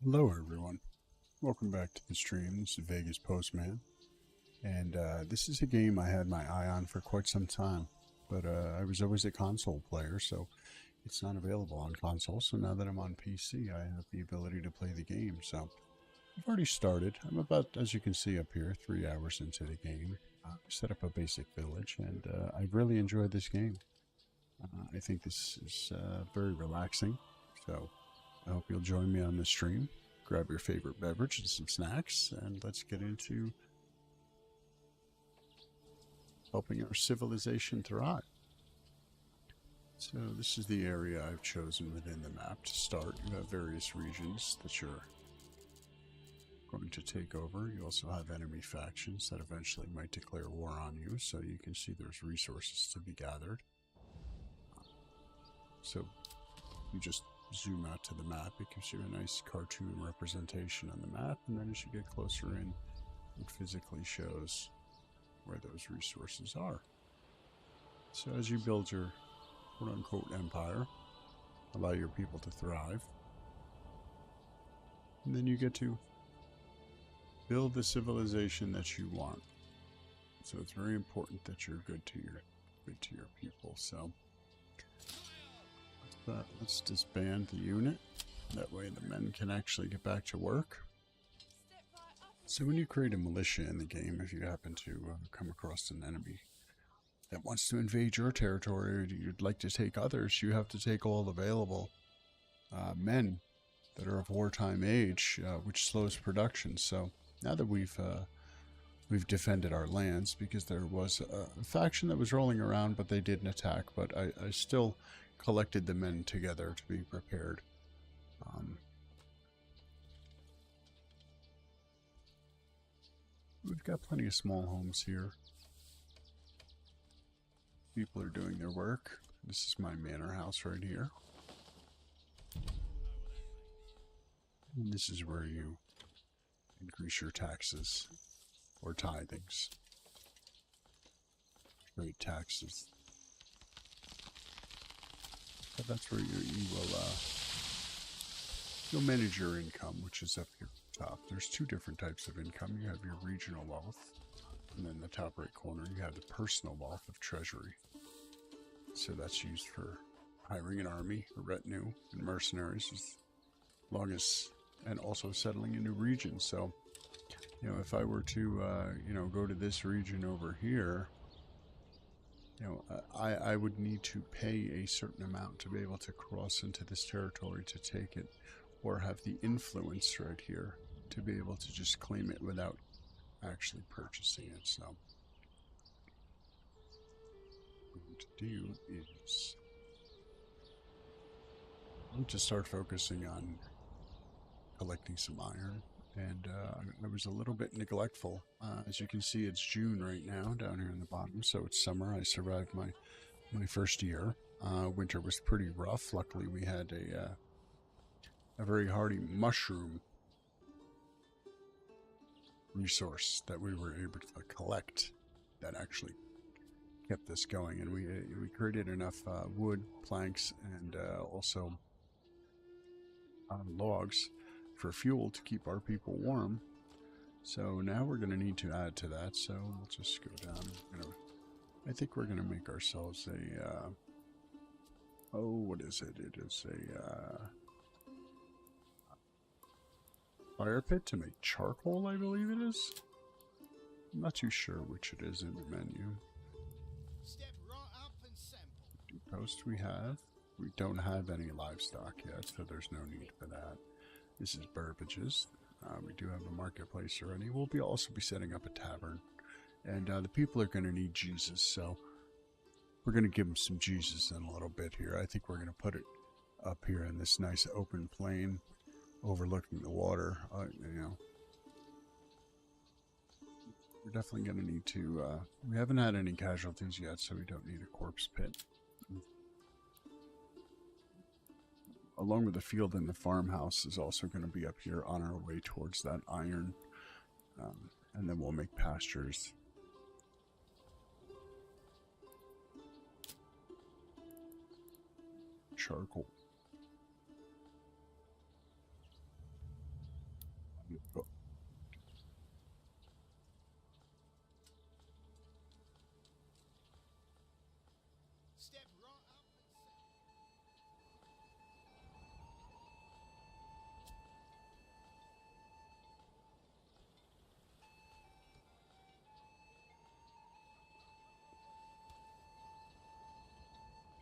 Hello, everyone. Welcome back to the stream. This is Vegas Postman, and this is a game I had my eye on for quite some time, but I was always a console player, so it's not available on console. So now that I'm on PC, I have the ability to play the game. So I've already started. I'm about, as you can see up here, 3 hours into the game. Set up a basic village, and I've really enjoyed this game. I think this is very relaxing, so I hope you'll join me on the stream. Grab your favorite beverage and some snacks, and let's get into helping our civilization thrive. So this is the area I've chosen within the map to start. You have various regions that you're going to take over. You also have enemy factions that eventually might declare war on you, so you can see there's resources to be gathered. So you just zoom out to the map. It gives you a nice cartoon representation on the map, and then as you get closer in, it physically shows where those resources are. So as you build your quote-unquote empire, allow your people to thrive, and then you get to build the civilization that you want. So it's very important that you're good to your people. So let's disband the unit. That way the men can actually get back to work. So when you create a militia in the game, if you happen to come across an enemy that wants to invade your territory, or you'd like to take others, you have to take all available men that are of wartime age, which slows production. So now that we've defended our lands, because there was a faction that was rolling around, but they didn't attack, but I still collected the men together to be prepared. We've got plenty of small homes here. People are doing their work. This is my manor house right here. And this is where you increase your taxes or tithings. Trade taxes. But that's where you'll manage your income, which is up here at the top. There's two different types of income. You have your regional wealth, and then the top right corner you have the personal wealth of treasury. So that's used for hiring an army, a retinue, and mercenaries, as long as, and also settling a new region. So, you know, if I were to, go to this region over here, I would need to pay a certain amount to be able to cross into this territory to take it, or have the influence right here to be able to just claim it without actually purchasing it. So what I'm going to do is I need to start focusing on collecting some iron, and I was a little bit neglectful. As you can see, it's June right now down here in the bottom, so it's summer. I survived my first year. Winter was pretty rough. Luckily, we had a very hardy mushroom resource that we were able to collect that actually kept this going, and we created enough wood, planks, and also logs for fuel to keep our people warm. So now we're going to need to add to that, so we'll just go down. I think we're going to make ourselves a what is it? It is a fire pit to make charcoal, I believe it is. I'm not too sure which it is in the menu. Step right up and sample. Post we have. We don't have any livestock yet, so there's no need for that. This is Burbage's. We do have a marketplace already. We'll also be setting up a tavern. And the people are going to need Jesus, so we're going to give them some Jesus in a little bit here. I think we're going to put it up here in this nice open plain overlooking the water. We're definitely going to need to... we haven't had any casualties yet, so we don't need a corpse pit. Along with the field and the farmhouse is also going to be up here on our way towards that iron. And then we'll make pastures. Charcoal.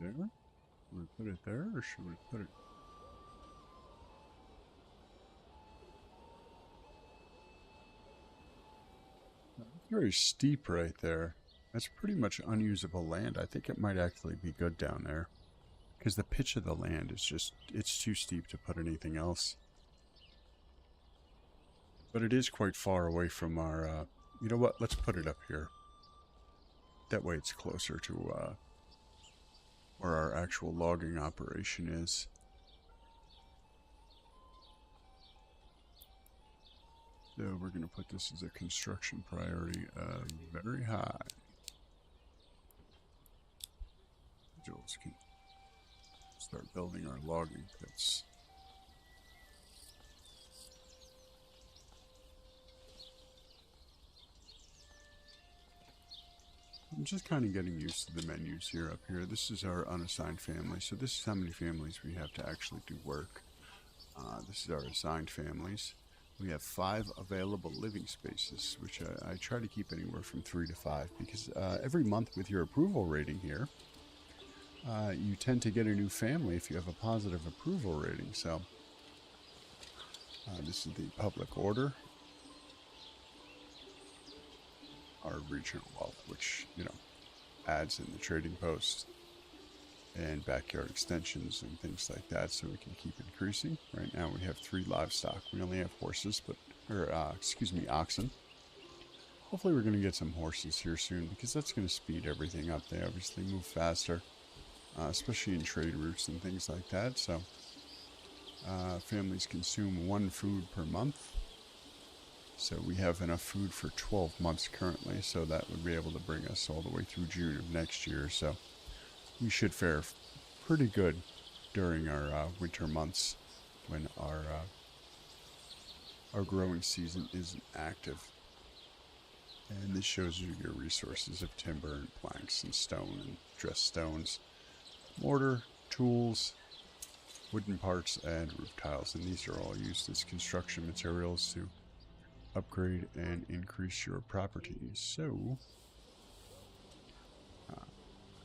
there? Should we put it there, or should we put it... Very steep right there. That's pretty much unusable land. I think it might actually be good down there. Because the pitch of the land is just, it's too steep to put anything else. But it is quite far away from our, you know what, let's put it up here. That way it's closer to where our actual logging operation is. So we're going to put this as a construction priority very high. Jules can start building our logging pits. I'm just kind of getting used to the menus here up here. This is our unassigned family, so this is how many families we have to actually do work. This is our assigned families. We have 5 available living spaces, which I try to keep anywhere from 3 to 5, because every month with your approval rating here, you tend to get a new family if you have a positive approval rating. So this is the public order, our regional wealth, which, you know, adds in the trading post and backyard extensions and things like that, so we can keep increasing. Right now we have 3 livestock. We only have horses, but, or excuse me, oxen. Hopefully we're going to get some horses here soon, because that's going to speed everything up. They obviously move faster, especially in trade routes and things like that. So families consume 1 food per month. So we have enough food for 12 months currently, so that would be able to bring us all the way through June of next year. So we should fare pretty good during our winter months when our growing season isn't active. And this shows you your resources of timber and planks and stone and dressed stones, mortar, tools, wooden parts, and roof tiles. And these are all used as construction materials to upgrade and increase your properties. So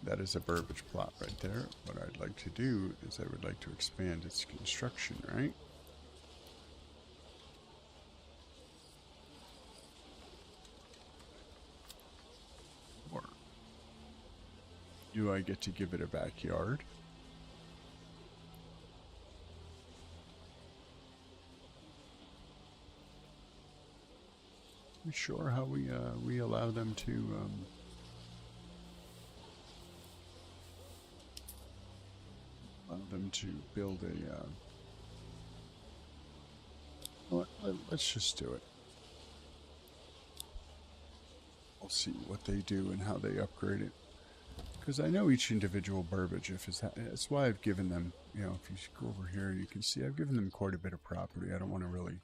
that is a burbage plot right there. What I'd like to do is I would like to expand its construction, right? Or do I get to give it a backyard? Are we sure how we allow them to build a let's just do it. We'll see what they do and how they upgrade it, because I know each individual burbage, if it's that's why I've given them, you know, if you go over here you can see I've given them quite a bit of property. I don't want to really,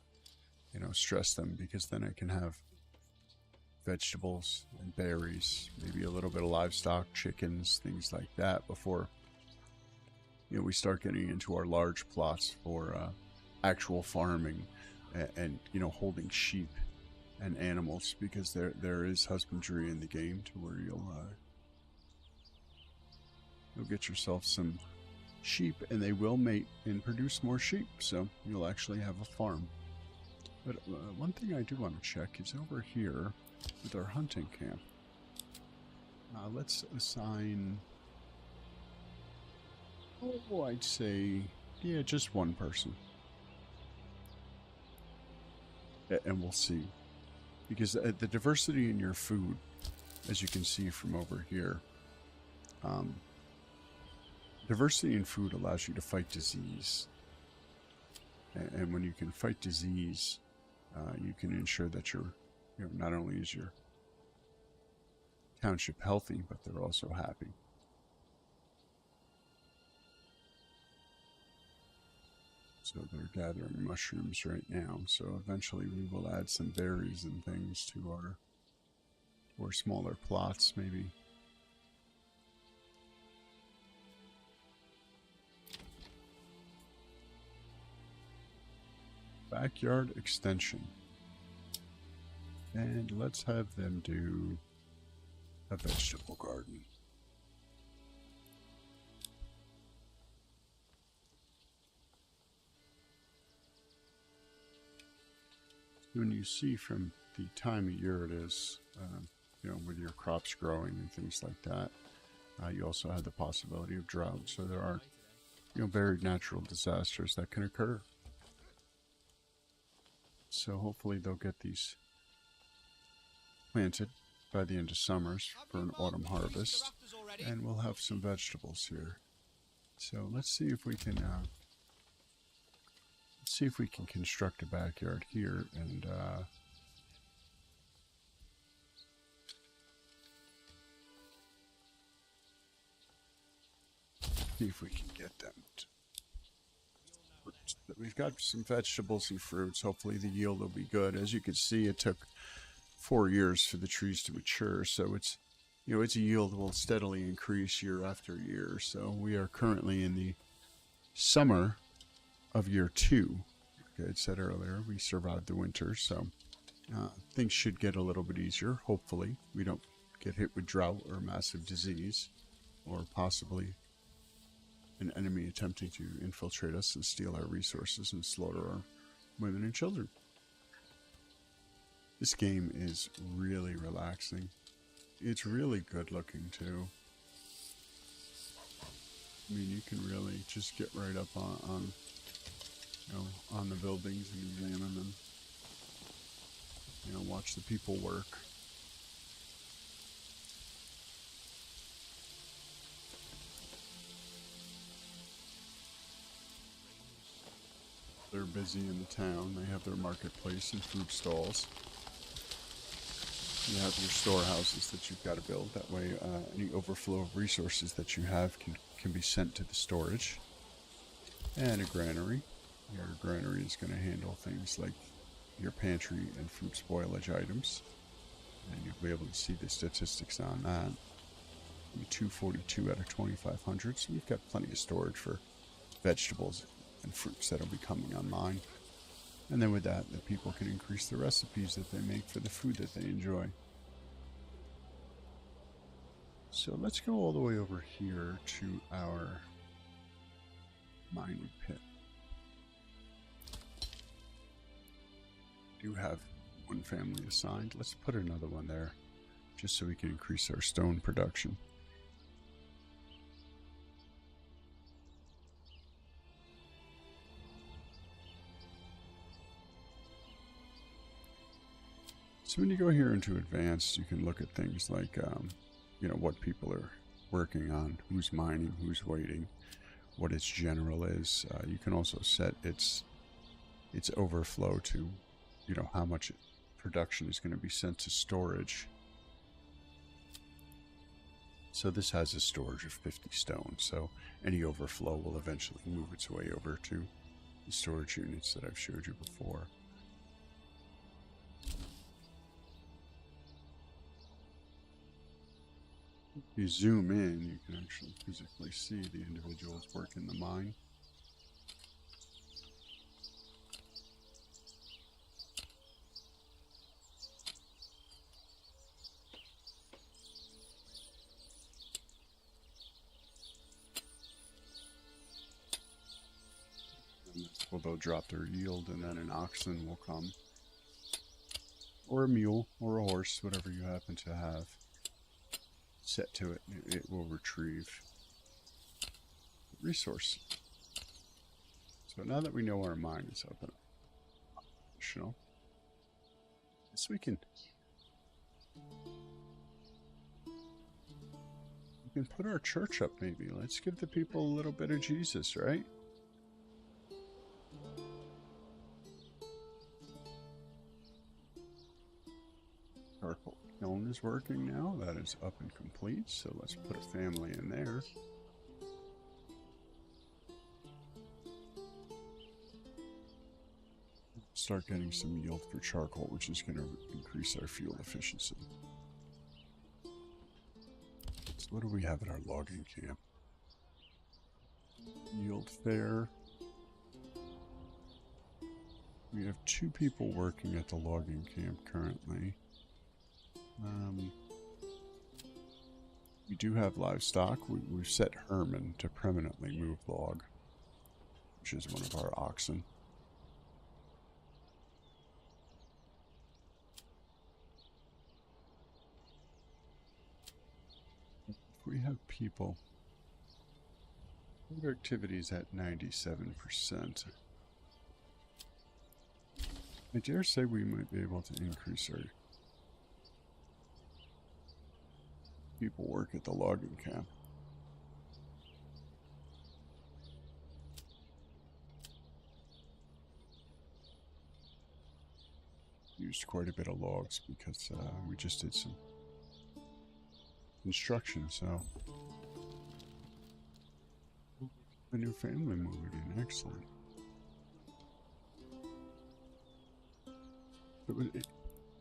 you know, stress them, because then I can have vegetables and berries, maybe a little bit of livestock, chickens, things like that, before, you know, we start getting into our large plots for actual farming and you know, holding sheep and animals, because there is husbandry in the game to where you'll get yourself some sheep, and they will mate and produce more sheep, so you'll actually have a farm. But one thing I do want to check is over here with our hunting camp. Let's assign, oh, I'd say, yeah, just 1 person. And we'll see. Because the diversity in your food, as you can see from over here, diversity in food allows you to fight disease. And when you can fight disease, you can ensure that you're, you know, not only is your township healthy, but they're also happy. So they're gathering mushrooms right now. So eventually we will add some berries and things to our smaller plots, maybe. Backyard extension. And let's have them do a vegetable garden. when you see from the time of year it is, you know, with your crops growing and things like that, you also have the possibility of drought. So there are, you know, varied natural disasters that can occur. So hopefully they'll get these planted by the end of summers for an autumn harvest, and we'll have some vegetables here. So let's see if we can construct a backyard here and see if we can get them to. We've got some vegetables and fruits. Hopefully the yield will be good. As you can see, it took 4 years for the trees to mature, so it's, you know, its yield will steadily increase year after year. So we are currently in the summer of year 2. Like I said earlier, we survived the winter, so things should get a little bit easier. Hopefully we don't get hit with drought or massive disease, or possibly an enemy attempting to infiltrate us and steal our resources and slaughter our women and children. This game is really relaxing. It's really good looking too. I mean, you can really just get right up on you know, on the buildings and examine them. You know, watch the people work. They're busy in the town. They have their marketplace and food stalls. You have your storehouses that you've got to build. That way, any overflow of resources that you have can be sent to the storage. And a granary. Your granary is going to handle things like your pantry and food spoilage items. And you'll be able to see the statistics on that. 242 out of 2,500. So we've got plenty of storage for vegetables and fruits that'll be coming online. And then with that, the people can increase the recipes that they make for the food that they enjoy. So let's go all the way over here to our mining pit. We do have one family assigned. Let's put another one there, just so we can increase our stone production. So when you go here into advanced, you can look at things like, you know, what people are working on, who's mining, who's waiting, what its general is. You can also set its overflow to, you know, how much production is going to be sent to storage. So this has a storage of 50 stone, so any overflow will eventually move its way over to the storage units that I've showed you before. If you zoom in, you can actually physically see the individuals working the mine. Well, they'll drop their yield, and then an oxen will come, or a mule, or a horse, whatever you happen to have set to it. It will retrieve resource. So now that we know our mine is up and operational, yes, we can put our church up. Maybe let's give the people a little bit of Jesus, right? Charcoal kiln is working now. That is up and complete. So let's put a family in there. Start getting some yield for charcoal, which is going to increase our fuel efficiency. So what do we have at our logging camp? Yield fair. We have 2 people working at the logging camp currently. We do have livestock. We've set Herman to permanently move log, which is one of our oxen. have people. Productivity is at 97%. I dare say we might be able to increase our people work at the logging camp. Used quite a bit of logs because we just did some construction, so a new family moving in. Excellent.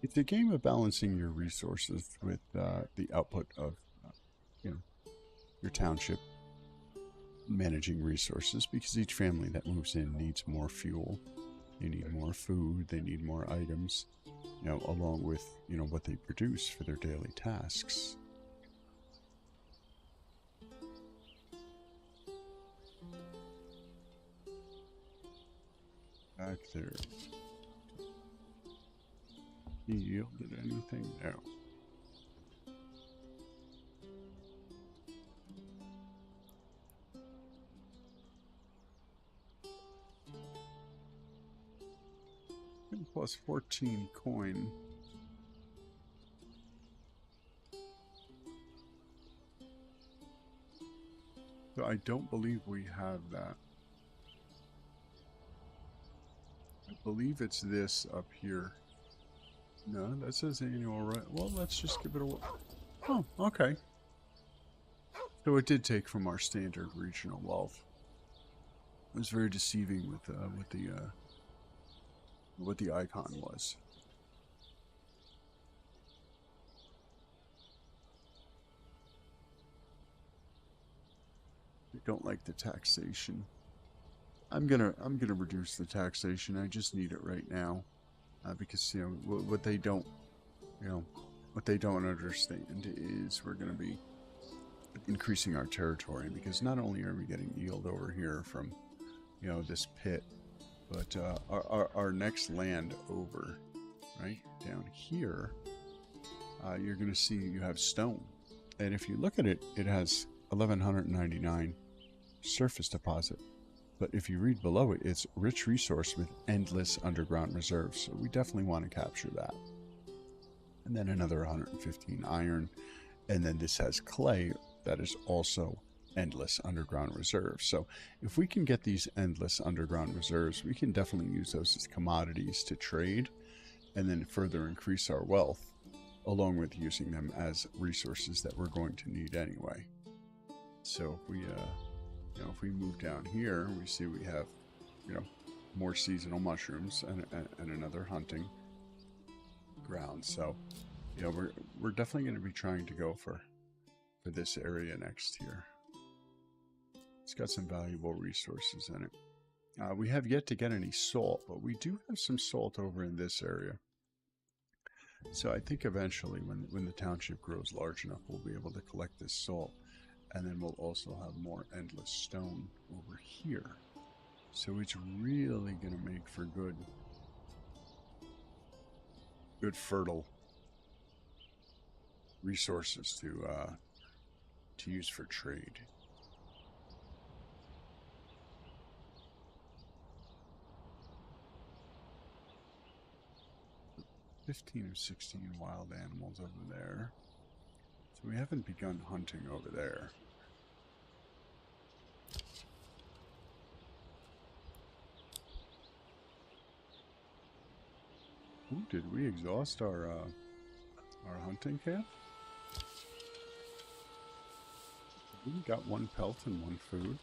It's a game of balancing your resources with the output of you know, your township, managing resources, because each family that moves in needs more fuel. They need more food, they need more items, you know, along with, you know, what they produce for their daily tasks. Back there. He yielded anything? No. Plus 14 coin. So I don't believe we have that. I believe it's this up here. No, that says annual, right? Well, let's just give it a... Oh, okay. So it did take from our standard regional wealth. It was very deceiving with what the icon was. I don't like the taxation. I'm gonna reduce the taxation. I just need it right now, because you know what they don't, what they don't understand is we're gonna be increasing our territory, because not only are we getting yield over here from, you know, this pit, but our next land over, right down here, you're gonna see you have stone, and if you look at it, it has 1199 surface deposit. But if you read below it, it's rich resource with endless underground reserves. So we definitely want to capture that. And then another 115 iron. And then this has clay that is also endless underground reserves. So if we can get these endless underground reserves, we can definitely use those as commodities to trade and then further increase our wealth, along with using them as resources that we're going to need anyway. So if we you know, if we move down here, we see we have, you know, more seasonal mushrooms and another hunting ground. So, you know, we're definitely going to be trying to go for this area next here. It's got some valuable resources in it. We have yet to get any salt, but we do have some salt over in this area. So I think eventually, when the township grows large enough, we'll be able to collect this salt. And then we'll also have more endless stone over here. So it's really going to make for good fertile resources to use for trade. (15 of 16 wild animals over there. So we haven't begun hunting over there. Ooh, did we exhaust our hunting camp? We got one pelt and one food.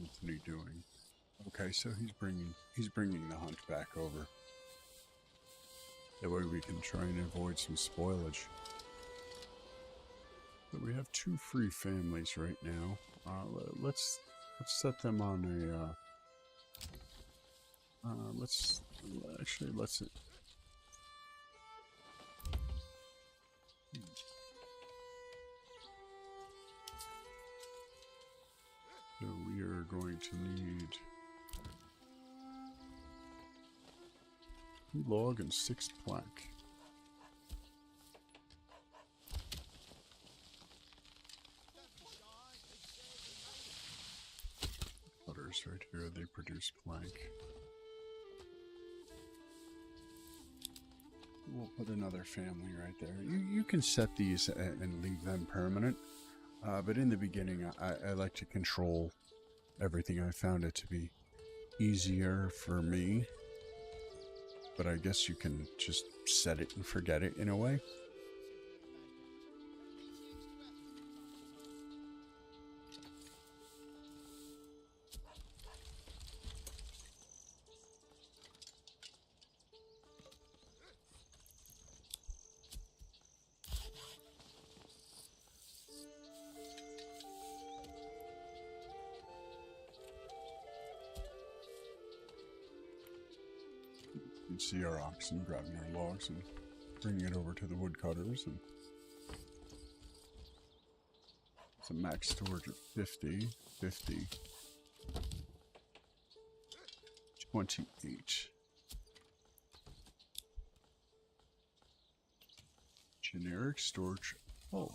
What's he doing? Okay, so he's bringing the hunt back over. That way we can try and avoid some spoilage. But we have 2 free families right now. Let's set them on a. Let's. to need 2 log and 6 plank. Cutters right here, they produce plank. We'll put another family right there. You can set these and leave them permanent, but in the beginning I like to control everything. I found it to be easier for me, but I guess you can just set it and forget it in a way. You see our oxen grabbing our logs and bringing it over to the woodcutters, and it's a max storage of 50, 50, 28. Generic storage. Oh.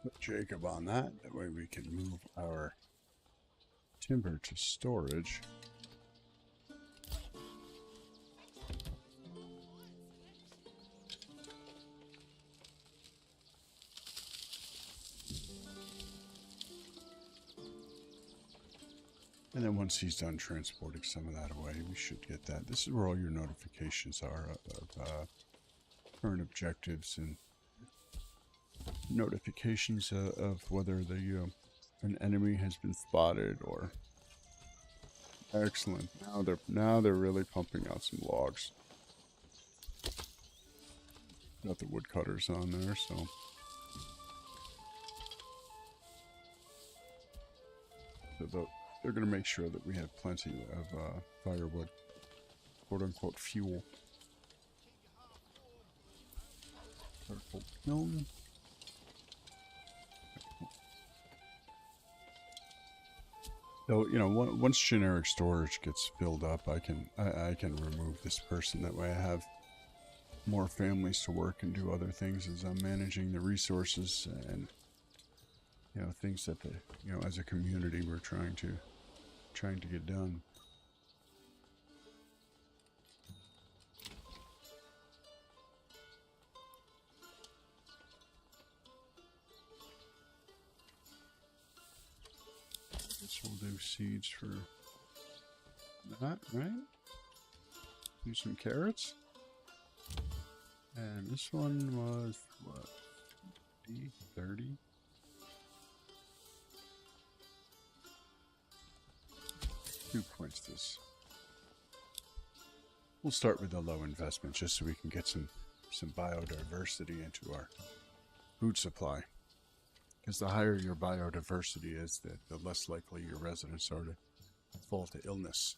Put Jacob on that. That way we can move our timber to storage. And then once he's done transporting some of that away, we should get that. This is where all your notifications are of current objectives and notifications of whether the an enemy has been spotted or. Excellent. Now they're really pumping out some logs. Got the woodcutters on there, so. They're going to make sure that we have plenty of firewood, quote-unquote fuel. Charcoal kiln. So, you know, once generic storage gets filled up, I can remove this person. That way I have more families to work and do other things as I'm managing the resources and, you know, things that as a community we're trying to get done. Guess we'll do seeds for that, right? Do some carrots. And this one was what? D30? Points this. We'll start with a low investment just so we can get some biodiversity into our food supply. Because the higher your biodiversity is, the less likely your residents are to fall to illness.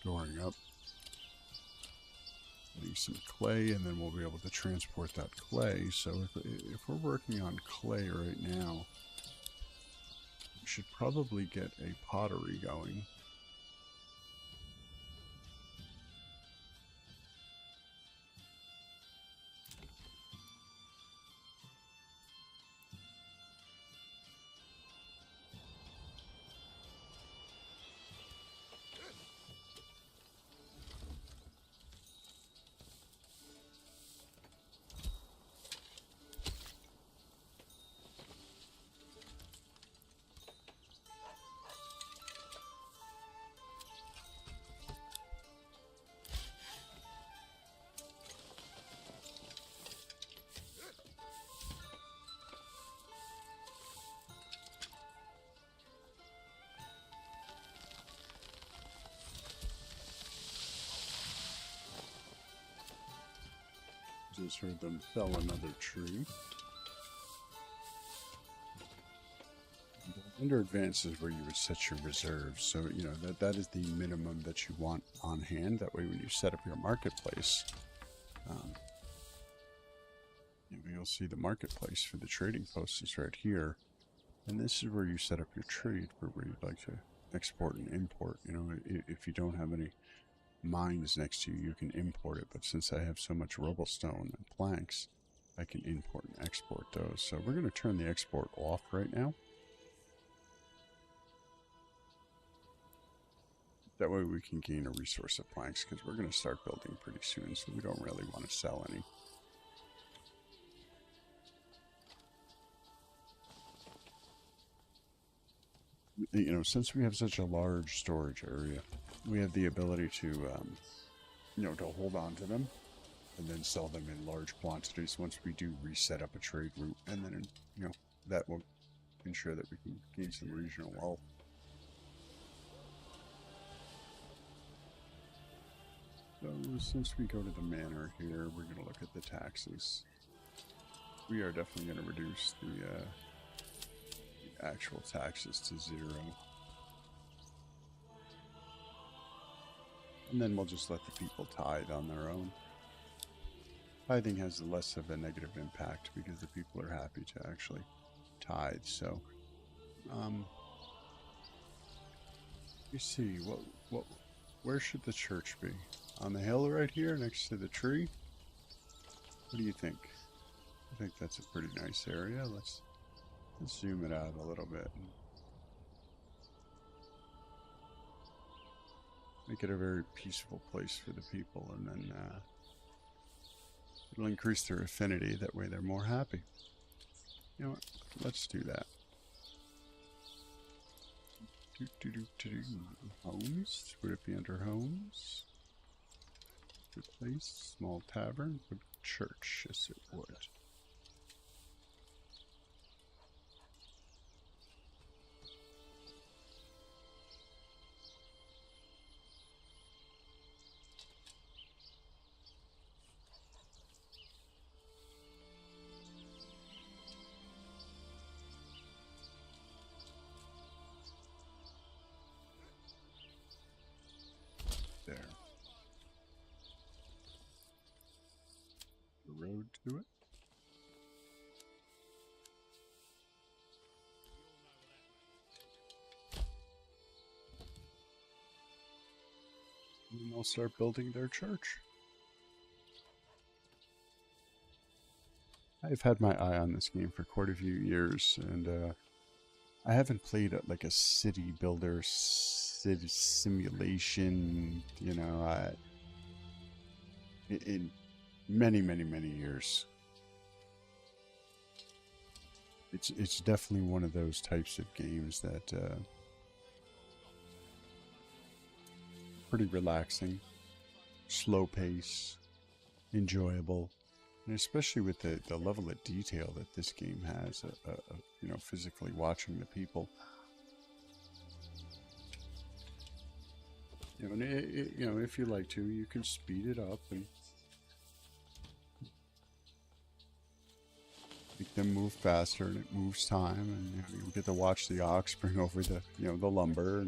Storing up. Leave some clay, and then we'll be able to transport that clay. So if we're working on clay right now, we should probably get a pottery going. Just heard them fell another tree. Under advance is where you would set your reserves. So, you know, that is the minimum that you want on hand. That way when you set up your marketplace, you'll see the marketplace for the trading post is right here. And this is where you set up your trade for where you'd like to export and import. You know, if you don't have any mines next to you, you can import it. But since I have so much cobblestone and planks, I can import and export those. So we're going to turn the export off right now. That way we can gain a resource of planks, because we're going to start building pretty soon, so we don't really want to sell any. You know, since we have such a large storage area, we have the ability to, you know, to hold on to them and then sell them in large quantities once we do reset up a trade route. And then, you know, that will ensure that we can gain some regional wealth. So since we go to the manor here, we're going to look at the taxes. We are definitely going to reduce the actual taxes to 0. And then we'll just let the people tithe on their own. Tithing has less of a negative impact because the people are happy to actually tithe. So, you see, where should the church be? On the hill right here next to the tree? What do you think? I think that's a pretty nice area. Let's zoom it out a little bit and make it a very peaceful place for the people, and then it'll increase their affinity. That way they're more happy. You know what? Let's do that. Homes? Would it be under homes? Good place. Small tavern. Good church. Yes, it would. There. The road to it. And they'll start building their church. I've had my eye on this game for quite a few years, and I haven't played like a city builder city simulation, you know, in many years. It's definitely one of those types of games that pretty relaxing, slow pace, enjoyable, and especially with the level of detail that this game has, you know, physically watching the people. You know, and you know, if you like to, you can speed it up and make them move faster, and it moves time, and you know, you get to watch the ox bring over the, you know, the lumber.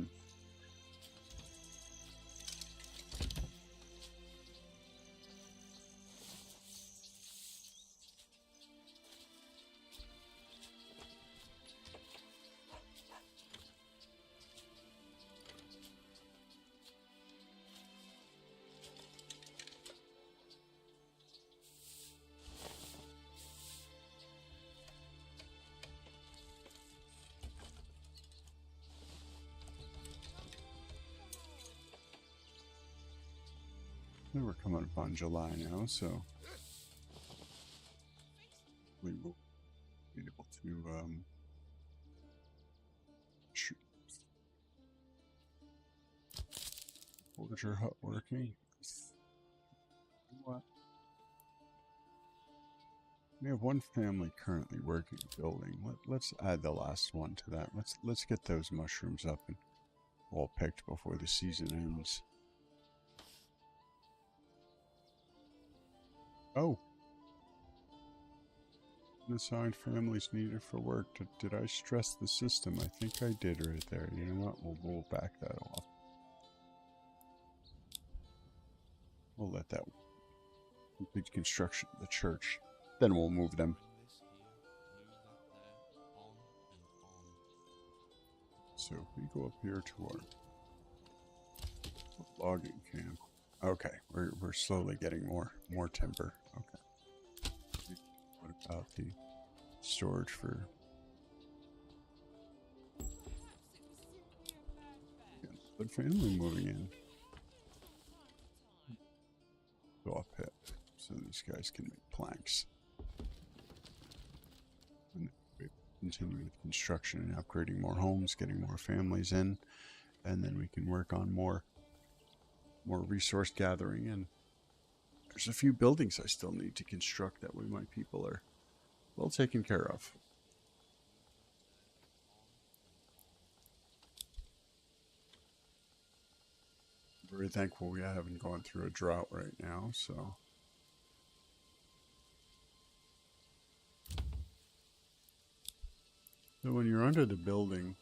And we're coming up on July now, so we will be able to shoot. Forger hut working. What? We have one family currently working building. Let's add the last one to that. Let's get those mushrooms up and all picked before the season ends. Oh, Unassigned families needed for work. Did I stress the system? I think I did right there. You know what? We'll back that off. We'll let that complete construction of the church. Then we'll move them. So if we go up here to our logging camp. Okay, we're slowly getting more timber. Okay. What about the storage for good family moving in? Go up it so these guys can make planks. And we continue with construction and upgrading more homes, getting more families in, and then we can work on more resource gathering. And there's a few buildings I still need to construct. That way my people are well taken care of. Very thankful we haven't gone through a drought right now, so when you're under the building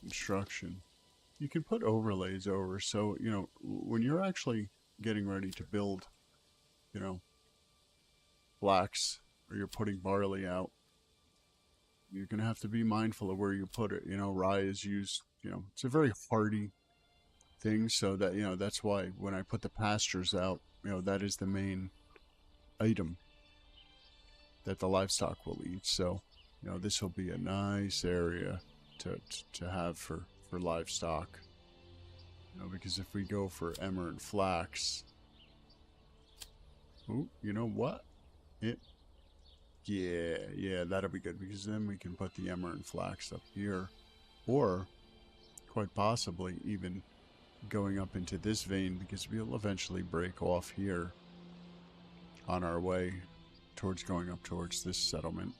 construction, you can put overlays over, so you know when you're actually getting ready to build, you know, flax, or you're putting barley out, you're gonna have to be mindful of where you put it. You know, rye is used, you know, it's a very hardy thing, so that, you know, that's why when I put the pastures out, you know, that is the main item that the livestock will eat. So, you know, this will be a nice area to have for livestock. You know, because if we go for emmer and flax, oh, you know what? Yeah, that'll be good, because then we can put the emmer and flax up here, or quite possibly even going up into this vein, because we'll eventually break off here on our way towards going up towards this settlement.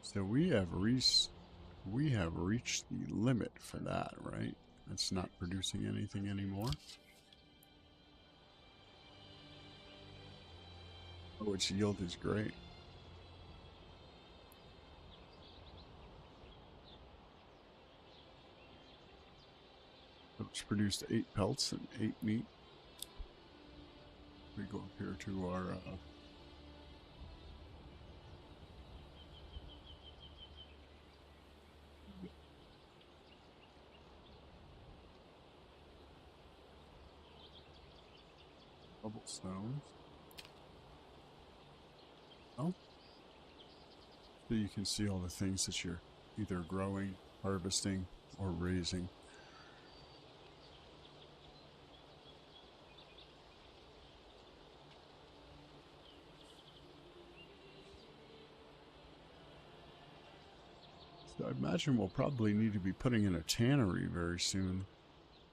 So we have reached the limit for that, right? It's not producing anything anymore. Oh, its yield is great. It's produced 8 pelts and 8 meat. We go up here to our cobblestones. Oh, so you can see all the things that you're either growing, harvesting, or raising. So I imagine we'll probably need to be putting in a tannery very soon.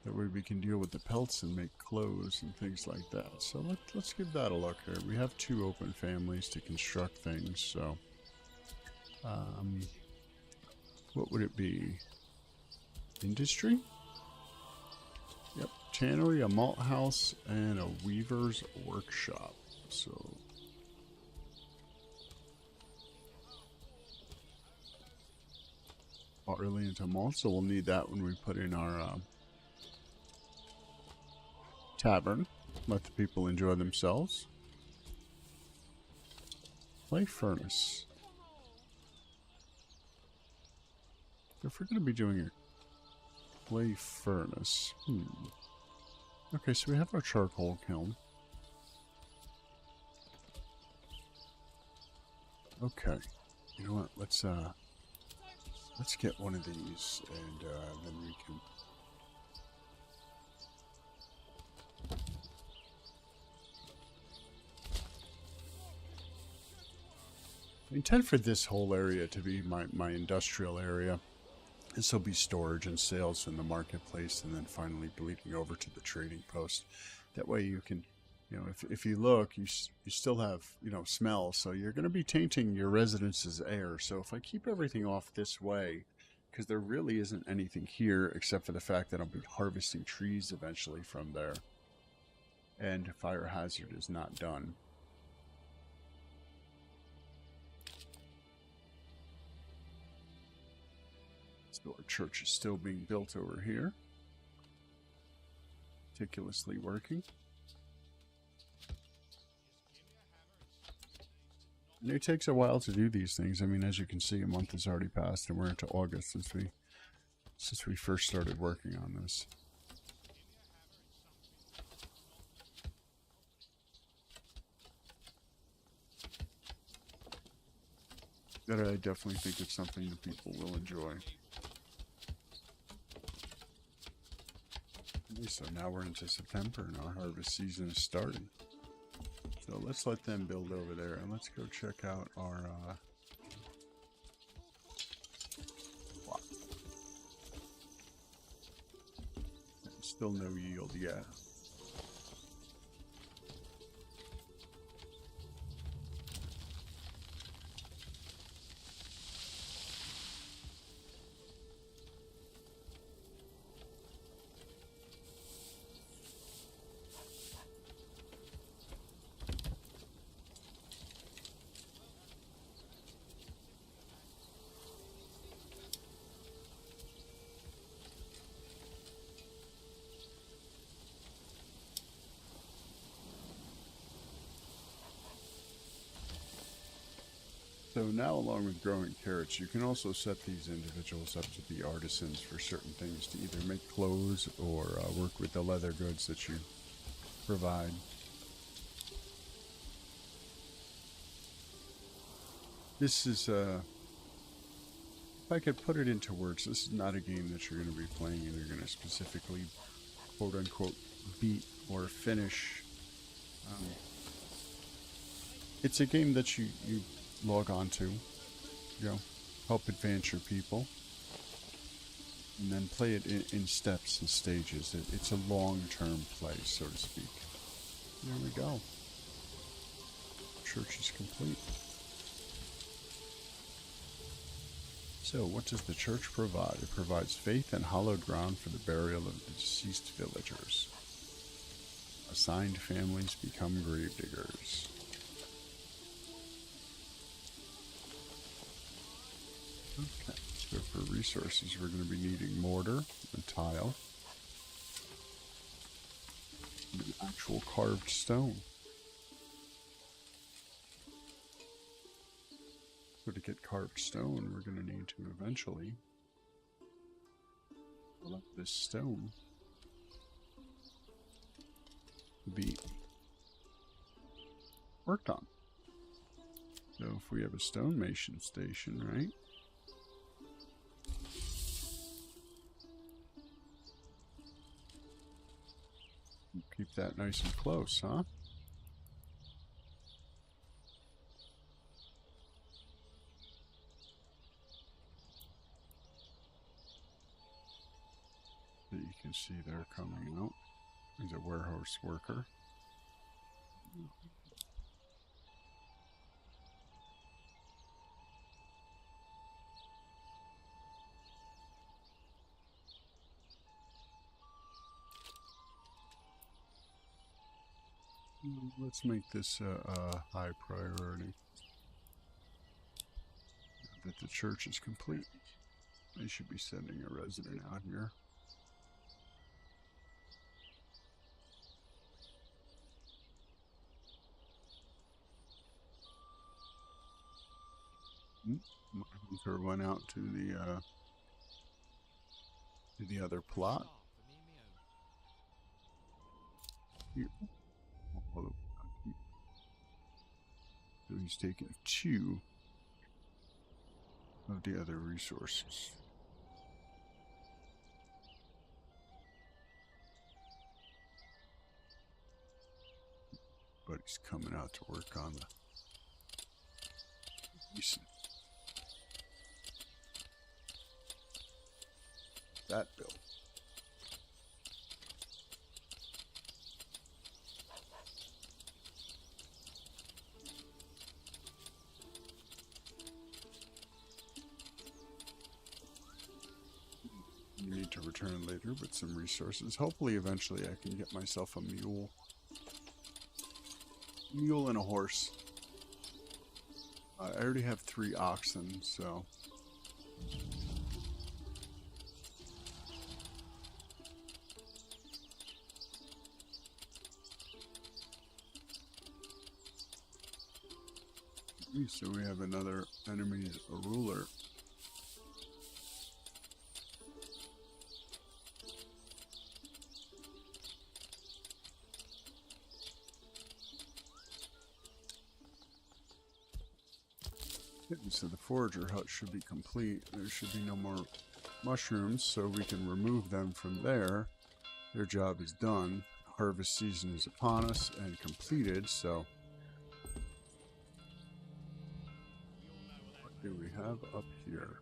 That way we can deal with the pelts and make clothes and things like that. So let's give that a look here. We have 2 open families to construct things, so what would it be? Industry? Yep, tannery, a malt house, and a weaver's workshop. So barley into malt, so we'll need that when we put in our tavern. Let the people enjoy themselves. Clay furnace. If we're going to be doing a clay furnace, okay, so we have our charcoal kiln. Okay, you know what? Let's get one of these, and then we can. I intend for this whole area to be my industrial area. This will be storage and sales in the marketplace, and then finally bleeding over to the trading post. That way you can, you know, if you look, you still have, you know, smell, so you're going to be tainting your residence's air. So if I keep everything off this way, because there really isn't anything here except for the fact that I'll be harvesting trees eventually from there, and fire hazard is not done. So our church is still being built over here. Meticulously working. And it takes a while to do these things. I mean, as you can see, a month has already passed and we're into August since we first started working on this. But I definitely think it's something that people will enjoy. Okay, so now we're into September and our harvest season is starting. So let's let them build over there and let's go check out our plot. Still no yield yet. So now, along with growing carrots, you can also set these individuals up to be artisans for certain things, to either make clothes or work with the leather goods that you provide. This is, if I could put it into words, this is not a game that you're going to be playing and you're going to specifically, quote-unquote, beat or finish. It's a game that you log on to, you know, help advance your people, and then play it in steps and stages. It's a long-term play, so to speak. There we go. Church is complete. So, what does the church provide? It provides faith and hallowed ground for the burial of the deceased villagers. Assigned families become gravediggers. Okay, so for resources, we're going to be needing mortar and tile, and an actual carved stone. So to get carved stone, we're going to need to eventually fill up this stone to be worked on. So if we have a stonemason station, right? Keep that nice and close, huh? That you can see they're coming out. He's a warehouse worker. Let's make this a high priority. Now that the church is complete, they should be sending a resident out here. My hunter went out to the other plot. Here. So he's taken 2 of the other resources. But he's coming out to work on the decent. That build. You need to return later with some resources. Hopefully, eventually, I can get myself a mule. Mule and a horse. I already have 3 oxen, so So we have another enemy's ruler. So the forager hut should be complete. There should be no more mushrooms, so we can remove them from there. Their job is done. Harvest season is upon us and completed, so what do we have up here?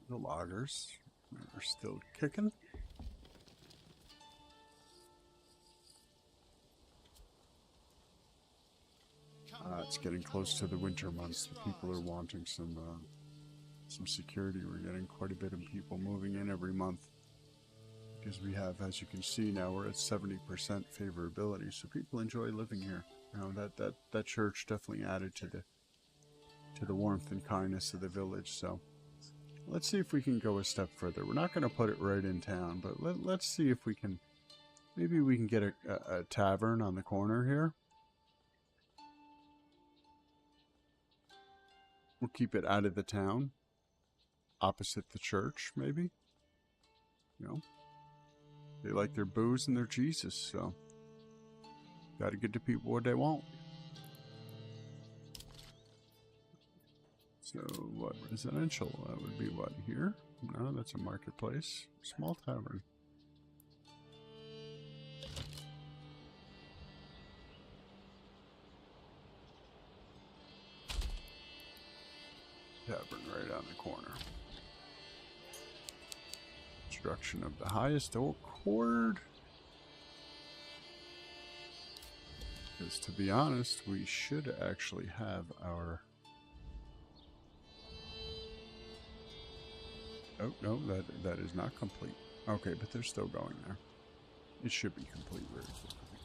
The loggers are still kicking. It's getting close to the winter months. The people are wanting some security. We're getting quite a bit of people moving in every month because we have, as you can see now, we're at 70% favorability. So people enjoy living here. You know, that church definitely added to the warmth and kindness of the village. So let's see if we can go a step further. We're not going to put it right in town, but let's see if we can. Maybe we can get a tavern on the corner here. We'll keep it out of the town, opposite the church, maybe. You know, they like their booze and their Jesus, so got to give the people what they want. So, what residential? That would be what here? No, that's a marketplace. Small tavern. Tavern right on the corner. Construction of the highest oak cord. Because to be honest, we should actually have our... Oh, no, that is not complete. Okay, but they're still going there. It should be complete very quickly.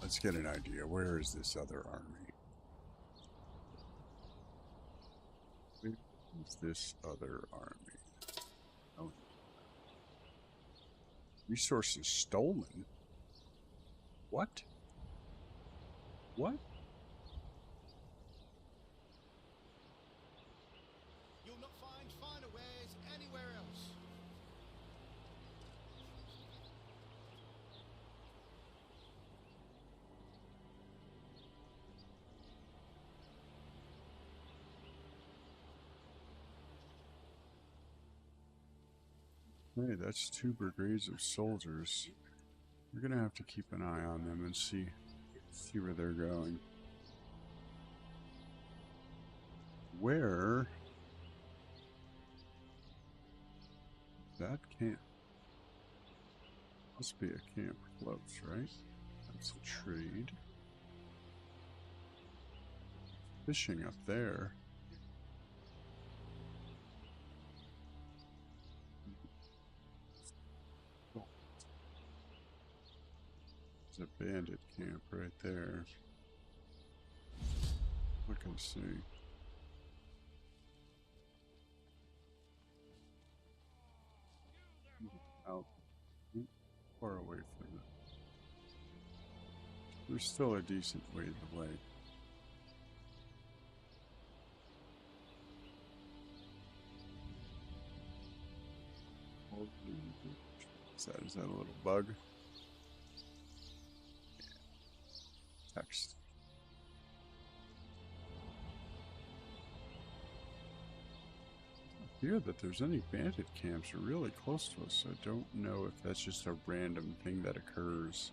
Let's get an idea. Where is this other army? Where is this other army? Oh. Resources stolen? What? What? You'll not find finer wares anywhere else. Hey, that's 2 brigades of soldiers. We're gonna have to keep an eye on them and see where they're going. Where? That camp. Must be a camp close, right? That's a trade. Fishing up there. There's a bandit camp right there. Look and see. Out far away from it. There's still a decent ways away. Is that a little bug? Text. Here that there's any bandit camps are really close to us. I don't know if that's just a random thing that occurs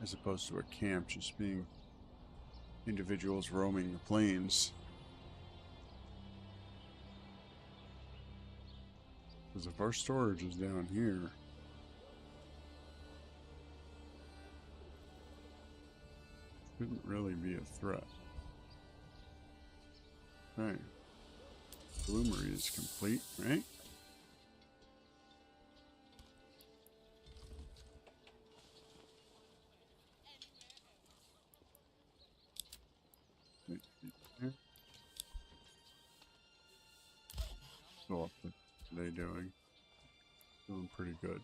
as opposed to a camp just being individuals roaming the plains. Because if our storage is down here, it couldn't really be a threat. Okay. Bloomery is complete, right? So what are they doing? Doing pretty good.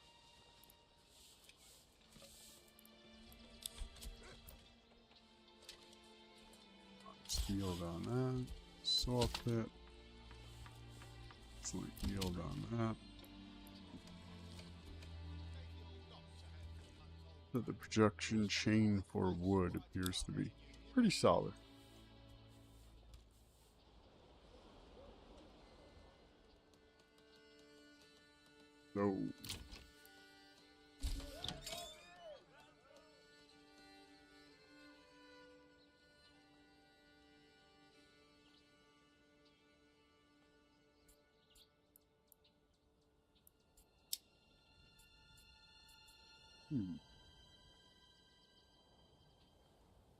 Yield on that. Saw pit. Excellent yield on that. So the projection chain for wood appears to be pretty solid. So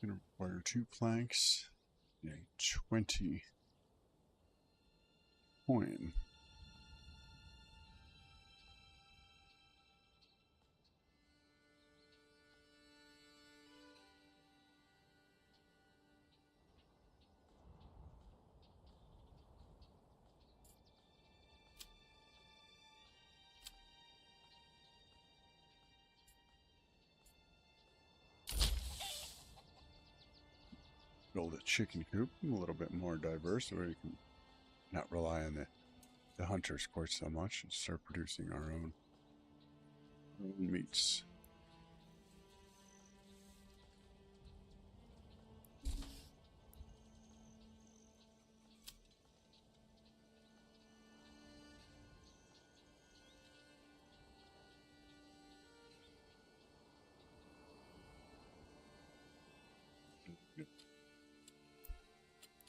gonna require 2 planks and a 20 coin. Build a chicken coop, a little bit more diverse, where we can not rely on the hunters quite so much and start producing our own meats.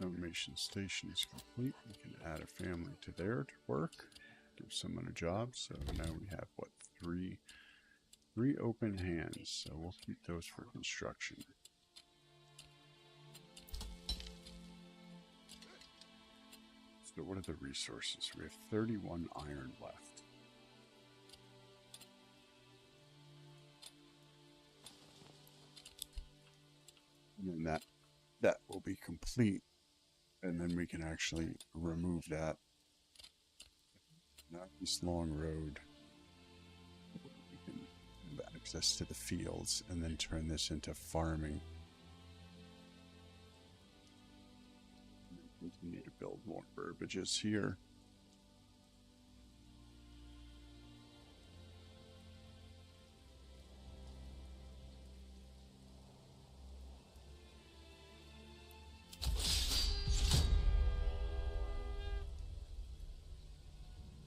Automation station is complete. We can add a family to there to work, give someone a job. So now we have what, three open hands. So we'll keep those for construction. So what are the resources? We have 31 iron left. And then that will be complete. And then we can actually remove that. Not this long road. We can have access to the fields and then turn this into farming. We need to build more burbages here.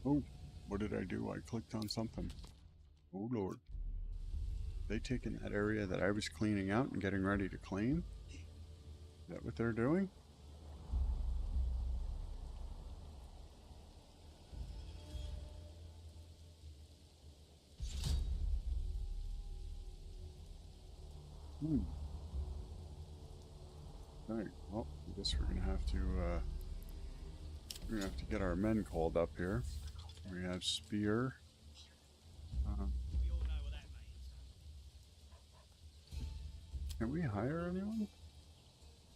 Oh, what did I do? I clicked on something. Oh Lord. They taking that area that I was cleaning out and getting ready to claim? Is that what they're doing? Alright, well, I guess we're gonna have to get our men called up here. We have spear. Can we hire anyone?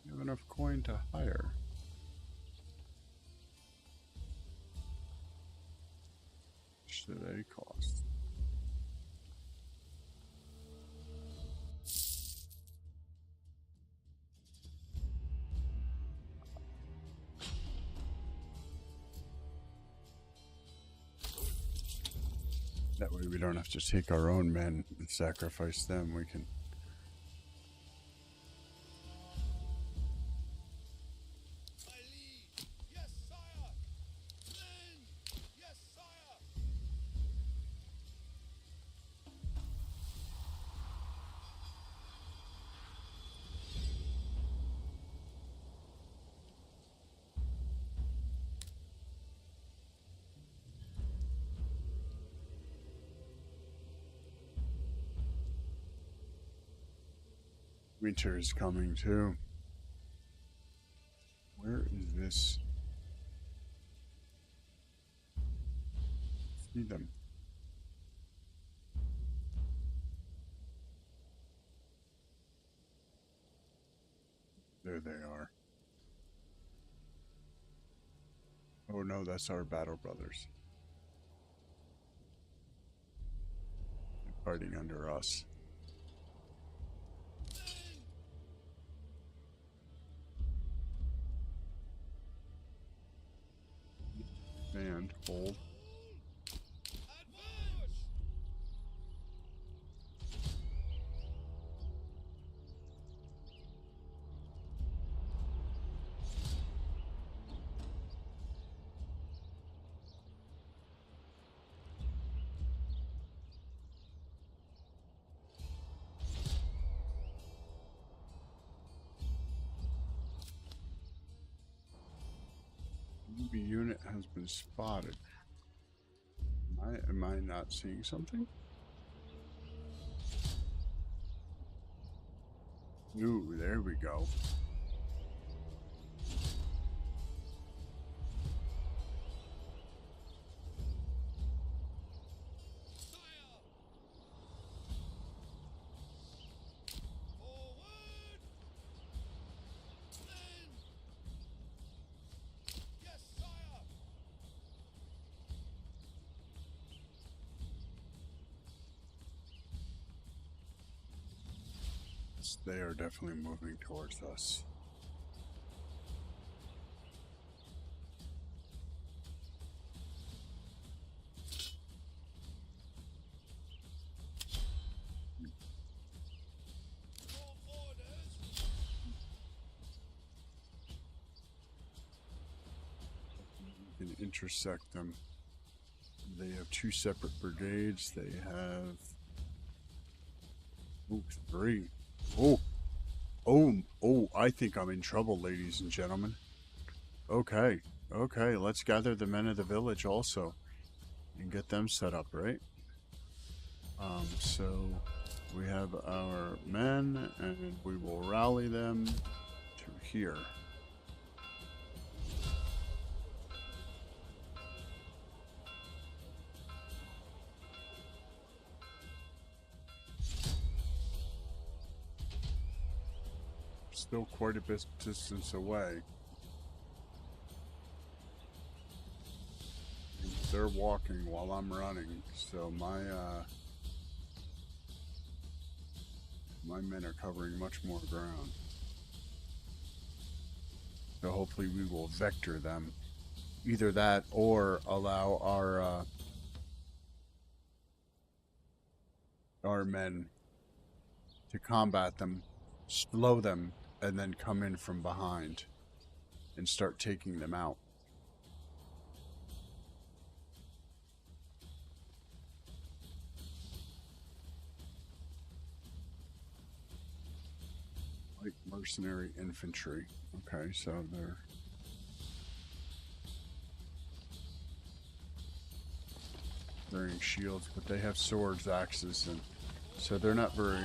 We have enough coin to hire. Should they cost? That way we don't have to take our own men and sacrifice them. We can... Yes, sire! ZEN! Yes, sire! Winter is coming too. Where is this? See them. There they are. Oh no, that's our battle brothers. They're fighting under us. And hold. Enemy unit has been spotted. Am I not seeing something? Ooh, there we go. They are definitely moving towards us. We can intersect them. They have 2 separate brigades. They have... Ooh, 3. Oh, I think I'm in trouble, ladies and gentlemen. Okay, let's gather the men of the village also and get them set up, right? So we have our men and we will rally them to here. Still quite a bit distance away. They're walking while I'm running, so my men are covering much more ground. So hopefully we will vector them. Either that or allow our men to combat them, slow them, and then come in from behind and start taking them out. Like mercenary infantry. Okay, so they're wearing shields, but they have swords, axes, and so they're not very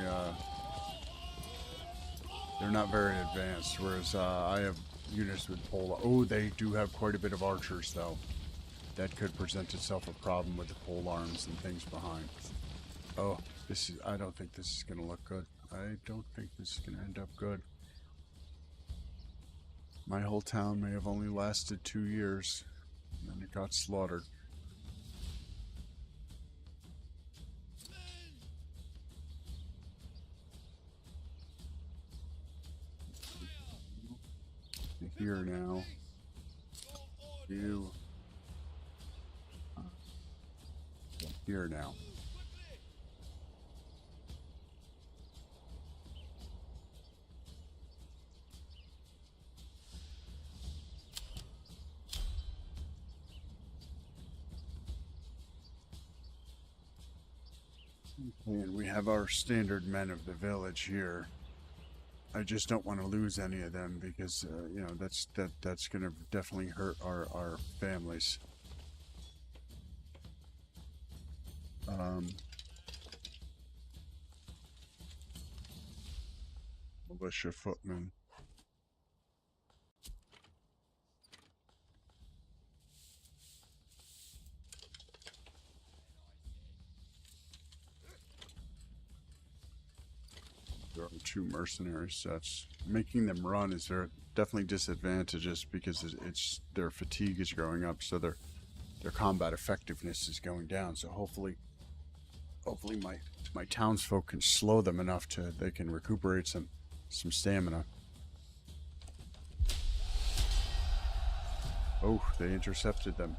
advanced. Whereas I have units with pole. Oh, they do have quite a bit of archers, though. That could present itself a problem with the pole arms and things behind. Oh, this is. I don't think this is going to look good. I don't think this is going to end up good. My whole town may have only lasted 2 years, and then it got slaughtered. Here now. You. Here now. And we have our standard men of the village here. I just don't want to lose any of them because you know that's going to definitely hurt our families. Militia footmen. There are 2 mercenary sets. Making them run is definitely disadvantageous because it's their fatigue is going up, so their combat effectiveness is going down. So hopefully my townsfolk can slow them enough to they can recuperate some stamina. Oh, they intercepted them.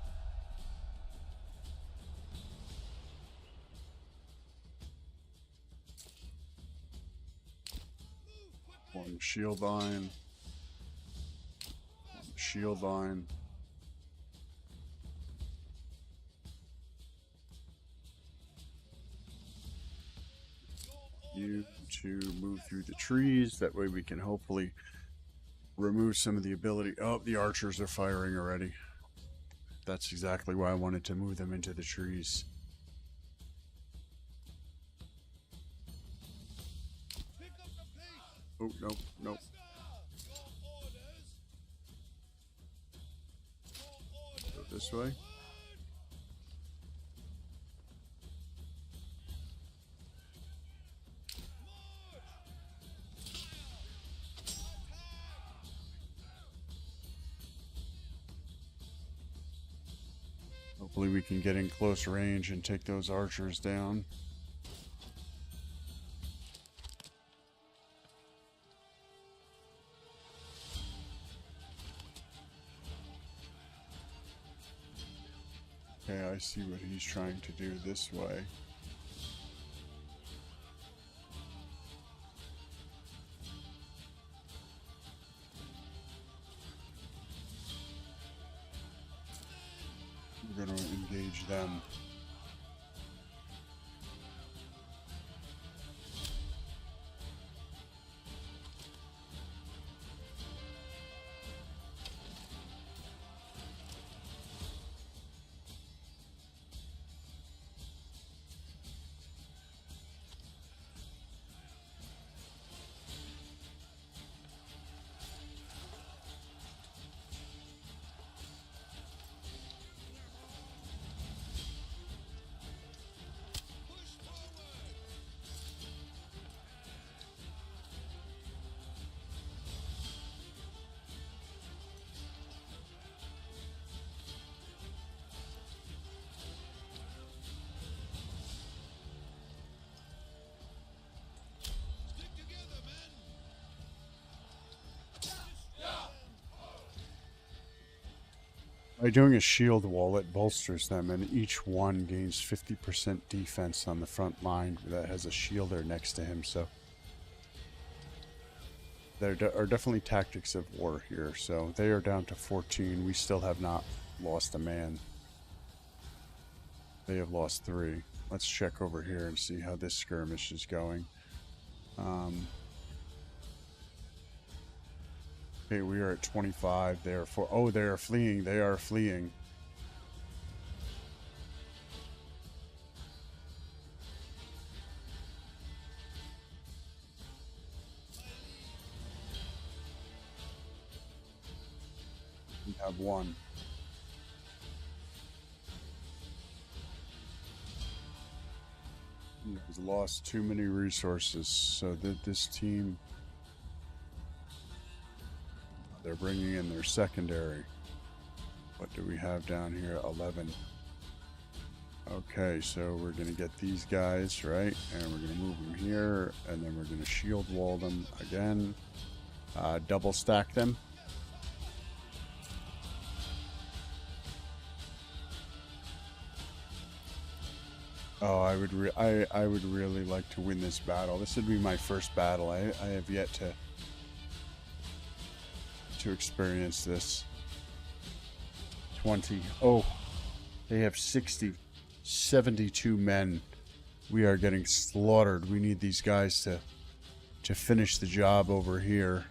shield line. Shield line. You to move through the trees. That way we can hopefully remove some of the ability. Oh, the archers are firing already. That's exactly why I wanted to move them into the trees. Oh, nope, nope. Go this way. Hopefully we can get in close range and take those archers down. Okay, I see what he's trying to do this way. We're going to engage them. By doing a shield wall, it bolsters them, and each one gains 50% defense on the front line that has a shielder next to him. So there are definitely tactics of war here. So they are down to 14. We still have not lost a man. They have lost 3. Let's check over here and see how this skirmish is going. Okay, we are at 25. They are oh, they are fleeing. They are fleeing. We have 1. He's lost too many resources, so that this team, they're bringing in their secondary. What do we have down here? 11. Okay, so we're going to get these guys, right? And we're going to move them here, and then we're going to shield wall them again. Double stack them. Oh, I would really like to win this battle. This would be my first battle. I have yet to experience this. 20. Oh, they have 60. 72 men. We are getting slaughtered. We need these guys to finish the job over here.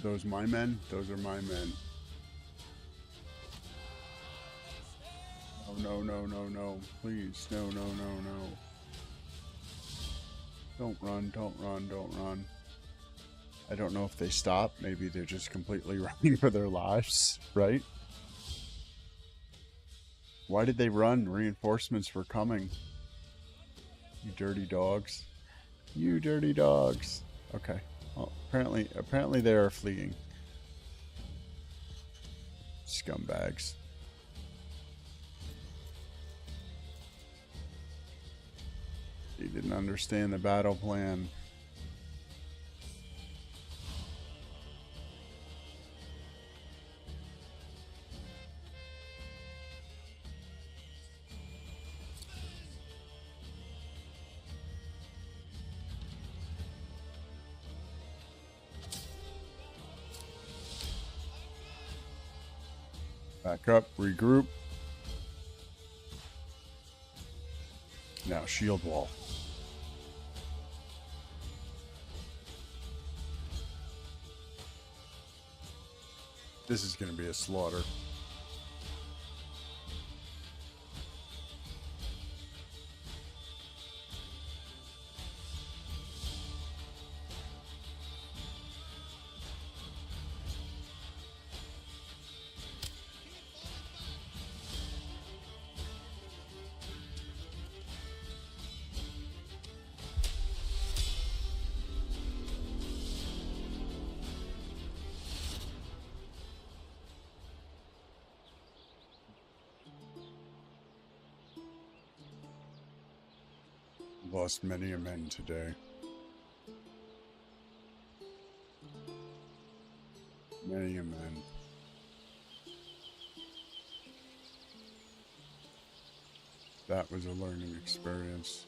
Those my men? Those are my men. No, no, no, no. Please. No, no, no, no. Don't run, don't run, don't run. I don't know if they stop. Maybe they're just completely running for their lives, right? Why did they run? Reinforcements were coming. You dirty dogs. You dirty dogs. Okay. Well, apparently they are fleeing. Scumbags. He didn't understand the battle plan. Back up, regroup. Now shield wall. This is going to be a slaughter. Lost many a men today. Many a man. That was a learning experience.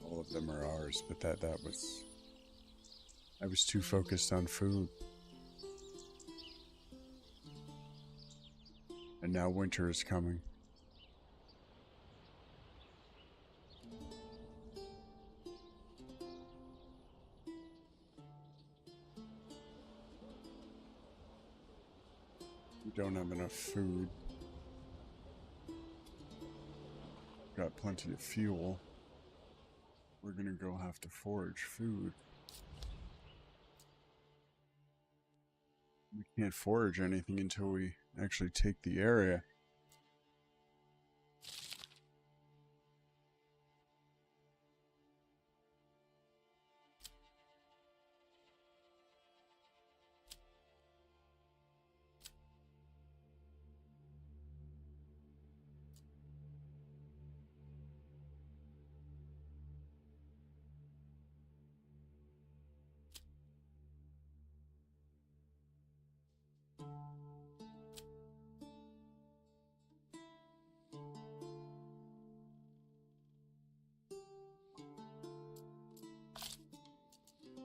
All of them are ours, but I was too focused on food. And now winter is coming. We don't have enough food. Got plenty of fuel. We're gonna go have to forage food. We can't forage anything until we actually take the area.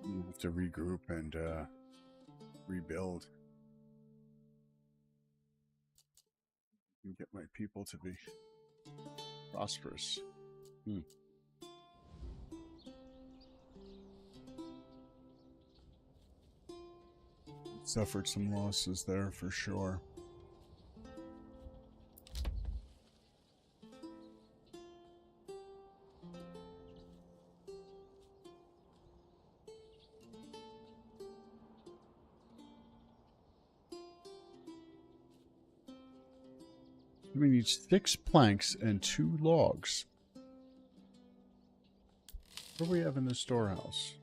We have to regroup and rebuild. And get my people to be prosperous. Suffered some losses there for sure. We need 6 planks and 2 logs. What do we have in the storehouse?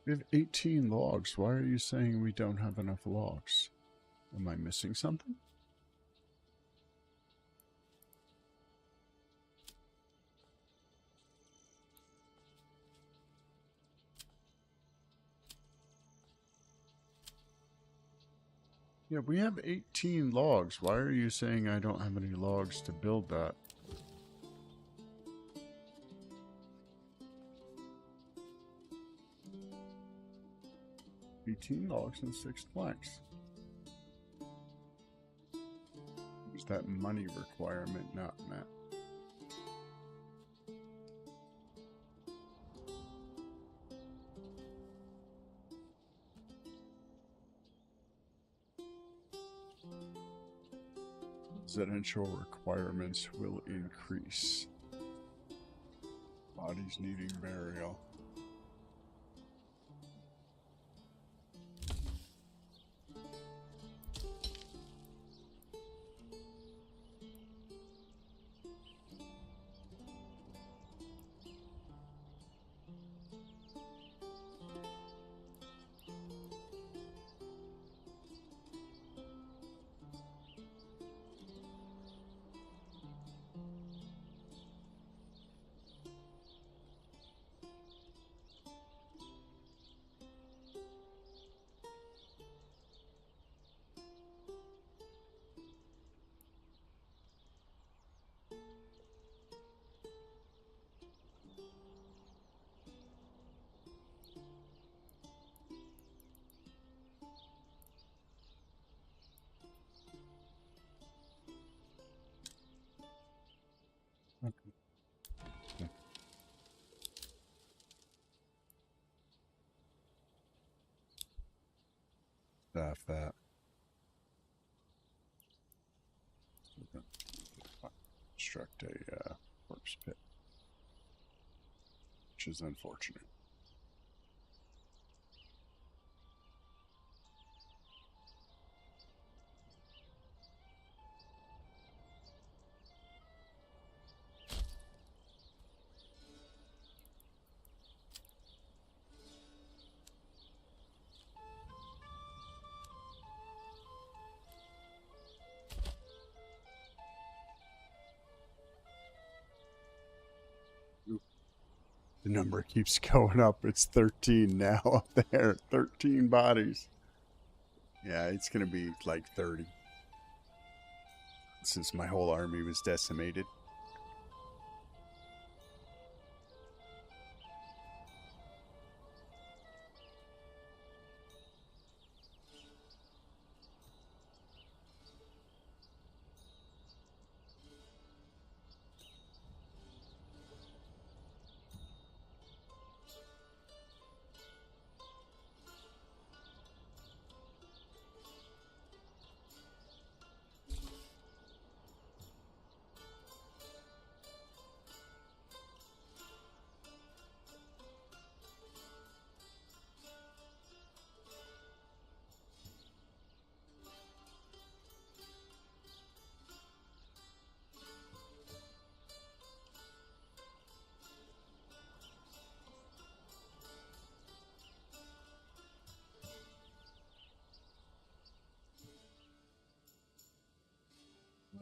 We have 18 logs. Why are you saying we don't have enough logs? Am I missing something? Yeah, we have 18 logs. Why are you saying I don't have any logs to build that? $18 and 6 planks. Is that money requirement not met? Residential requirements will increase. Bodies needing burial. with that. Construct a corpse pit, which is unfortunate. The number keeps going up. It's 13 now up there. 13 bodies. Yeah, it's going to be like 30. Since my whole army was decimated.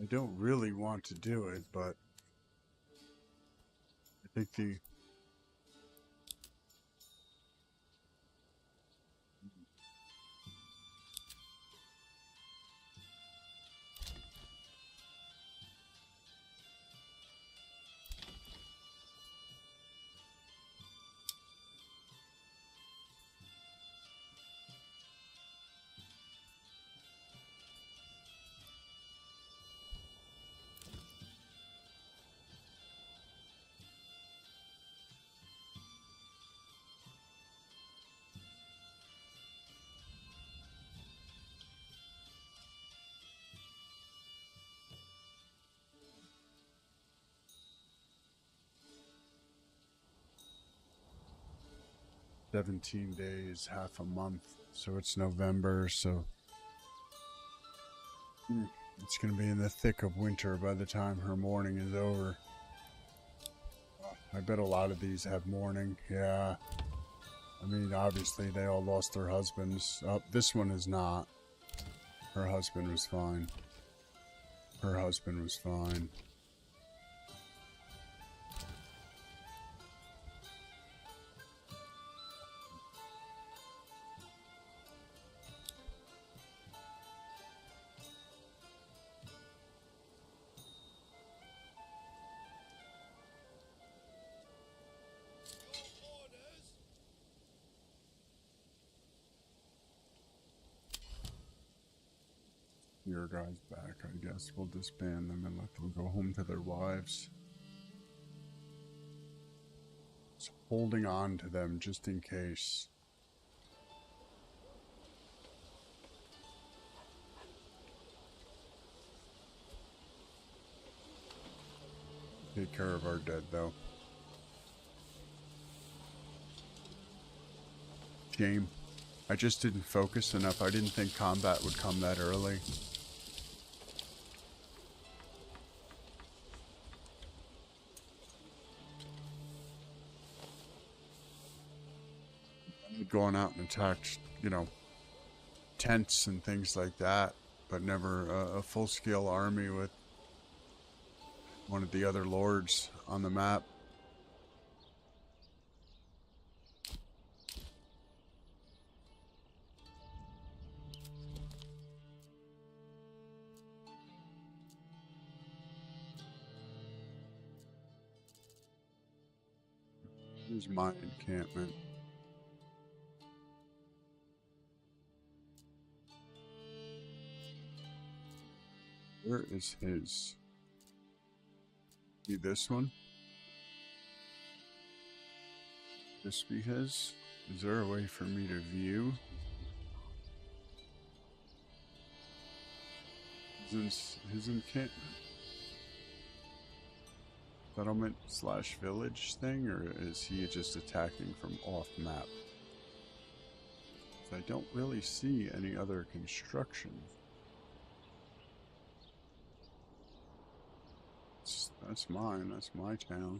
I don't really want to do it, but I think the... "17 days, half a month, so it's November, so it's going to be in the thick of winter by the time her mourning is over." I bet a lot of these have mourning, yeah. I mean, obviously they all lost their husbands. This one is not. Her husband was fine. Her husband was fine. Your guys back, I guess. We'll disband them and let them go home to their wives. Just holding on to them just in case. Take care of our dead, though. Shame. I just didn't focus enough. I didn't think combat would come that early. I'd gone out and attacked, you know, tents and things like that, but never a full-scale army with one of the other lords on the map. Here's my encampment. Where is his? See this one? This be his? Is there a way for me to view? his encampment settlement slash village thing, or is he just attacking from off map? I don't really see any other construction. That's mine. That's my town.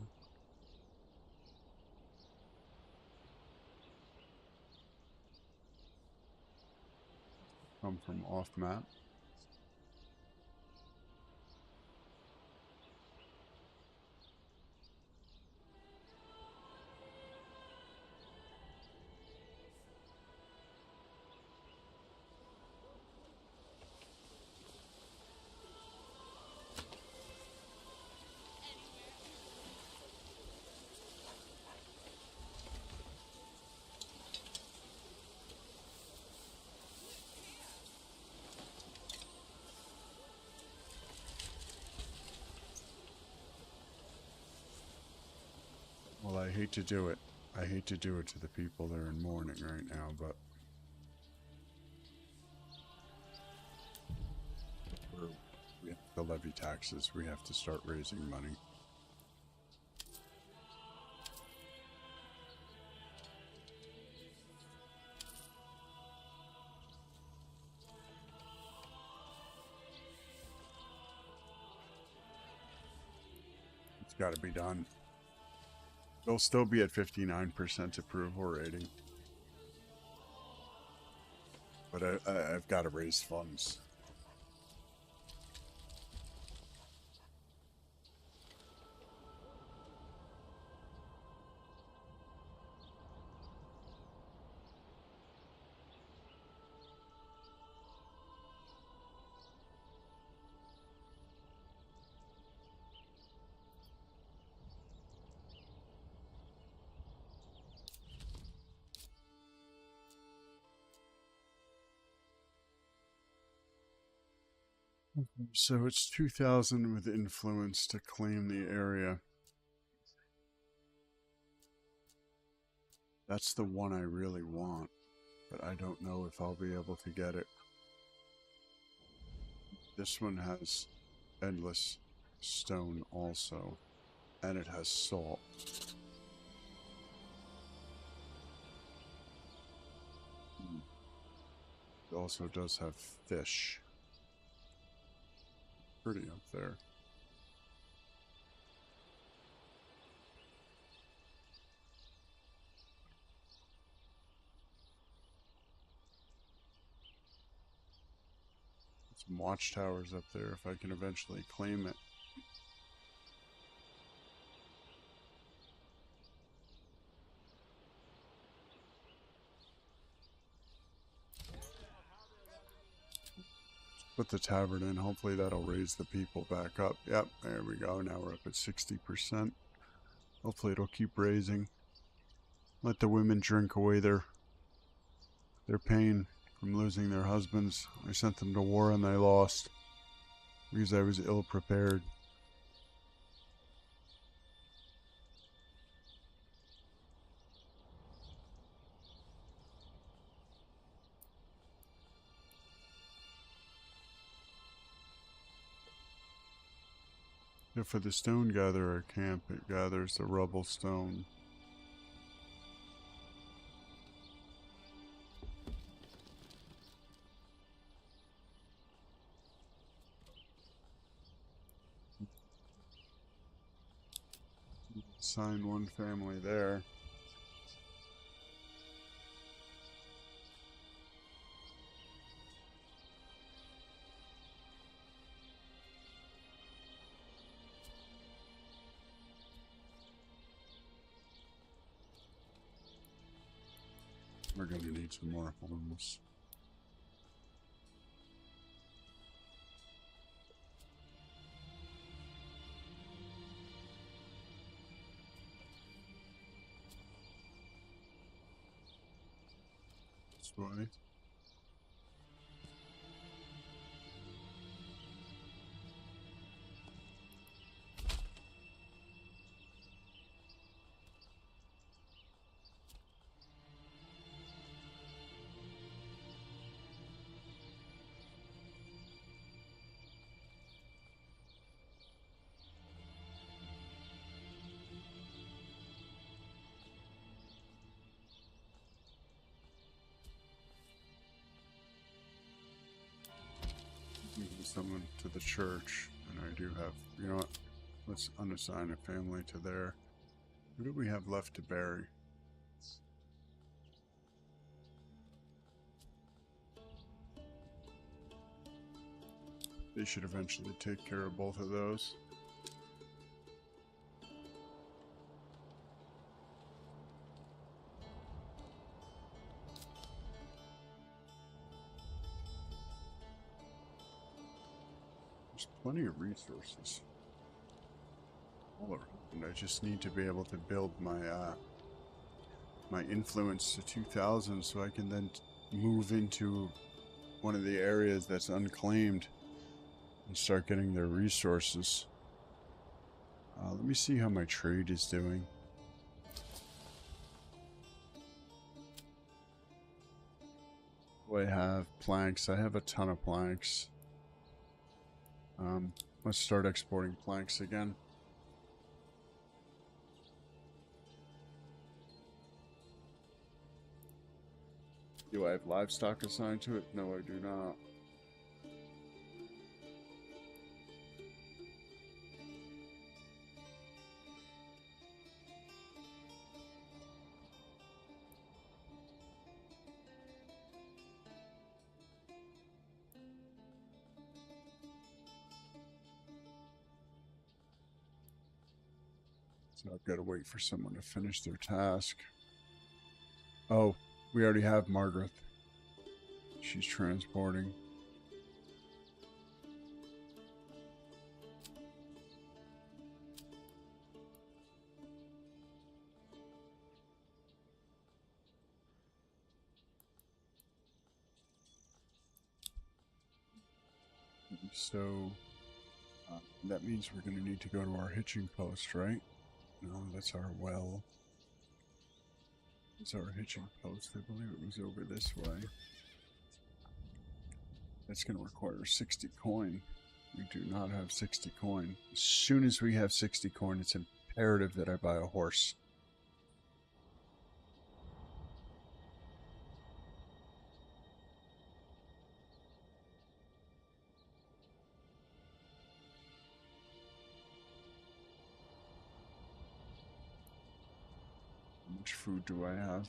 Come from off map. Well, I hate to do it. I hate to do it to the people that are in mourning right now, but we have to levy taxes. We have to start raising money. It's got to be done. They'll still be at 59% approval rating. But I've got to raise funds. So it's 2,000 with influence to claim the area. That's the one I really want, but I don't know if I'll be able to get it. This one has endless stone also, and it has salt. It also does have fish. Pretty up there. Some watchtowers up there if I can eventually claim it. Put the tavern in. Hopefully that'll raise the people back up. Yep, there we go. Now we're up at 60%. Hopefully it'll keep raising. Let the women drink away their pain from losing their husbands. I sent them to war and they lost because I was ill prepared. Yeah, for the stone gatherer camp, it gathers the rubble stone. Assign one family there. We're going to need some more homes. This way. someone to the church, and I do have, you know what, let's unassign a family to there. What do we have left to bury? They should eventually take care of both of those. There's plenty of resources all around, and I just need to be able to build my my influence to 2,000 so I can then move into one of the areas that's unclaimed and start getting their resources. Let me see how my trade is doing. Do I have planks? I have a ton of planks. Let's start exporting planks again. Do I have livestock assigned to it? No, I do not. So I've got to wait for someone to finish their task. Oh, we already have Margaret. She's transporting. So that means we're going to need to go to our hitching post, right? No, that's our well. It's our hitching post. I believe it was over this way. That's going to require 60 coin. We do not have 60 coin. As soon as we have 60 coin, it's imperative that I buy a horse. How much food do I have?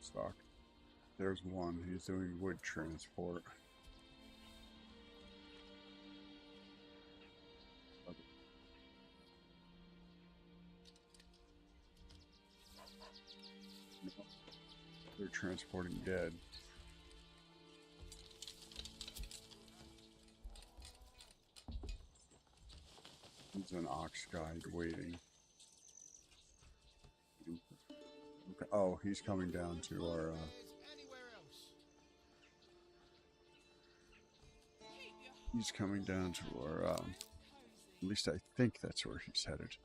Stock. There's one. He's doing wood transport. They're transporting dead. He's an ox guide waiting. Okay. Oh, he's coming down to our. He's coming down to our. At least I think that's where he's headed.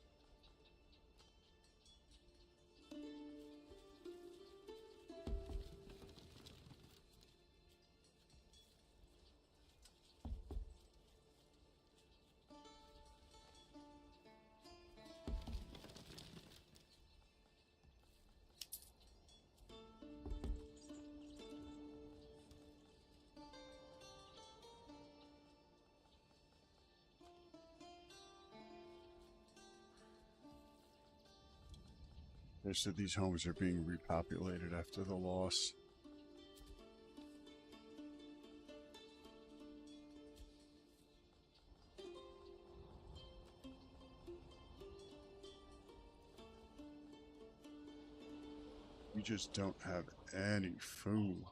They said these homes are being repopulated after the loss. We just don't have any food.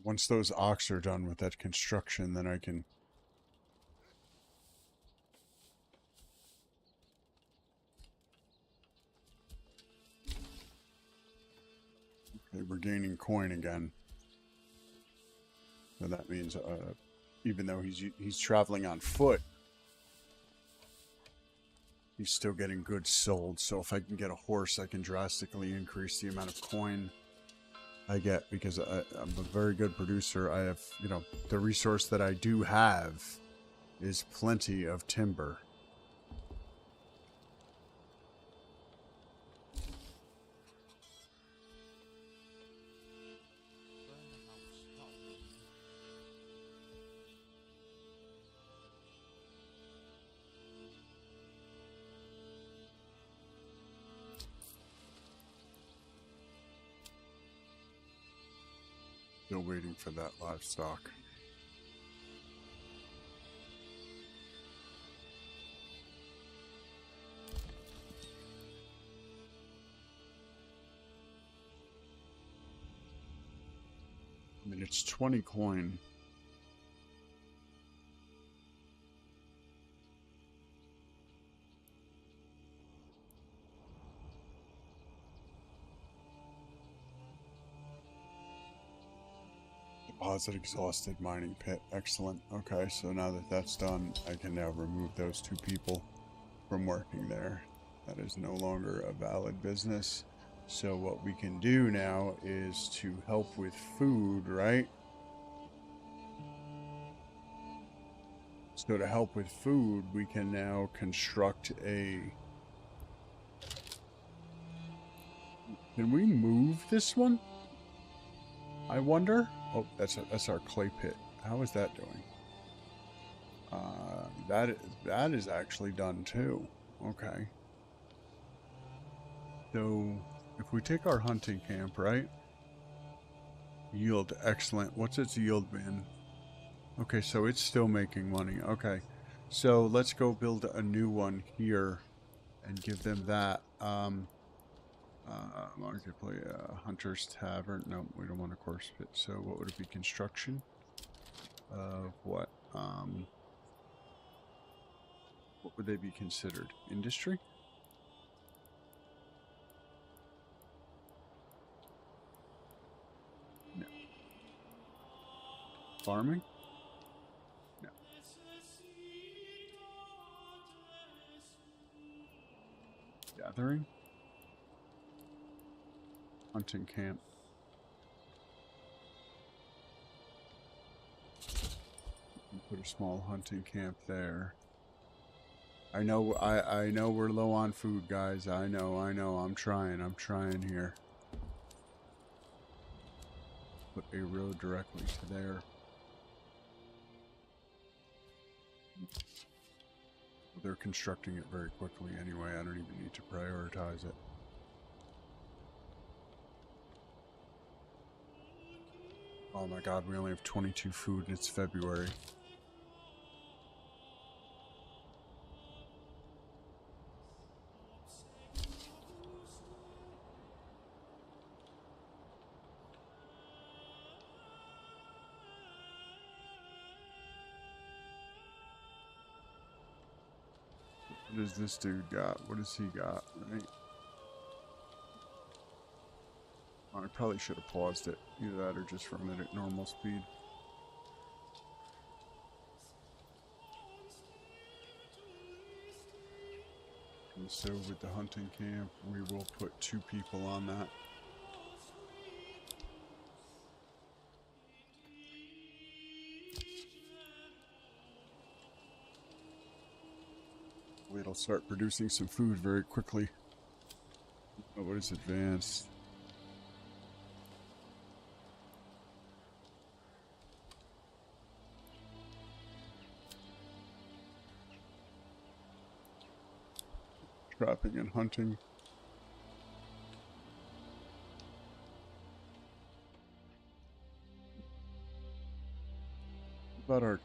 Once those ox are done with that construction, then I can... Okay, we're gaining coin again. So that means, even though he's traveling on foot, he's still getting goods sold. So if I can get a horse, I can drastically increase the amount of coin I get, because I'm a very good producer. I have, you know, the resource that I do have is plenty of timber. Still waiting for that livestock. I mean, it's 20 coin. Deposit exhausted mining pit. Excellent. Okay, so now that that's done, I can now remove those 2 people from working there. That is no longer a valid business. So what we can do now is to help with food, right? So to help with food, we can now construct a... Can we move this one? I wonder. Oh, that's our clay pit. How is that doing? That is actually done too. Okay. So if we take our hunting camp, right? Yield, excellent. What's its yield been? Okay, so it's still making money. Okay, so let's go build a new one here and give them that. Marketplace, Hunter's Tavern. No, we don't want a course pit. So what would it be? Construction of what? What would they be considered? Industry? No. Farming? No. Gathering? Hunting camp. Put a small hunting camp there. I know we're low on food, guys. I know. I'm trying here. Put a road directly to there. They're constructing it very quickly anyway. I don't even need to prioritize it. Oh my god, we only have 22 food and it's February. What does this dude got? What does he got, right? I probably should have paused it. Either that or just run it at normal speed. And so with the hunting camp, we will put 2 people on that. It'll start producing some food very quickly. Oh, what is advanced? Trapping and hunting. What about our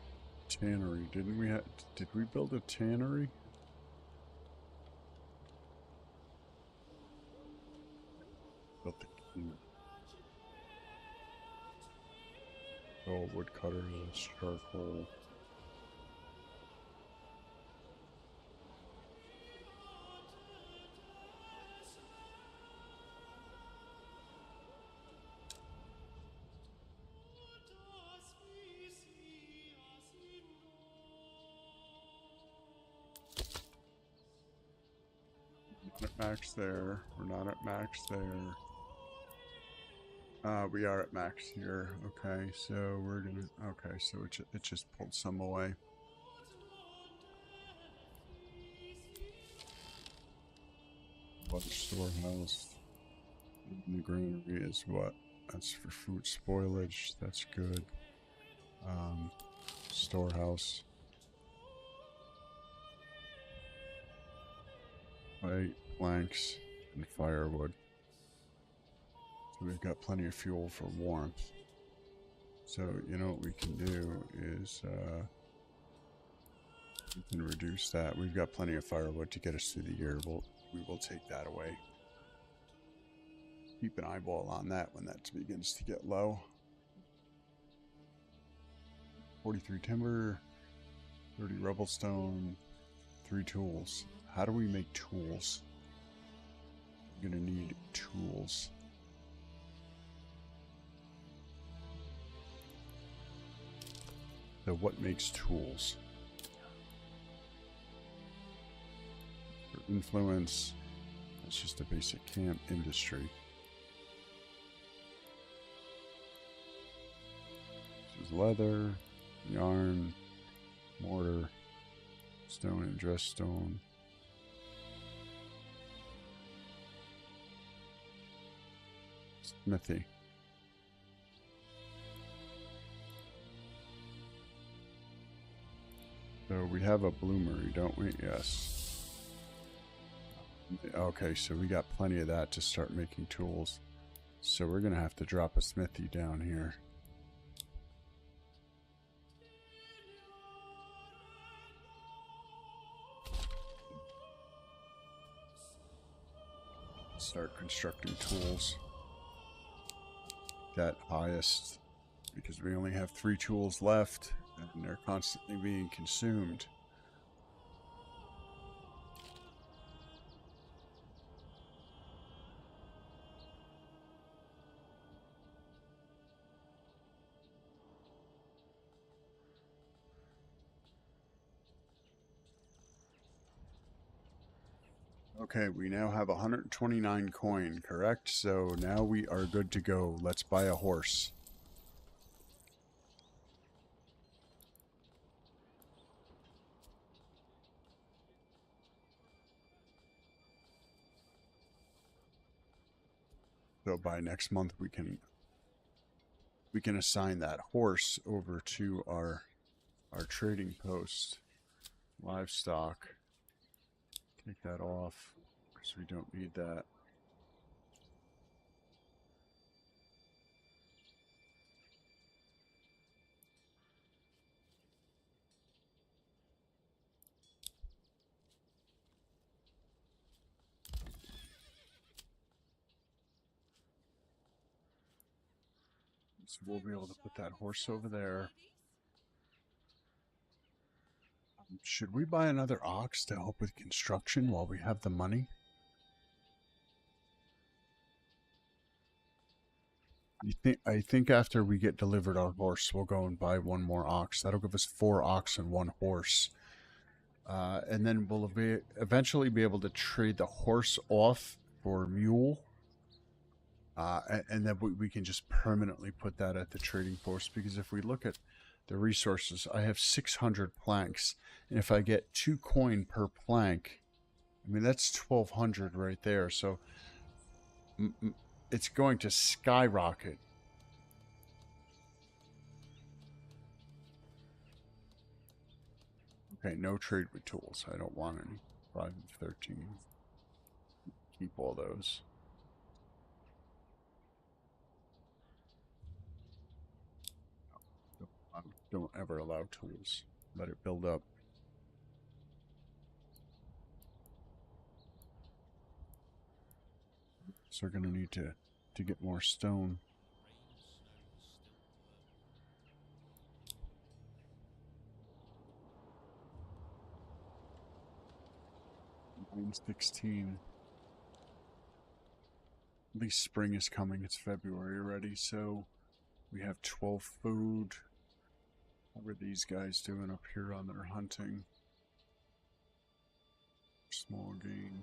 tannery? Did we build a tannery? Built the Oh, woodcutter, charcoal. Not at max there. We're not at max there. We are at max here. Okay, so we're gonna. Okay, so it just pulled some away. Water storehouse. In the granary is what? That's for food spoilage. That's good. Storehouse. Light, planks, and firewood. So we've got plenty of fuel for warmth. So, you know what we can do is, we can reduce that. We've got plenty of firewood to get us through the year. We will take that away. Keep an eyeball on that when that begins to get low. 43 timber, 30 rubble stone, 3 tools. How do we make tools? We're gonna need tools. So what makes tools? For influence, it's just a basic camp industry. This is leather, yarn, mortar, stone and dress stone. Smithy. So we have a bloomery, don't we? Yes. Okay, so we got plenty of that to start making tools. So we're going to have to drop a smithy down here. Start constructing tools. That highest, because we only have 3 tools left and they're constantly being consumed. Okay, we now have 129 coin, correct? So now we are good to go. Let's buy a horse. So by next month we can assign that horse over to our trading post. Livestock. Take that off because we don't need that. So we'll be able to put that horse over there. Should we buy another ox to help with construction while we have the money? I think after we get delivered our horse, we'll go and buy one more ox. That'll give us 4 ox and 1 horse. And then we'll eventually be able to trade the horse off for a mule. And then we can just permanently put that at the trading post. Because if we look at the resources, I have 600 planks. And if I get 2 coin per plank, I mean, that's 1,200 right there. So it's going to skyrocket. Okay, no trade with tools. I don't want any. 5 and 13. Keep all those. Don't ever allow tools. Let it build up. So we're going to need to get more stone. 9:16. At least spring is coming. It's February already, so we have 12 food. How are these guys doing up here on their hunting? Small game.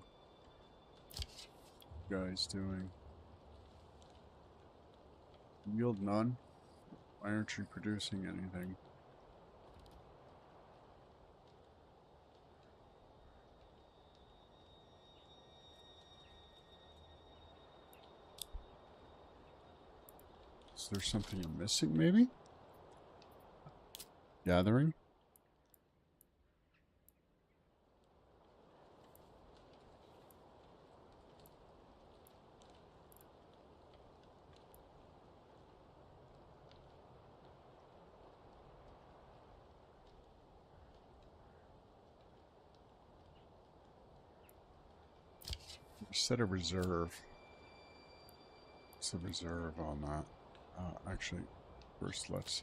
Guys doing? Yield none. Why aren't you producing anything? Is there something I'm missing, maybe? Gathering? Set a reserve. What's a reserve on that? Actually, first let's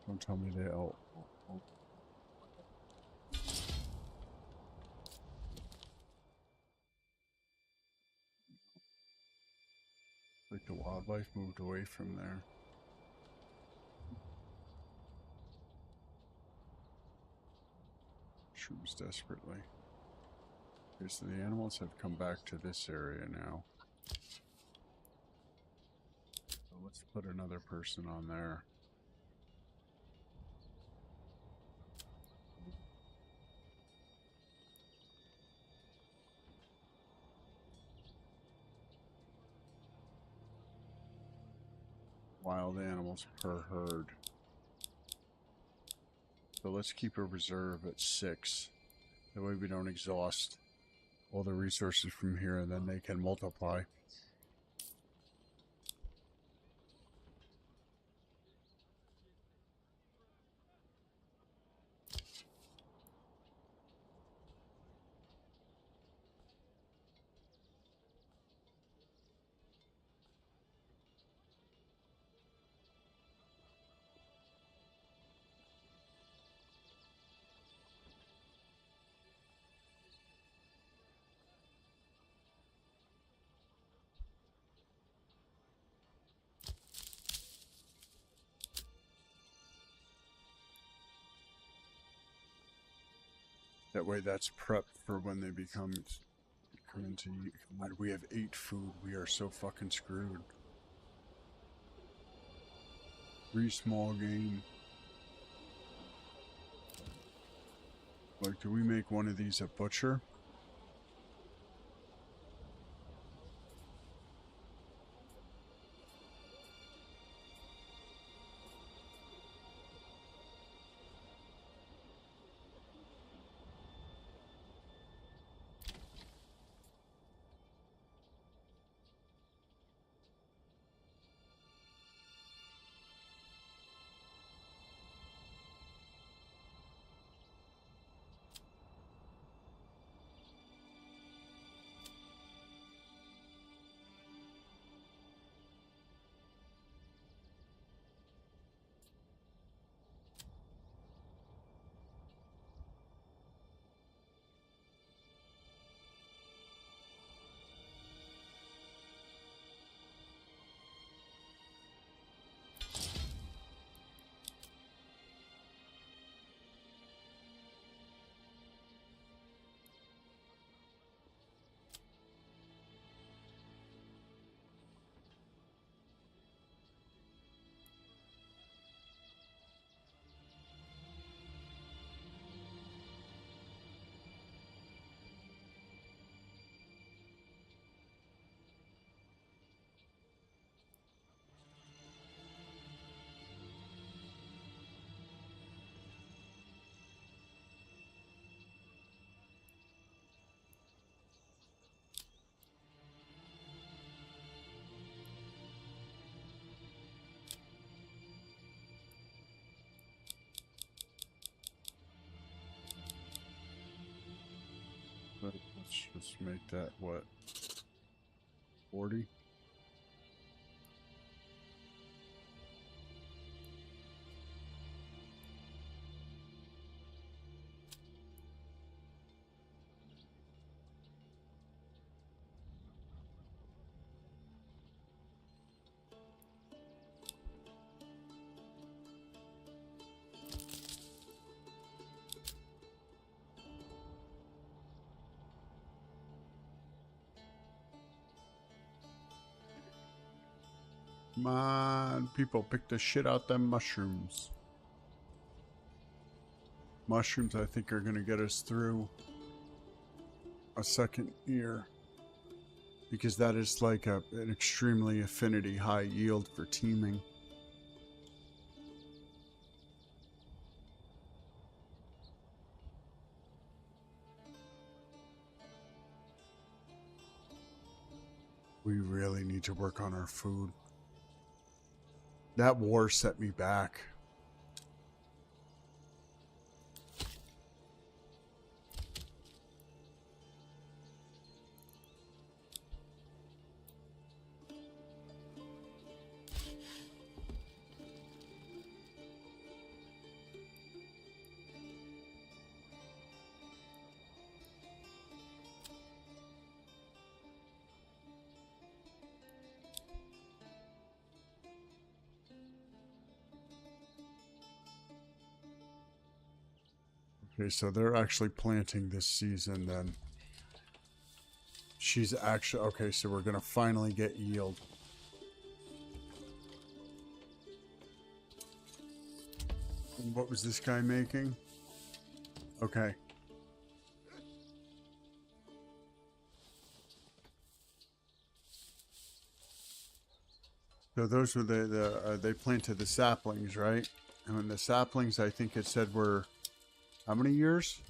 don't tell me they'll. Like the wildlife moved away from there. Shrooms desperately. Okay, so the animals have come back to this area now. So let's put another person on there. Wild animals per herd. So let's keep a reserve at 6. That way we don't exhaust all the resources from here, and then they can multiply. That way that's prepped for when they come into. God, we have 8 food. We are so fucking screwed. 3 small game. Like, do we make one of these a butcher? But let's just make that, what, 40? Come on, people, pick the shit out them mushrooms. Mushrooms, I think, are going to get us through a second year. Because that is like an extremely affinity high yield for teaming. We really need to work on our food. That war set me back. Okay, so they're actually planting this season then. She's actually... Okay, so we're going to finally get yield. And what was this guy making? Okay. So those were they planted the saplings, right? And when the saplings, I think it said were... How many years?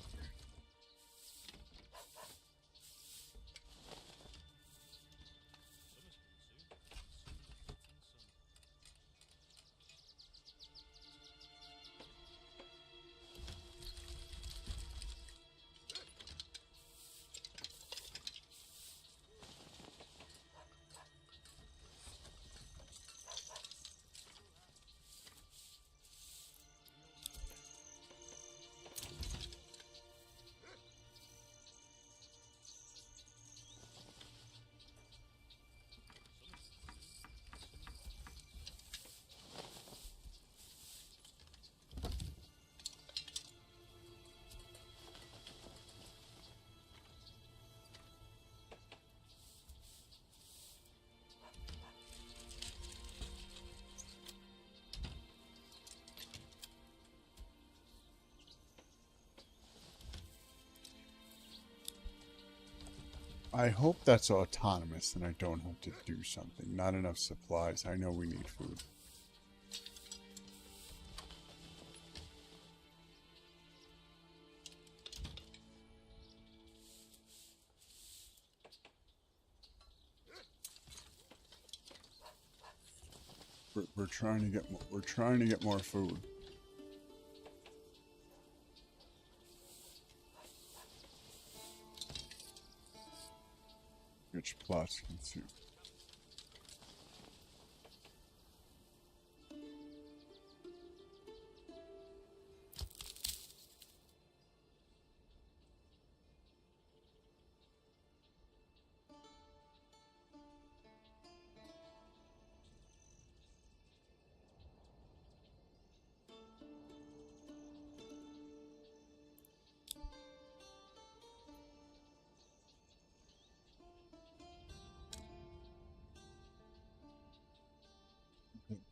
I hope that's autonomous and I don't have to do something. Not enough supplies. I know we need food. We're trying to get more, more food. Which plots consume.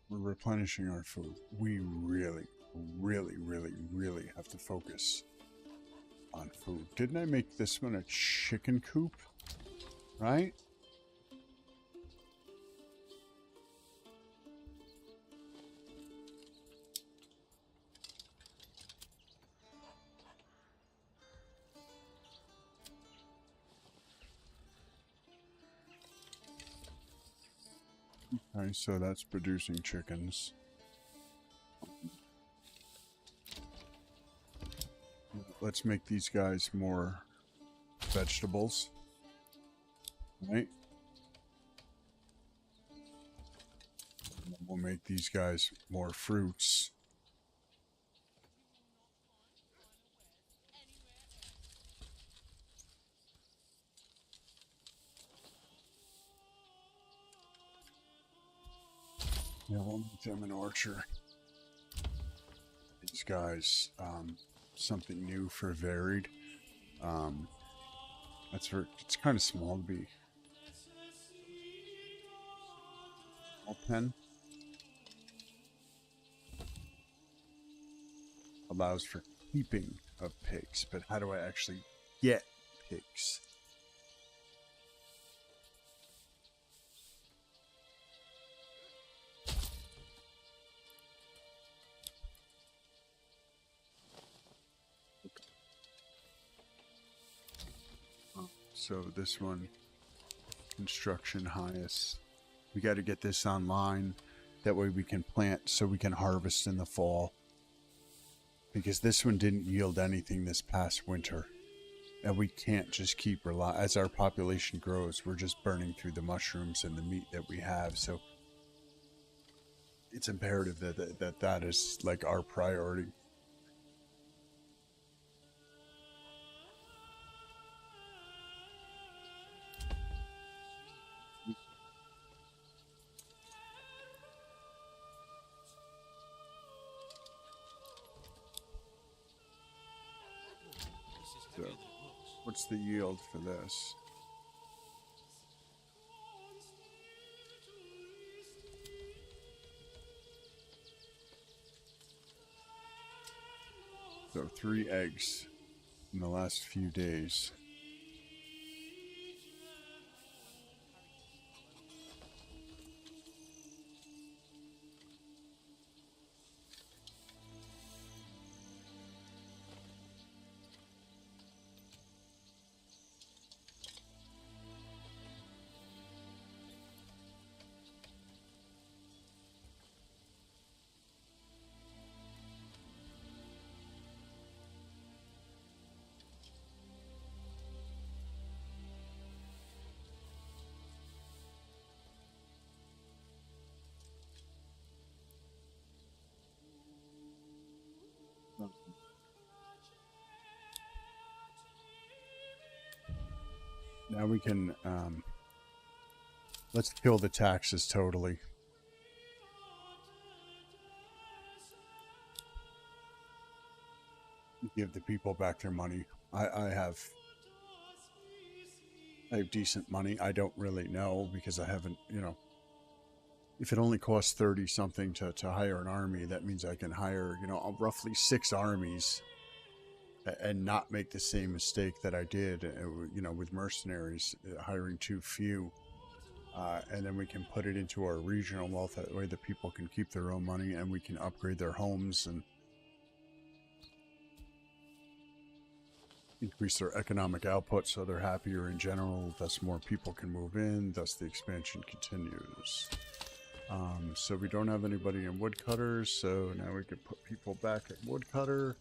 We're replenishing our food. We really, really, really, really have to focus on food. Didn't I make this one a chicken coop? Right? Okay, so that's producing chickens. Let's make these guys more vegetables. Right? And then we'll make these guys more fruits. Yeah, we'll make them an orchard. These guys, something new for varied. It's kind of small to be. Small pen. allows for keeping of pigs, but how do I actually get pigs? So this one, construction highest. We got to get this online. That way we can plant so we can harvest in the fall. Because this one didn't yield anything this past winter. And we can't just keep as our population grows, we're just burning through the mushrooms and the meat that we have. So it's imperative that is like our priority. So, what's the yield for this? So 3 eggs in the last few days. Now we can, let's kill the taxes totally. Give the people back their money. I have decent money. I don't really know because I haven't, you know, if it only costs 30 something to hire an army, that means I can hire, you know, roughly 6 armies and not make the same mistake that I did, you know, with mercenaries, hiring too few. And then we can put it into our regional wealth. That way the people can keep their own money and we can upgrade their homes and increase their economic output so they're happier in general. Thus more people can move in. Thus the expansion continues. So we don't have anybody in woodcutters. So now we can put people back at woodcutter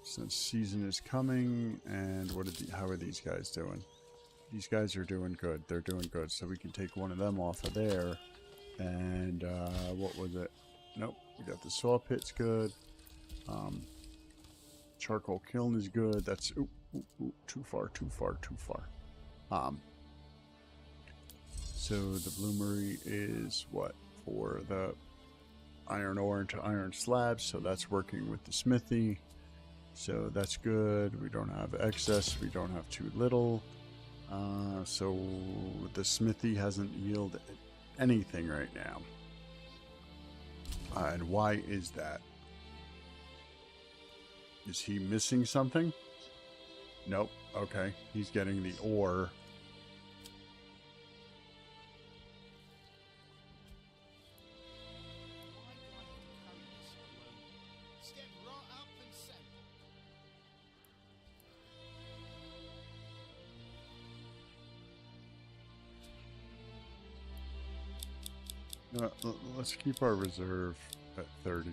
since season is coming. And how are these guys doing? These guys are doing good. They're doing good. So we can take one of them off of there. And what was it? Nope. We got the saw pit's good. Charcoal kiln is good. That's too far. So the bloomery is what for the iron ore into iron slabs. So that's working with the smithy. So that's good. We don't have excess. We don't have too little. So the smithy hasn't yielded anything right now. And why is that? Is he missing something? Nope. Okay. He's getting the ore. Let's keep our reserve at 30.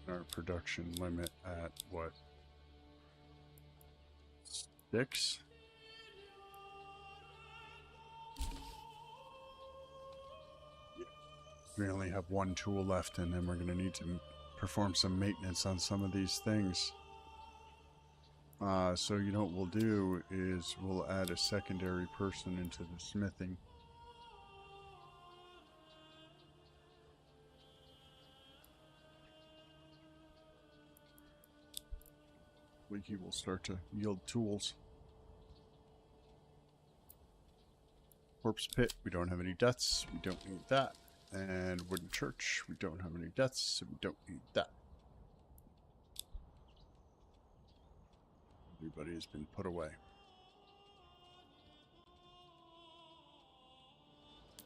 Our production limit at what? 6? Yeah. We only have 1 tool left, and then we're going to need to perform some maintenance on some of these things. So you know what we'll do is we'll add a secondary person into the smithing. He will start to yield tools. Corpse pit, we don't have any deaths, we don't need that. And wooden church, we don't have any deaths, so we don't need that. everybody has been put away.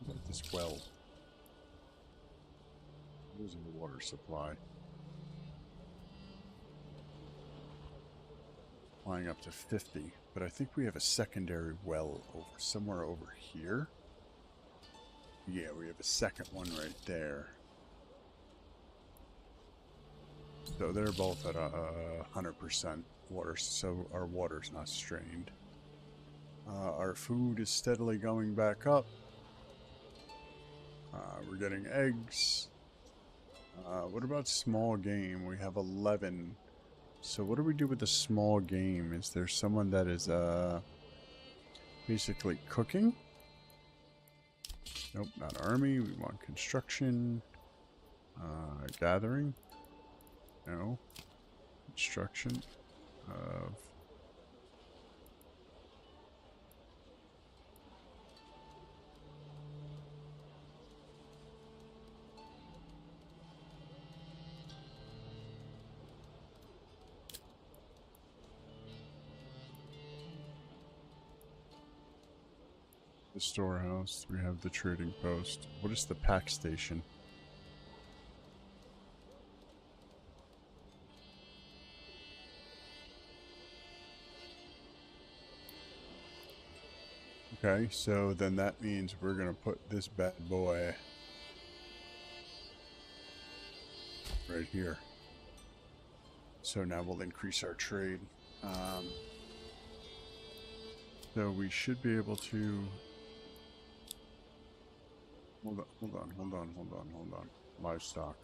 What about this well? Losing the water supply. Flying up to 50, but I think we have a secondary well somewhere over here. Yeah, we have a second one right there. So they're both at 100% water, so our water's not strained. Our food is steadily going back up. We're getting eggs. What about small game? We have 11. So what do we do with the small game? Is there someone that is basically cooking? Nope, not army. We want construction. Gathering. No. Construction of... the storehouse. We have the trading post. What is the pack station? Okay, so then that means we're going to put this bad boy right here. So now we'll increase our trade. So we should be able to... Hold on. Livestock.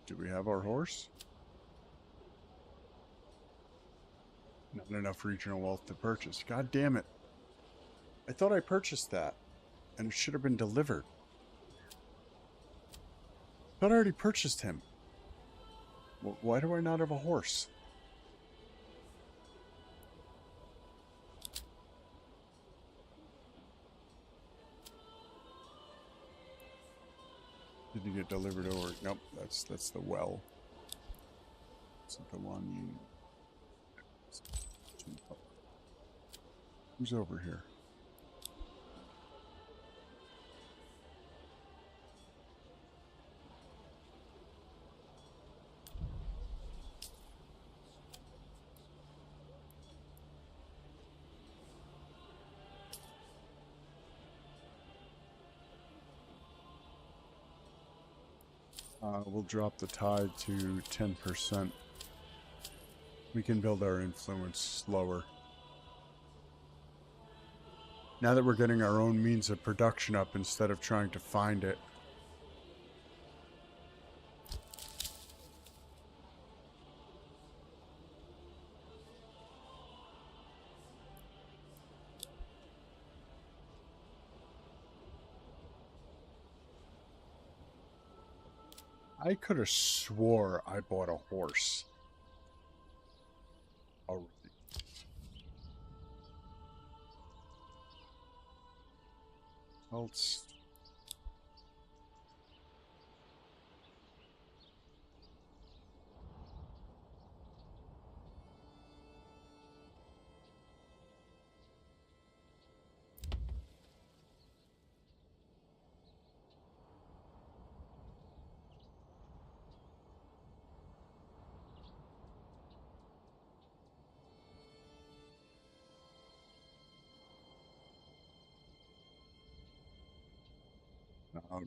Do we have our horse? Not enough regional wealth to purchase. God damn it. I thought I purchased that. And it should have been delivered. I thought I already purchased him. Why do I not have a horse? Did you get delivered over? Nope, that's the well. It's not the one. Who's over here? We'll drop the tide to 10%. We can build our influence slower. Now that we're getting our own means of production up instead of trying to find it. I could have swore I bought a horse already. Else.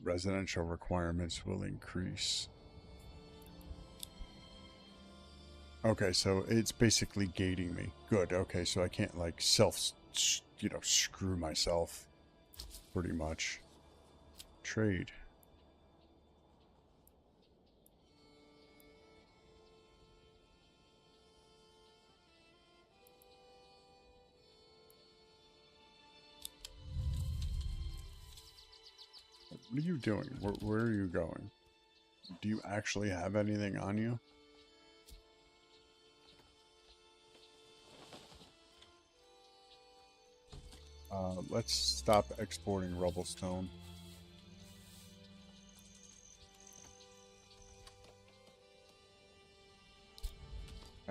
Residential requirements will increase. Okay, so it's basically gating me. Good, okay, so I can't, like, screw myself. Pretty much. Trade. What are you doing? Where are you going? Do you actually have anything on you? Let's stop exporting rubble stone.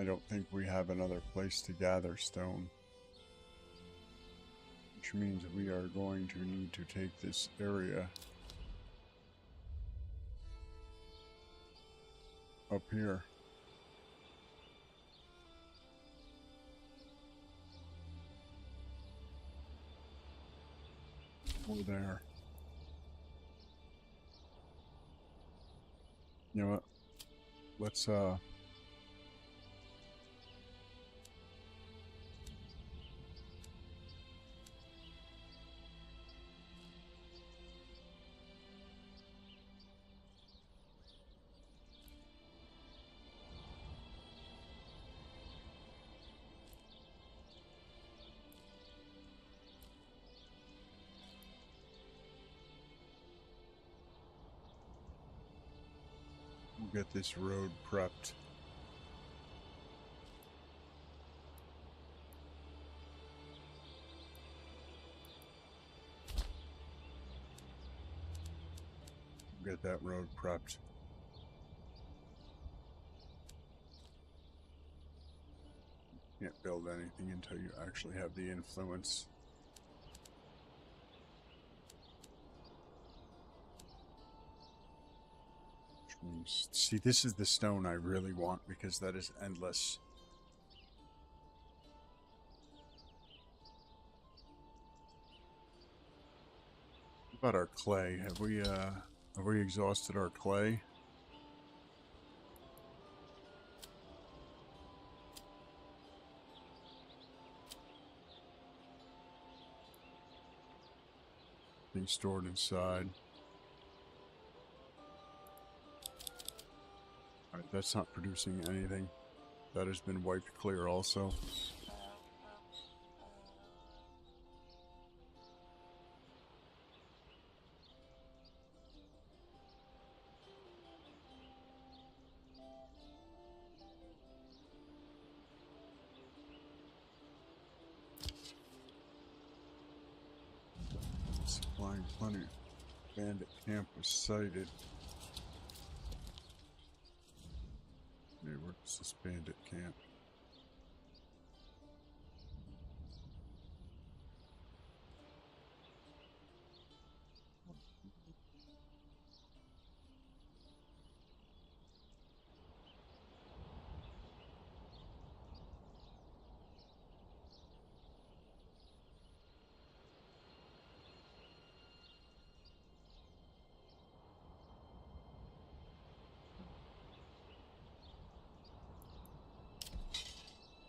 I don't think we have another place to gather stone. Which means we are going to need to take this area up here. Over there. You know what? Let's get this road prepped. Get that road prepped. Can't build anything until you actually have the influence. See, this is the stone I really want because that is endless. What about our clay? Have we exhausted our clay? Being stored inside. Alright, that's not producing anything. That has been wiped clear also. Supplying plenty. Bandit camp was sighted. Hey, where's this bandit camp?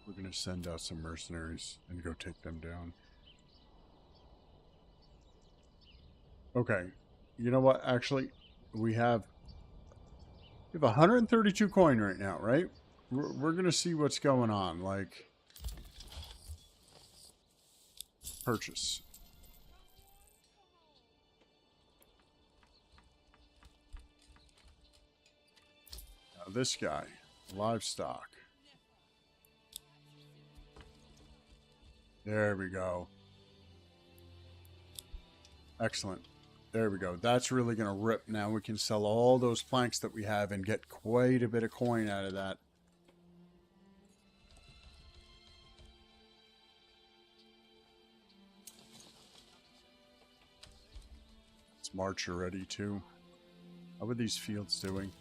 We're gonna send out some mercenaries and go take them down. Okay, you know what? Actually, we have 132 coin right now, right? We're gonna see what's going on. Like, purchase. Now this guy, livestock. There we go. Excellent. There we go. That's really going to rip. Now we can sell all those planks that we have and get quite a bit of coin out of that. It's March already too. How are these fields doing?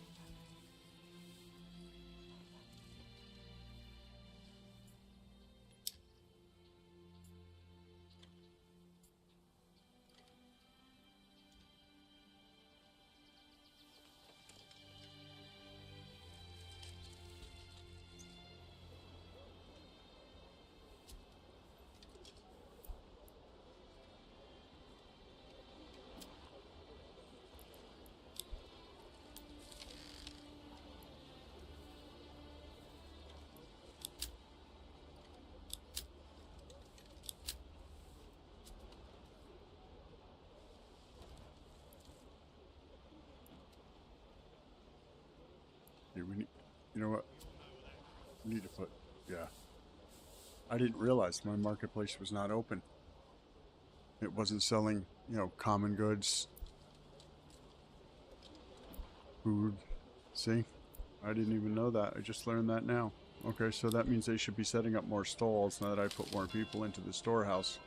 We need, you know what? We need to put, yeah. I didn't realize my marketplace was not open. It wasn't selling, you know, common goods, food. See? I didn't even know that. I just learned that now. Okay, so that means they should be setting up more stalls now that I put more people into the storehouse.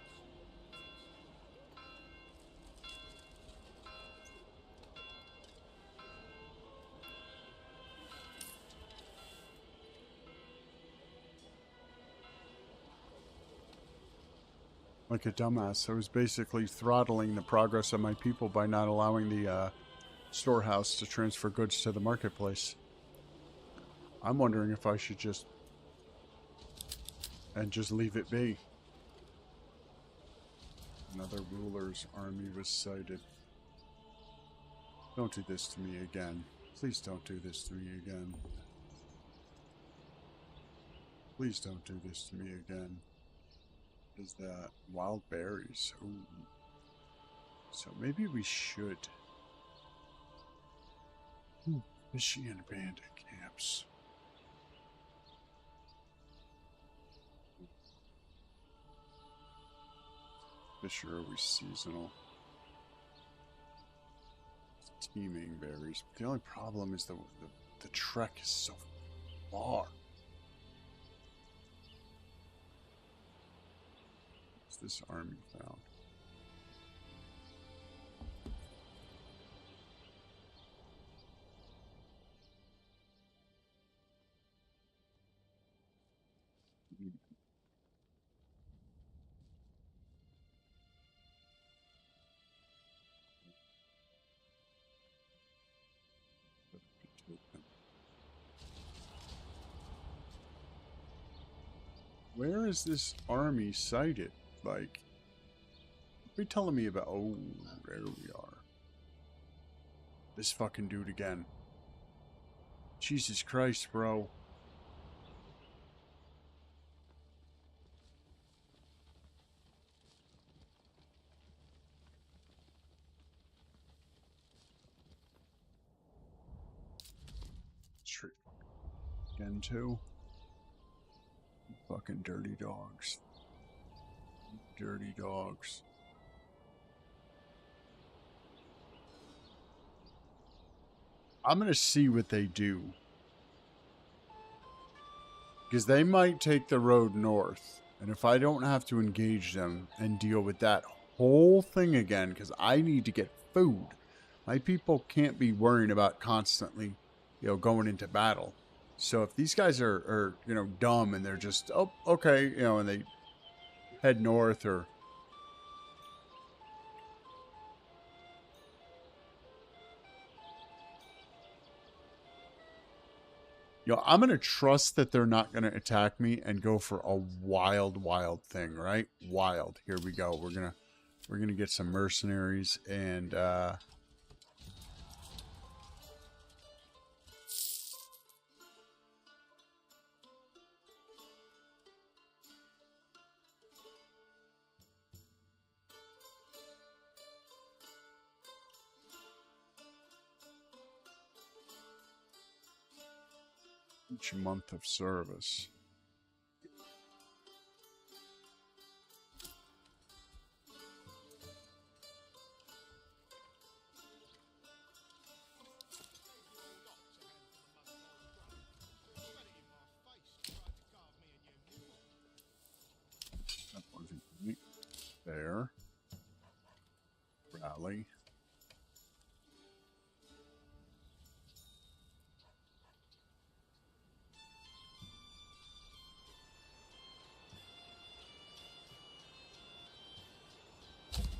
Like a dumbass, I was basically throttling the progress of my people by not allowing the storehouse to transfer goods to the marketplace. I'm wondering if I should just leave it be. Another ruler's army was sighted. Don't do this to me again. Please don't do this to me again. Please don't do this to me again. Is that wild berries? Ooh. So maybe we should. Fishy and bandit camps. Fish are always seasonal. Teeming berries. The only problem is the trek is so far. What's this army found? Where is this army sighted? Like, what are you telling me about? Oh, there we are. This fucking dude again. Jesus Christ, bro. Straight again, too. Fucking dirty dogs. Dirty dogs. I'm gonna see what they do. Because they might take the road north. And if I don't have to engage them and deal with that whole thing again, because I need to get food. My people can't be worrying about constantly, going into battle. So if these guys are dumb and they're just, oh, okay, and they head north or... I'm going to trust that they're not going to attack me and go for a wild thing, right? Wild. Here we go. We're going to get some mercenaries and each month of service. That wasn't me. There. Rally.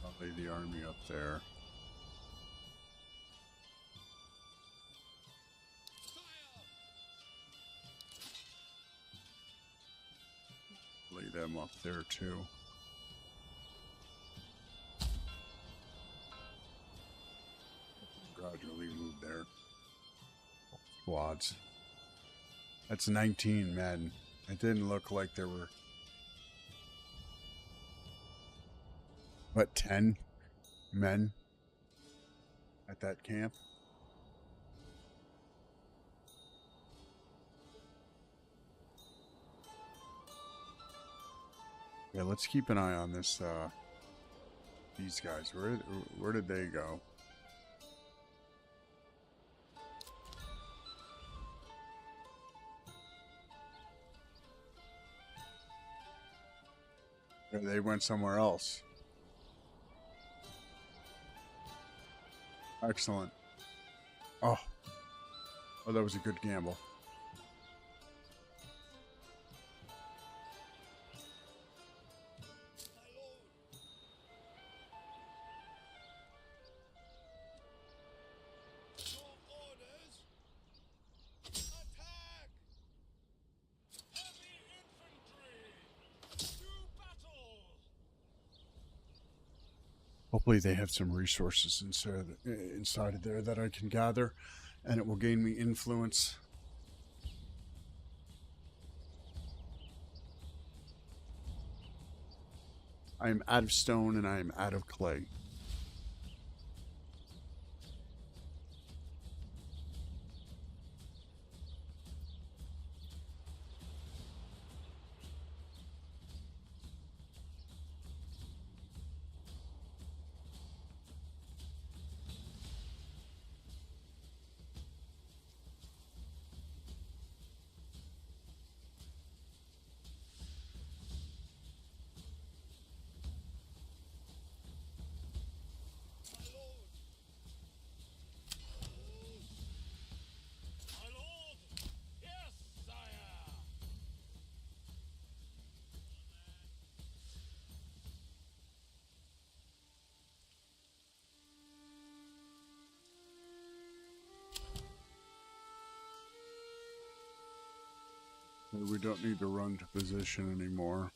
I'll lay the army up there. Lay them up there too. Gradually move there. Squads. That's 19 men. It didn't look like there were... What, 10 men at that camp? Yeah, let's keep an eye on this, these guys. Where did they go? Or they went somewhere else. Excellent. Oh. Oh, that was a good gamble. Hopefully they have some resources inside of there that I can gather, and it will gain me influence. I am out of stone and I am out of clay. We don't need to run to position anymore.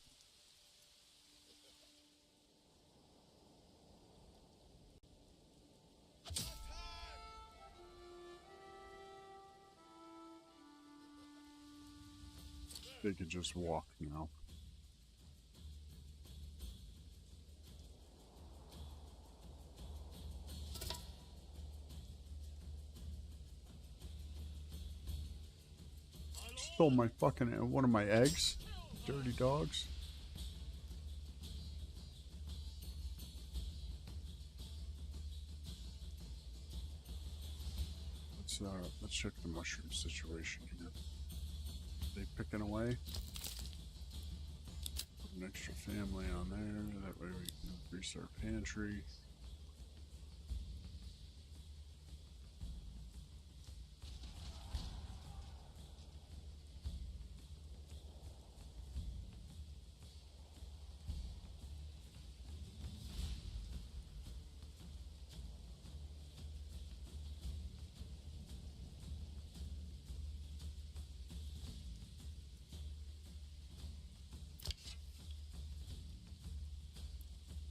They could just walk now. Stole my fucking one of my eggs, dirty dogs. Let's check the mushroom situation here. They picking away. Put an extra family on there. That way we can increase our pantry.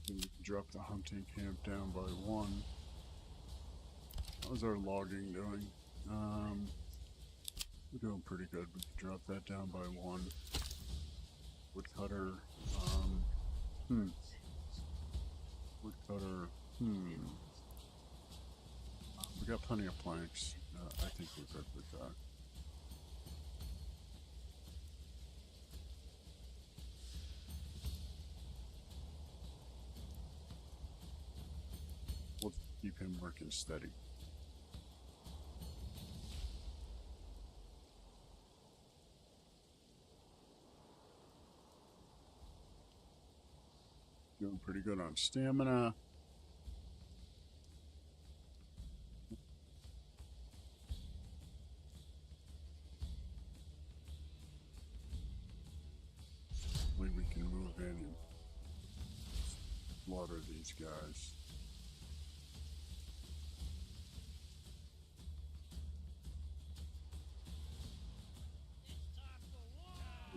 And we can drop the hunting camp down by 1. How's our logging doing? We're doing pretty good. We can drop that down by 1. Woodcutter, Woodcutter, we got plenty of planks. I think we're good with that. We'll keep him working steady. Doing pretty good on stamina. Hopefully we can move in and slaughter these guys.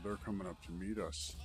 They're coming up to meet us.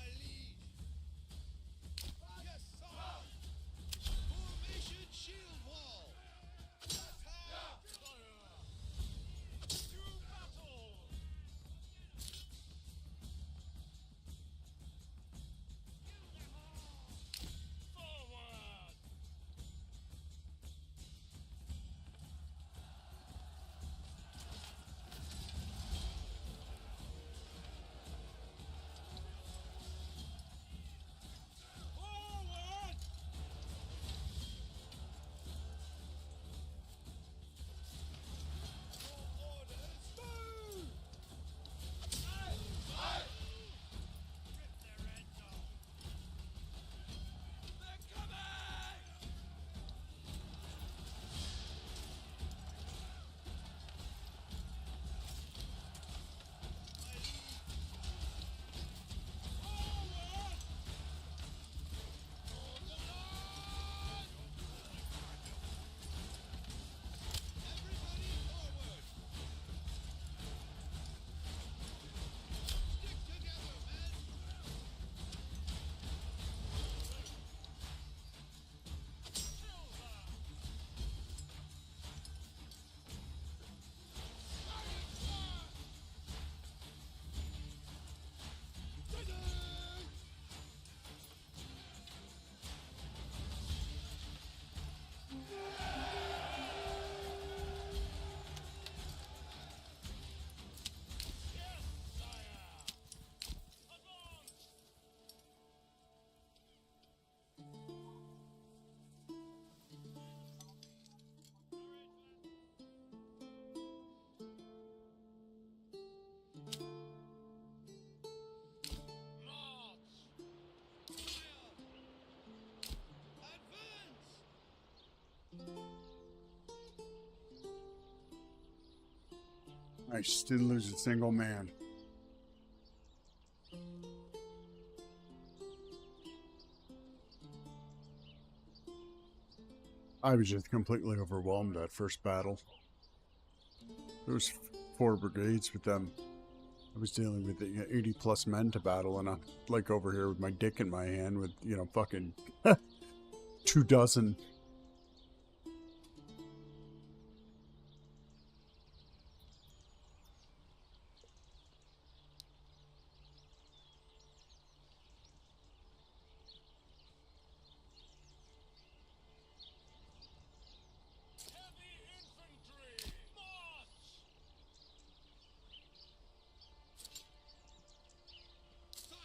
Nice, didn't lose a single man. I was just completely overwhelmed that first battle. There was 4 brigades with them. I was dealing with 80 plus men to battle, and I'm like over here with my dick in my hand with, you know, fucking 2 dozen. Heavy infantry! March! Fire!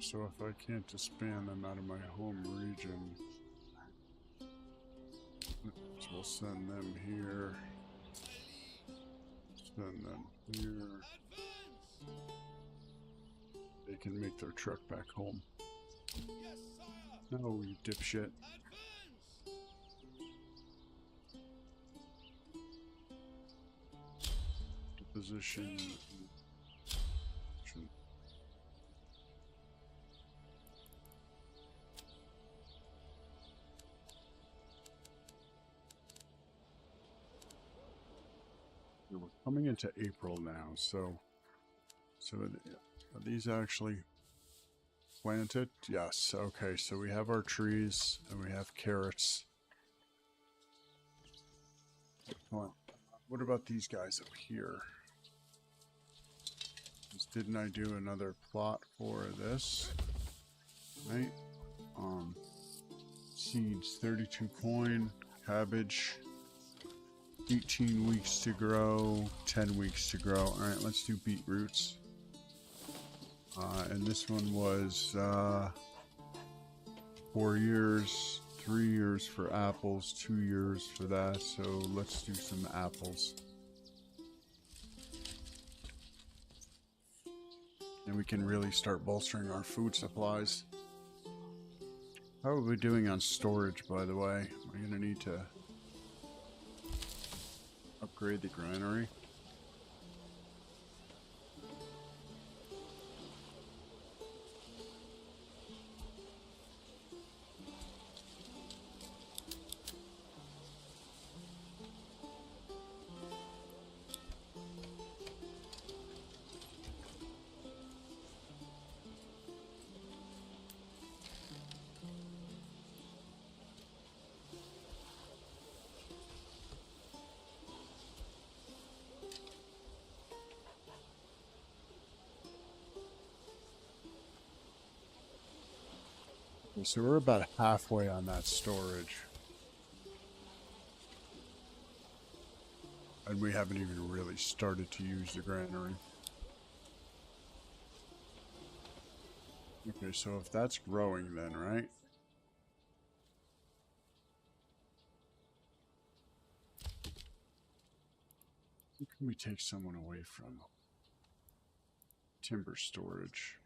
So if I can't disband them out of my home region, we'll send them here. Send them here. They can make their truck back home. Yes, sire! No, you dipshit. Advance! Position. We're coming into April now, so are these actually planted? Yes. Okay, so we have our trees and we have carrots. Come on. What about these guys up here? Didn't I do another plot for this? Right? Seeds, 32 coin, cabbage, 18 weeks to grow, 10 weeks to grow. Alright, let's do beetroots. And this one was 4 years, 3 years for apples, 2 years for that, so let's do some apples. And we can really start bolstering our food supplies. How are we doing on storage, by the way? We're going to need to upgrade the granary. So we're about halfway on that storage. And we haven't even really started to use the granary. Okay, so if that's growing then, right? Who can we take someone away from? Timber storage.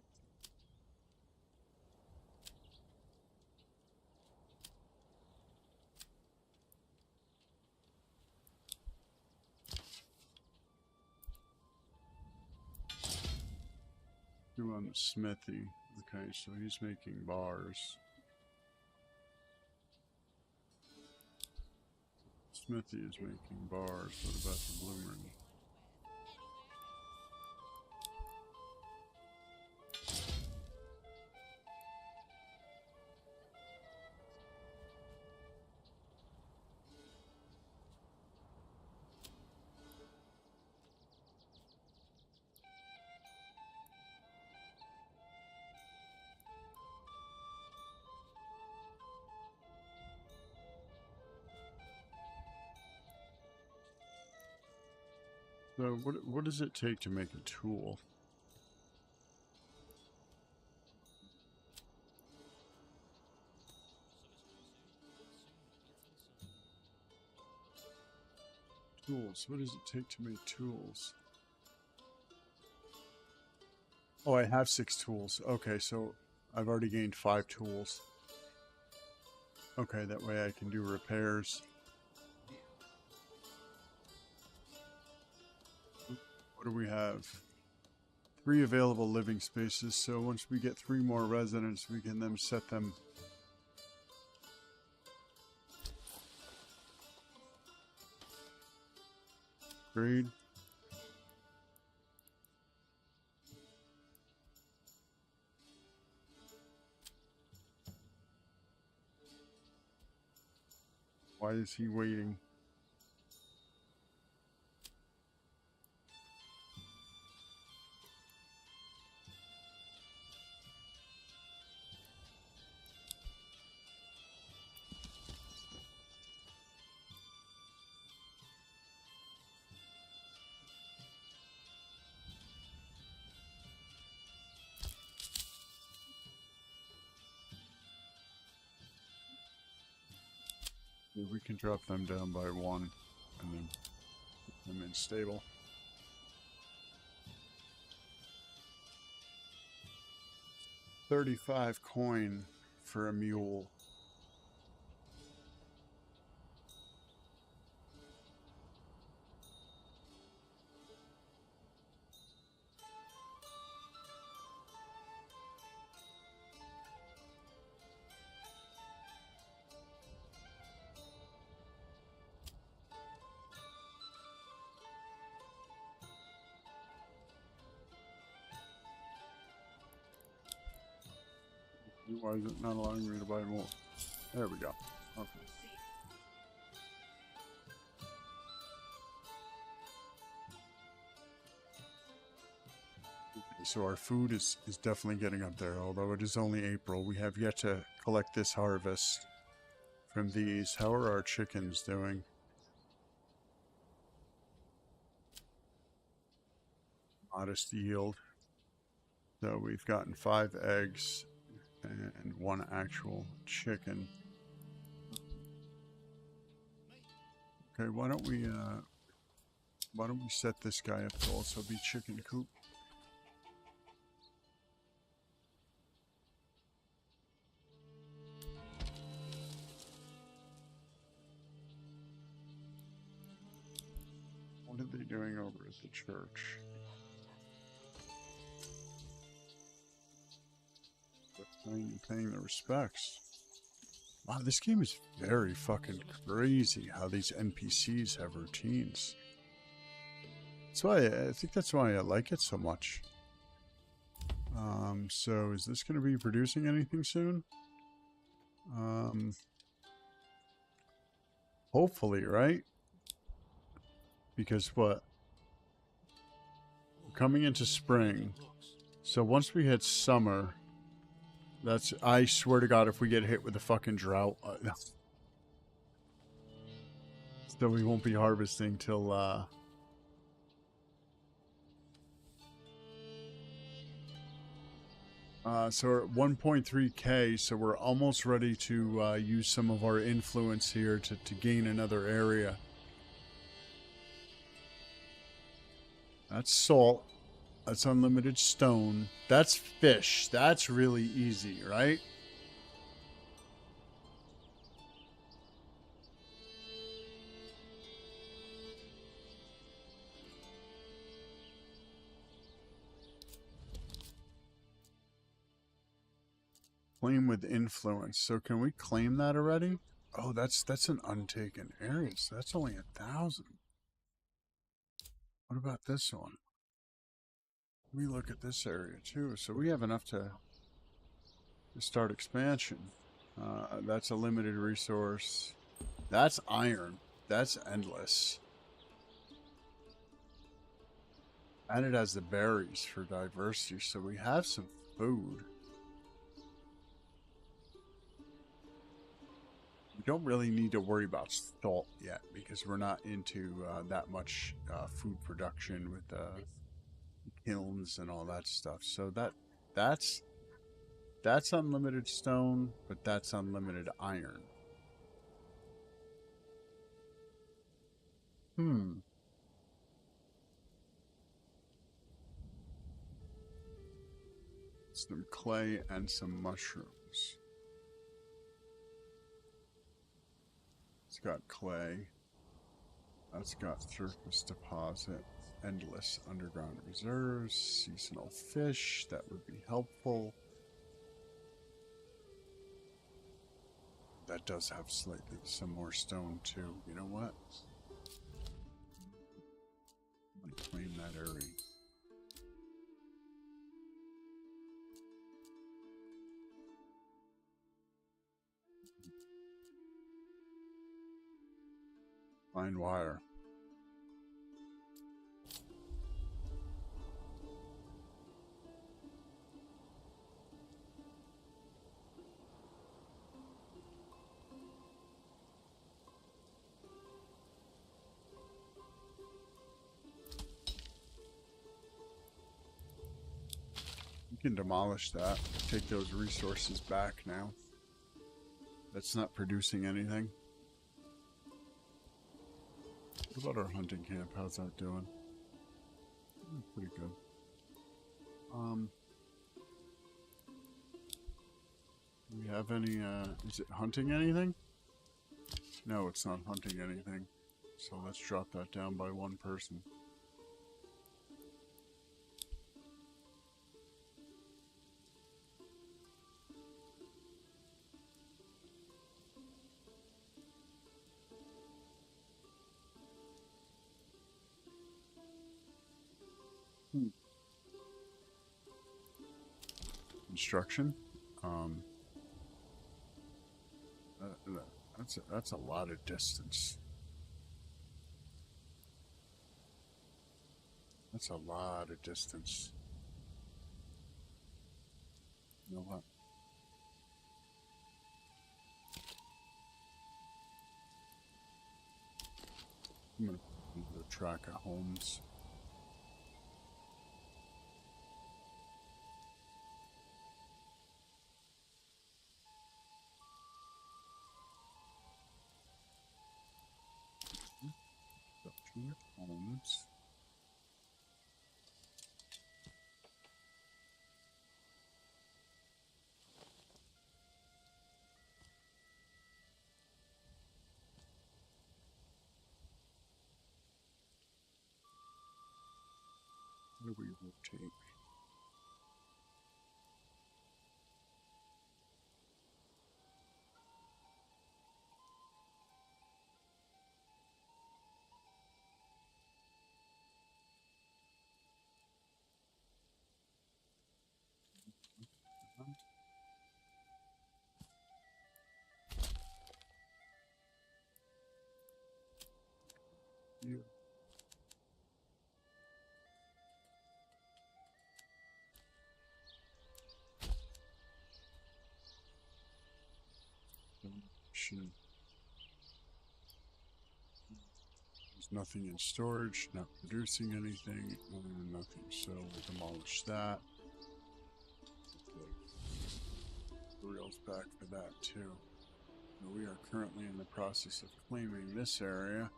Do on the smithy. Okay, so he's making bars. Smithy is making bars. What about the bloomer? So what does it take to make a tool? Tools. What does it take to make tools? Oh, I have 6 tools. Okay, so I've already gained 5 tools. Okay, that way I can do repairs. What do we have? 3 available living spaces, so once we get 3 more residents, we can then set them. Agreed. Why is he waiting? We can drop them down by 1 and then put them in stable. $35 coin for a mule. Why is it not allowing me to buy more? There we go. Okay. So our food is definitely getting up there, although it is only April. We have yet to collect this harvest from these. How are our chickens doing? Modest yield. So we've gotten 5 eggs and 1 actual chicken. Okay, why don't we set this guy up to also be chicken coop? What are they doing over at the church? Paying the respects. Wow, this game is very fucking crazy how these NPCs have routines. That's why I think that's why I like it so much. So is this going to be producing anything soon? Hopefully, right? Because what? We're coming into spring. So once we hit summer, that's, I swear to God, if we get hit with a fucking drought, so we won't be harvesting till, so we're at 1.3k, so we're almost ready to use some of our influence here to gain another area. That's salt. That's unlimited stone. That's fish. That's really easy, right? Claim with influence. So can we claim that already? Oh, that's an untaken area. So that's only 1,000. What about this one? We look at this area too. So we have enough to start expansion. That's a limited resource. That's iron. That's endless. And it has the berries for diversity. So we have some food. We don't really need to worry about salt yet because we're not into that much food production with kilns and all that stuff. So that's unlimited stone, but that's unlimited iron. Some clay and some mushrooms. It's got clay. That's got surface deposit. Endless underground reserves. Seasonal fish. That would be helpful. That does have slightly some more stone too. You know what? I'm gonna claim that area. Fine wire. You can demolish that. Take those resources back now. That's not producing anything. What about our hunting camp? How's that doing? Pretty good. Do we have any, is it hunting anything? No, it's not hunting anything. So let's drop that down by one person. Construction. That's a lot of distance. That's a lot of distance. You know what? I'm gonna keep a track of homes. Homes. What do we rotate? Yeah. There's nothing in storage, not producing anything, nothing. So we'll demolish that. Rails back for that too. Now we are currently in the process of claiming this area.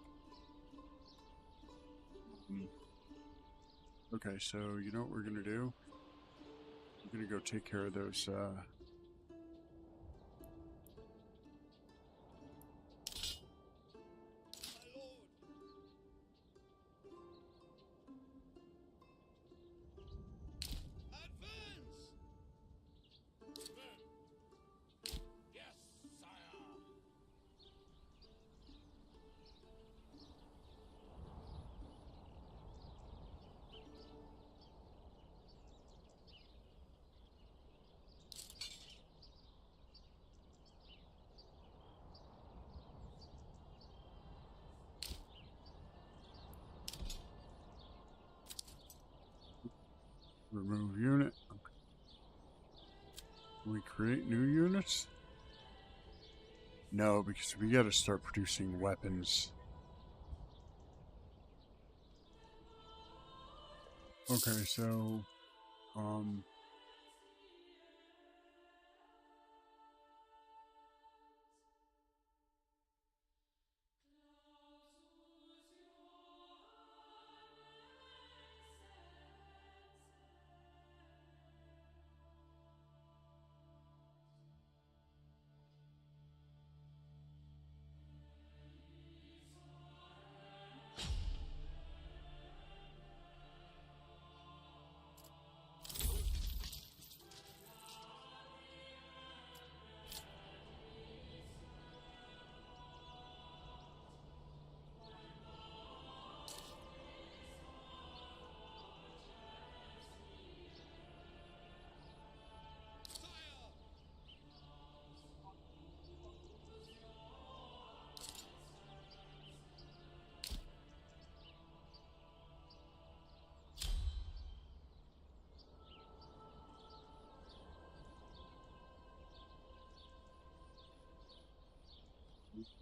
Okay, so you know what we're gonna do? We're gonna go take care of those remove unit. Can we create new units? No, because we gotta start producing weapons. Okay, so, um...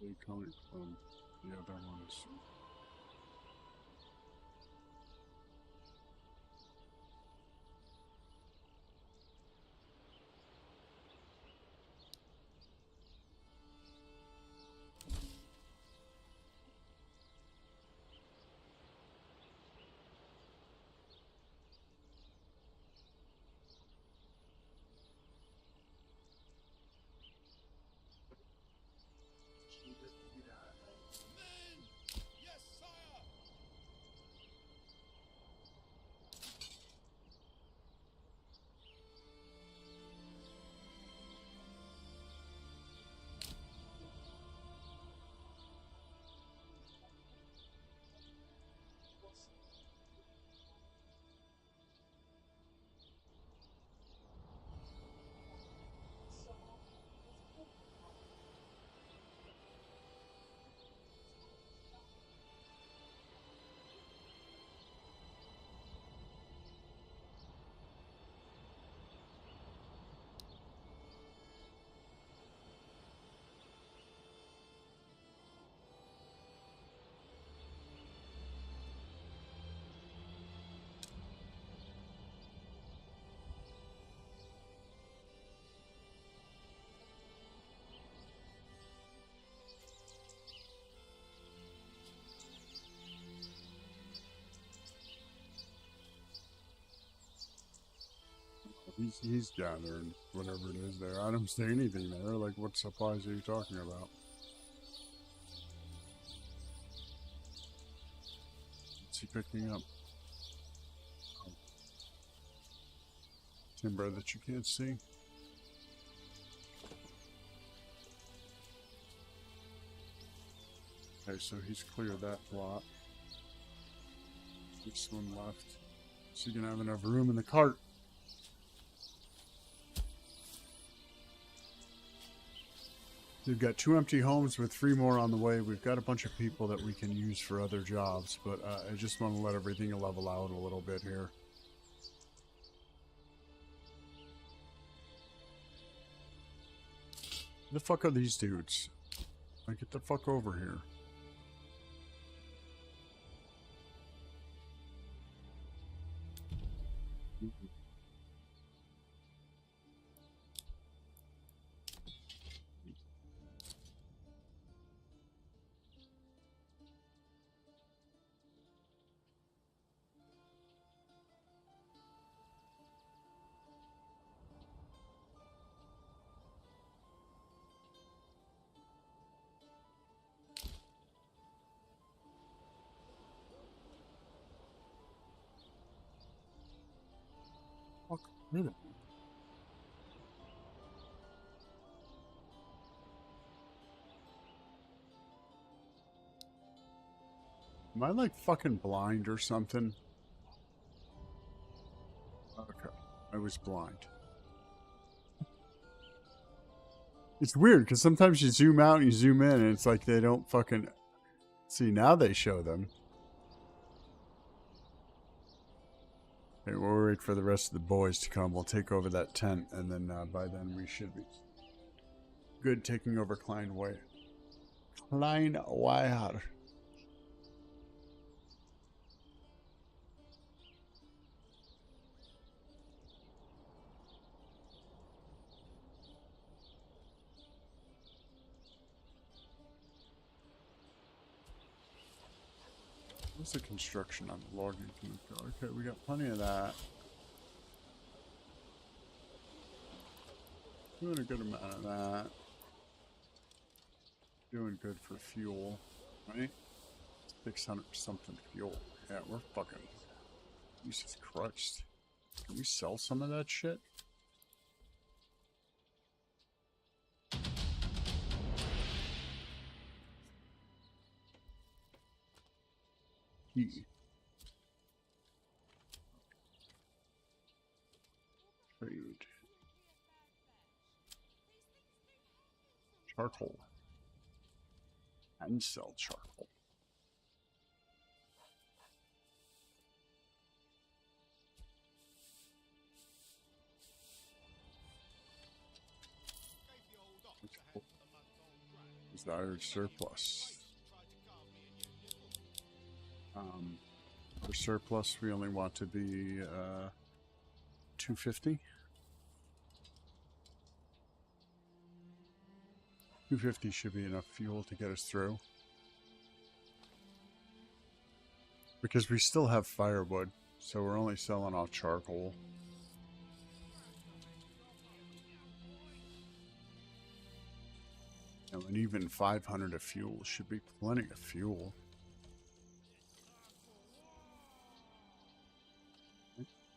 they coming from the other ones. Men! Yes, sire! He's gathering whatever it is there. I don't see anything there. Like, what supplies are you talking about? What's he picking up? Oh, timber that you can't see. Okay, so he's cleared that plot. This one left. Is he gonna have enough room in the cart? We've got 2 empty homes with 3 more on the way. We've got a bunch of people that we can use for other jobs, but I just want to let everything level out a little bit here. Who the fuck are these dudes? Like, get the fuck over here. Fuck, minute. Am I like fucking blind or something? Okay, I was blind. It's weird because sometimes you zoom out and you zoom in and it's like they don't fucking... See, now they show them. Okay, we'll wait for the rest of the boys to come. We'll take over that tent and then by then we should be... Good taking over Kleinweiher. What's the construction on the logging? Okay, we got plenty of that. Doing a good amount of that. Doing good for fuel, right? 600 something fuel. Yeah, we're fucking. Jesus Christ. Can we sell some of that shit? Key. Trade. Charcoal. And sell charcoal. Desired surplus. For surplus, we only want to be 250. 250 should be enough fuel to get us through. Because we still have firewood, so we're only selling off charcoal. And even 500 of fuel should be plenty of fuel.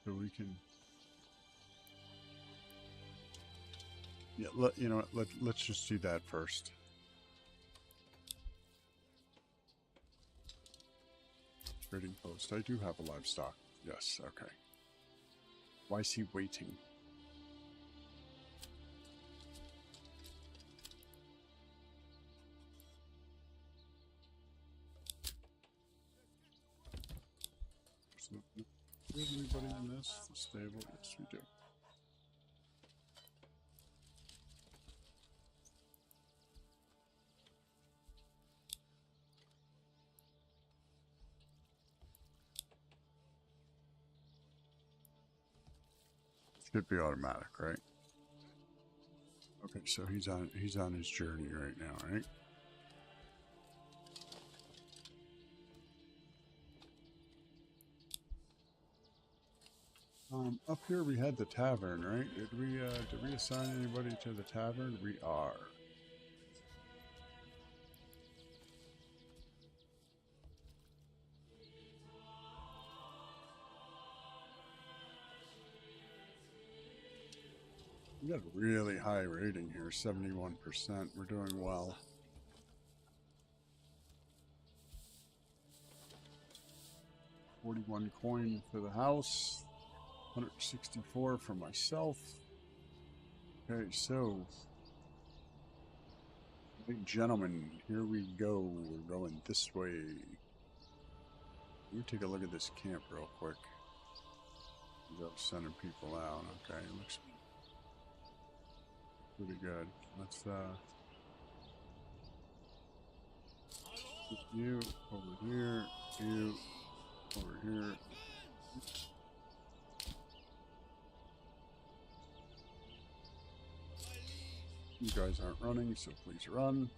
So we can... Yeah, you know what, let's just do that first. Trading post. I do have a livestock. Yes, okay. Why is he waiting? Do we have anybody in this? The stable? Yes, we do. Should be automatic, right? Okay, so he's on his journey right now, right? Up here we had the tavern, right? Did we assign anybody to the tavern? We are. We got a really high rating here, 71%. We're doing well. $41 coin for the house. 164 for myself. Okay, so, gentlemen, here we go. We're going this way. Let me take a look at this camp real quick. Go sending people out. Okay, looks pretty good. Let's put you over here, you over here. You guys aren't running, so please run.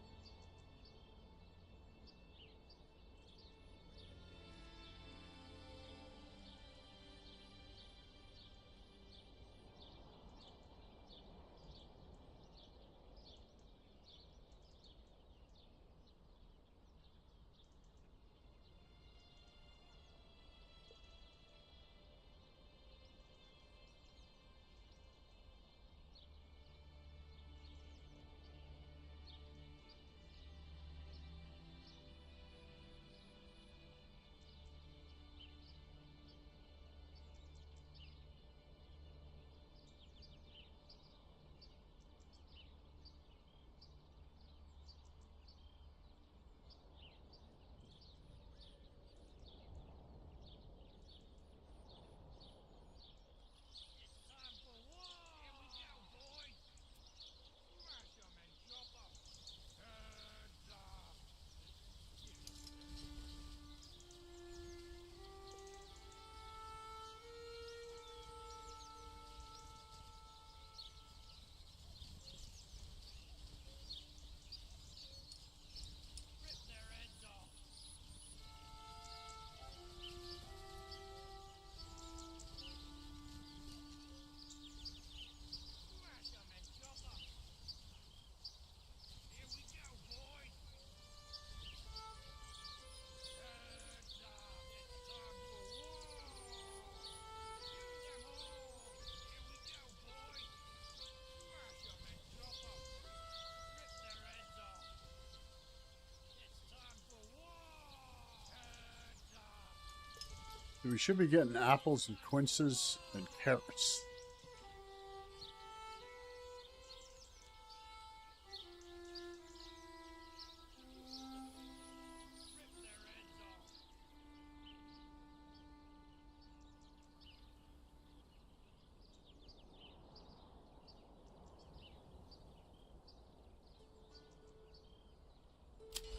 We should be getting apples and quinces and carrots.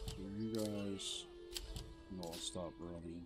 So you guys can all stop running.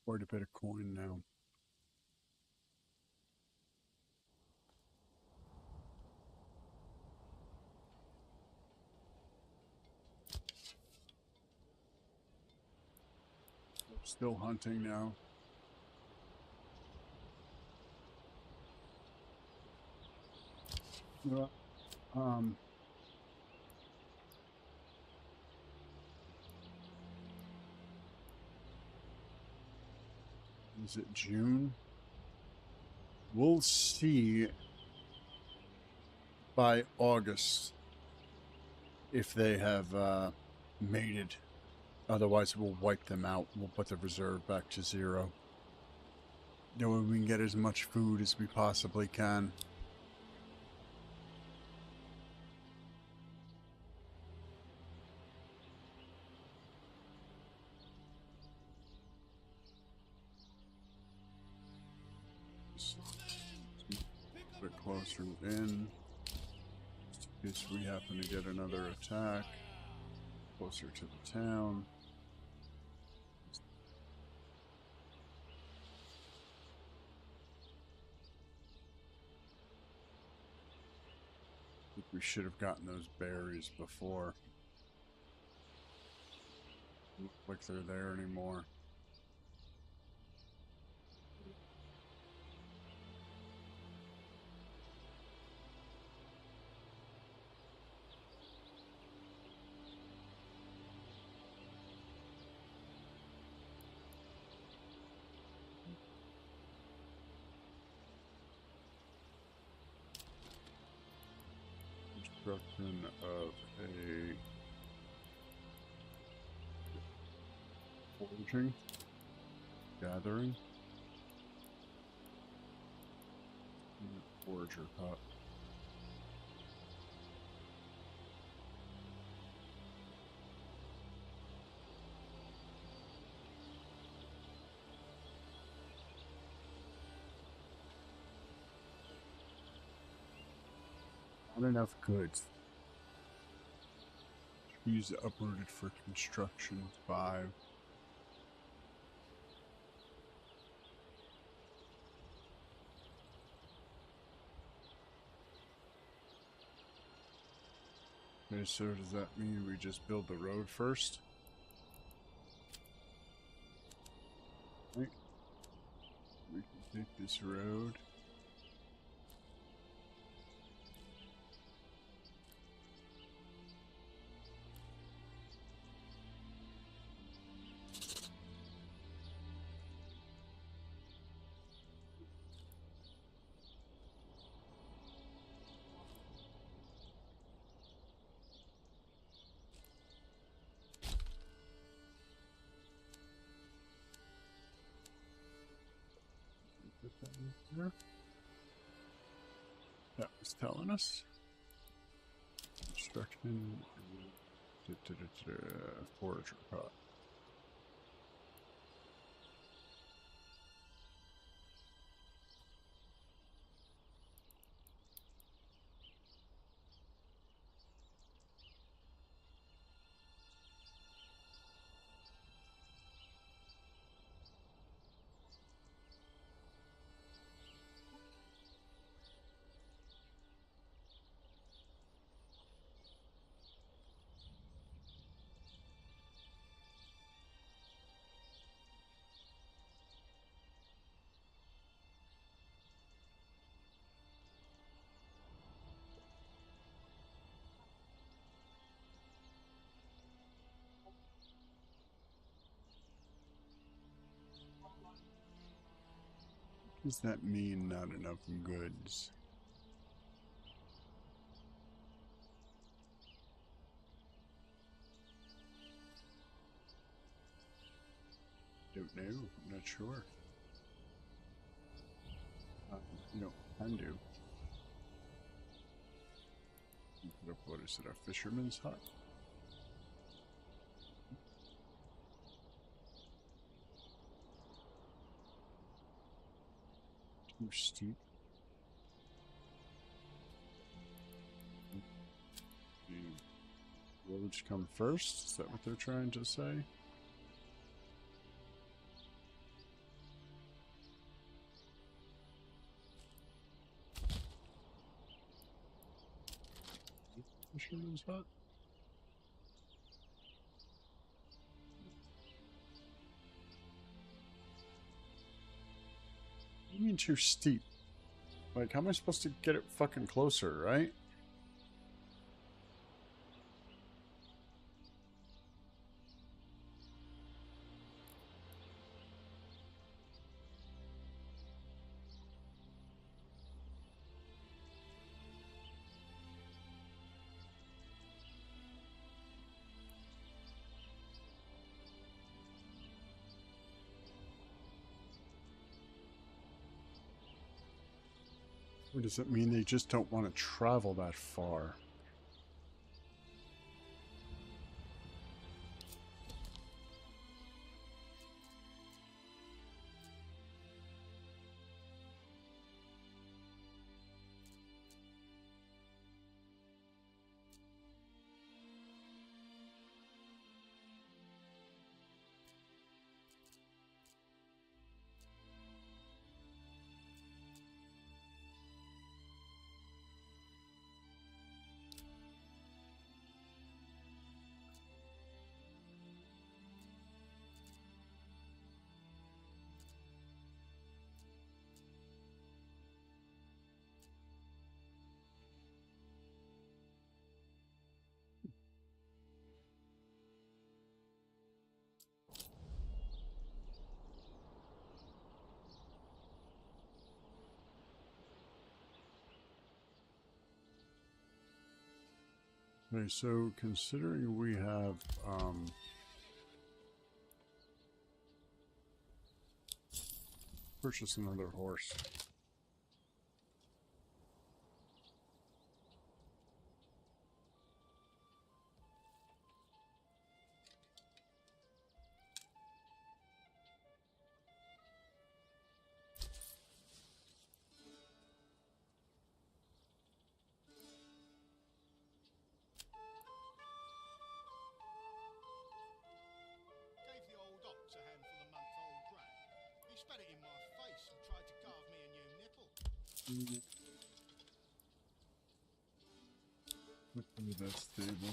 Quite a bit of coin now. Still hunting now. Well, is it June? We'll see by August if they have mated. Otherwise, we'll wipe them out. We'll put the reserve back to 0. That way we can get as much food as we possibly can. A bit closer in. Just in case we happen to get another attack. Closer to the town. I think we should have gotten those berries before. Look like they're there anymore. Construction of a foraging, gathering, forager hut. Not enough goods. Trees uprooted for construction 5. Okay, so does that mean we just build the road first? Right. We can take this road. There. That was telling us. Construction. Forager hut. Does that mean not enough goods? Don't know. I'm not sure. Can do. Put up, what is it, a fisherman's hut? Too steep. The roads come first? Is that what they're trying to say? fisherman's hut? What do you mean too steep? Like, how am I supposed to get it fucking closer, right? Or does it mean they just don't want to travel that far? Okay, so considering we have purchased another horse. Gave the old ox a handful of month-old grain. He spat it in my face and tried to carve me a new nipple. Look at that stable.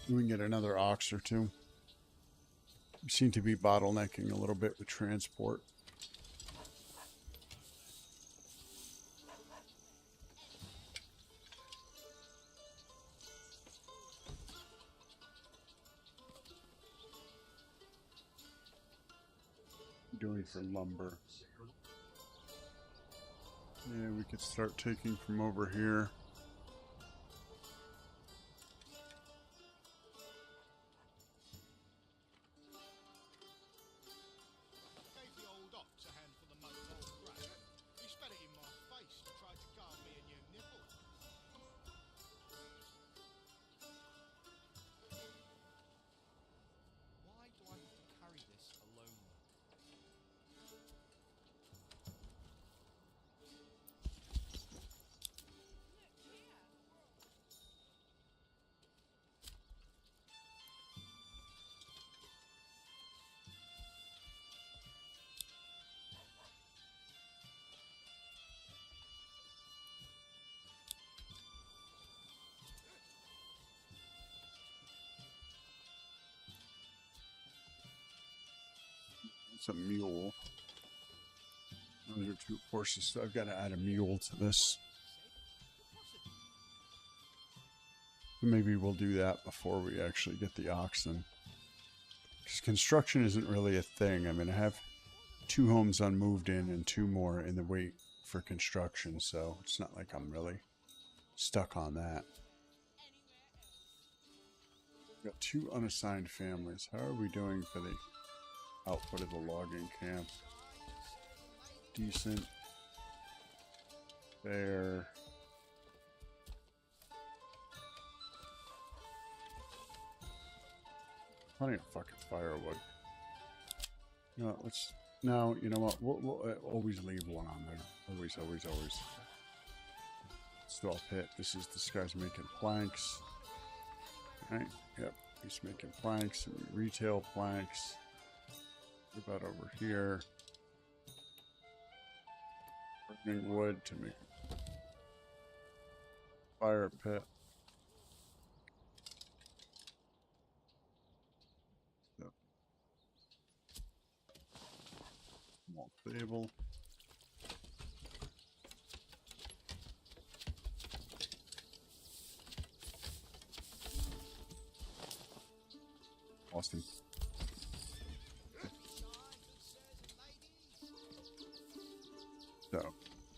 We can get another ox or two. We seem to be bottlenecking a little bit with transport. Doing for lumber. Yeah, we could start taking from over here. Gave the old ox a handful of month-old grain. He spat it in my face and tried to carve me a new nipple. Why do I have to carry this alone? It's a mule. Those are two horses, so I've got to add a mule to this. Maybe we'll do that before we actually get the oxen. Because construction isn't really a thing. I mean, I have 2 homes unmoved in and 2 more in the wait for construction, so it's not like I'm really stuck on that. We've got 2 unassigned families. How are we doing for the output of the logging camp? Decent. Fair. Plenty of fucking firewood. No, let's. No, you know what? We'll always leave one on there. Always, always, always. Straw pit. This guy's making planks. Right? Yep. He's making planks and retail planks. What about over here? Burning wood to make a fire pit. Yep. Small table. Austin. So,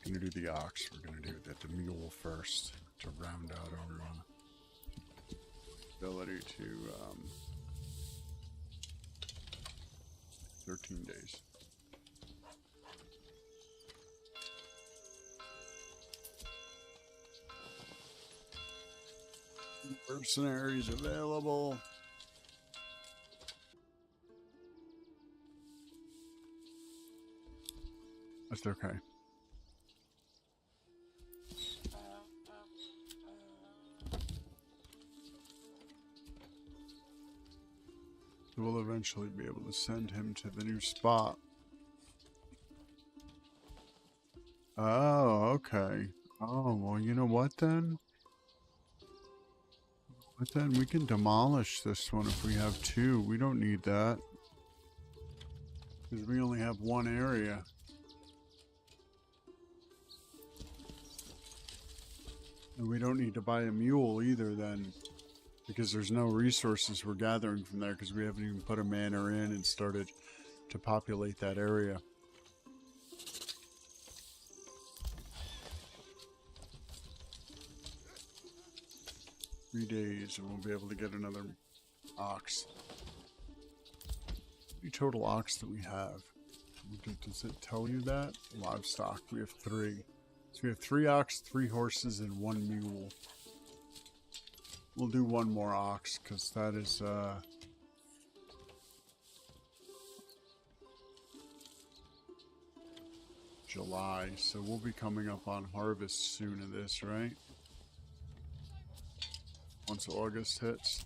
gonna do the ox. We're gonna do the mule first to round out our ability to 13 days. Mercenaries available. That's okay. We'll eventually be able to send him to the new spot. Oh, okay. Oh, well, you know what then? But then we can demolish this one if we have two. We don't need that. Because we only have one area. And we don't need to buy a mule either then. Because there's no resources we're gathering from there because we haven't even put a manor in and started to populate that area. Three days and we'll be able to get another ox. How many total ox that we have? Does it tell you that? Livestock, we have 3. So we have 3 ox, 3 horses, and 1 mule. We'll do 1 more ox because that is July, so we'll be coming up on harvest soon of this, right? Once August hits.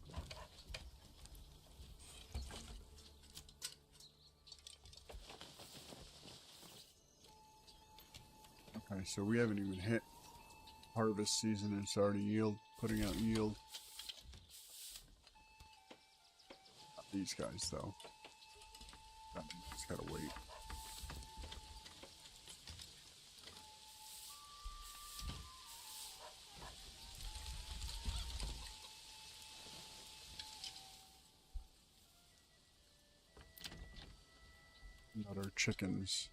Okay, so we haven't even hit harvest season and it's already putting out yield. Not these guys though. Just gotta wait. Not our chickens.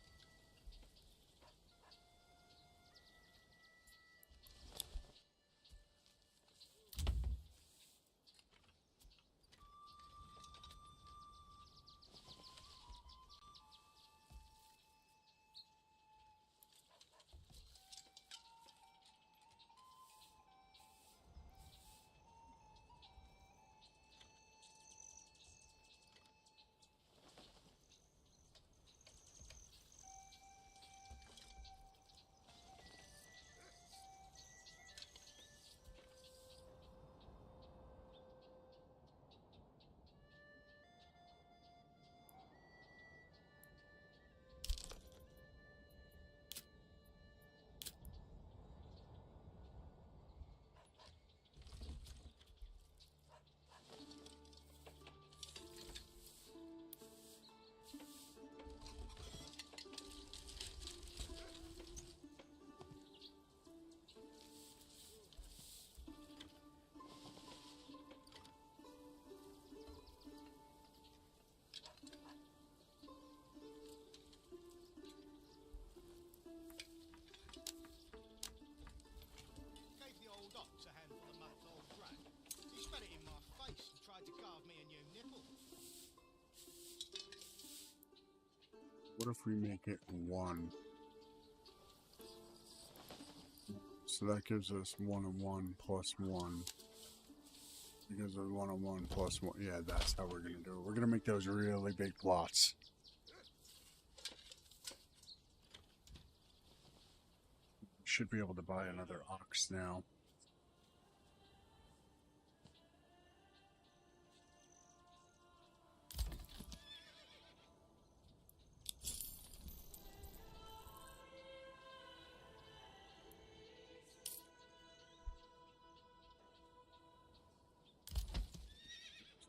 Gave the old ox a handful of month-old drag. He spat it in my face and tried to carve me a new nipple. What if we make it 1? So that gives us 1 and 1 plus 1. It gives us 1 and 1 plus 1. Yeah, that's how we're gonna do it. We're gonna make those really big plots. Should be able to buy another ox now.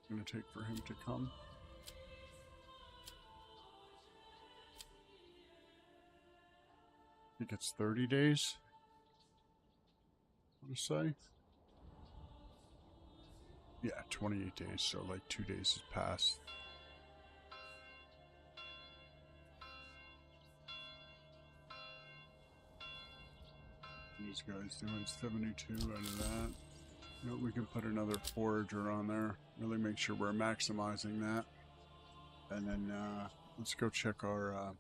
going to take for him to come. I think it's 30 days. I want to say. Yeah, 28 days. So like 2 days has passed. These guys doing 72 out of that. You know, we can put another forager on there. Really make sure we're maximizing that. And then let's go check our...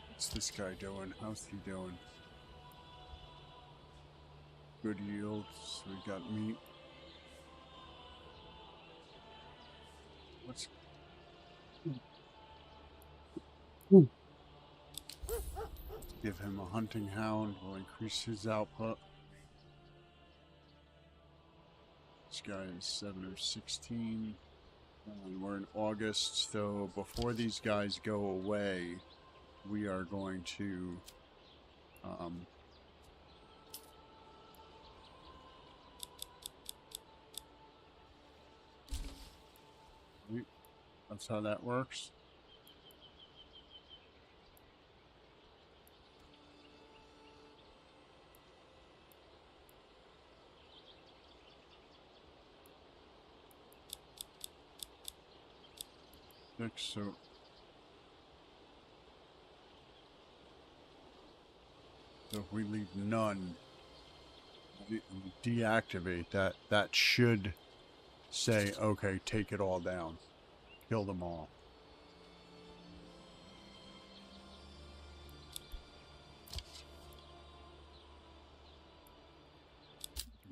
what's this guy doing? How's he doing? Good yields. We got meat. Let's... give him a hunting hound. We'll increase his output. This guy is 7 or 16. And we're in August, so before these guys go away, we are going to that's how that works. So if we leave none, deactivate that, that should say, okay, take it all down. Kill them all.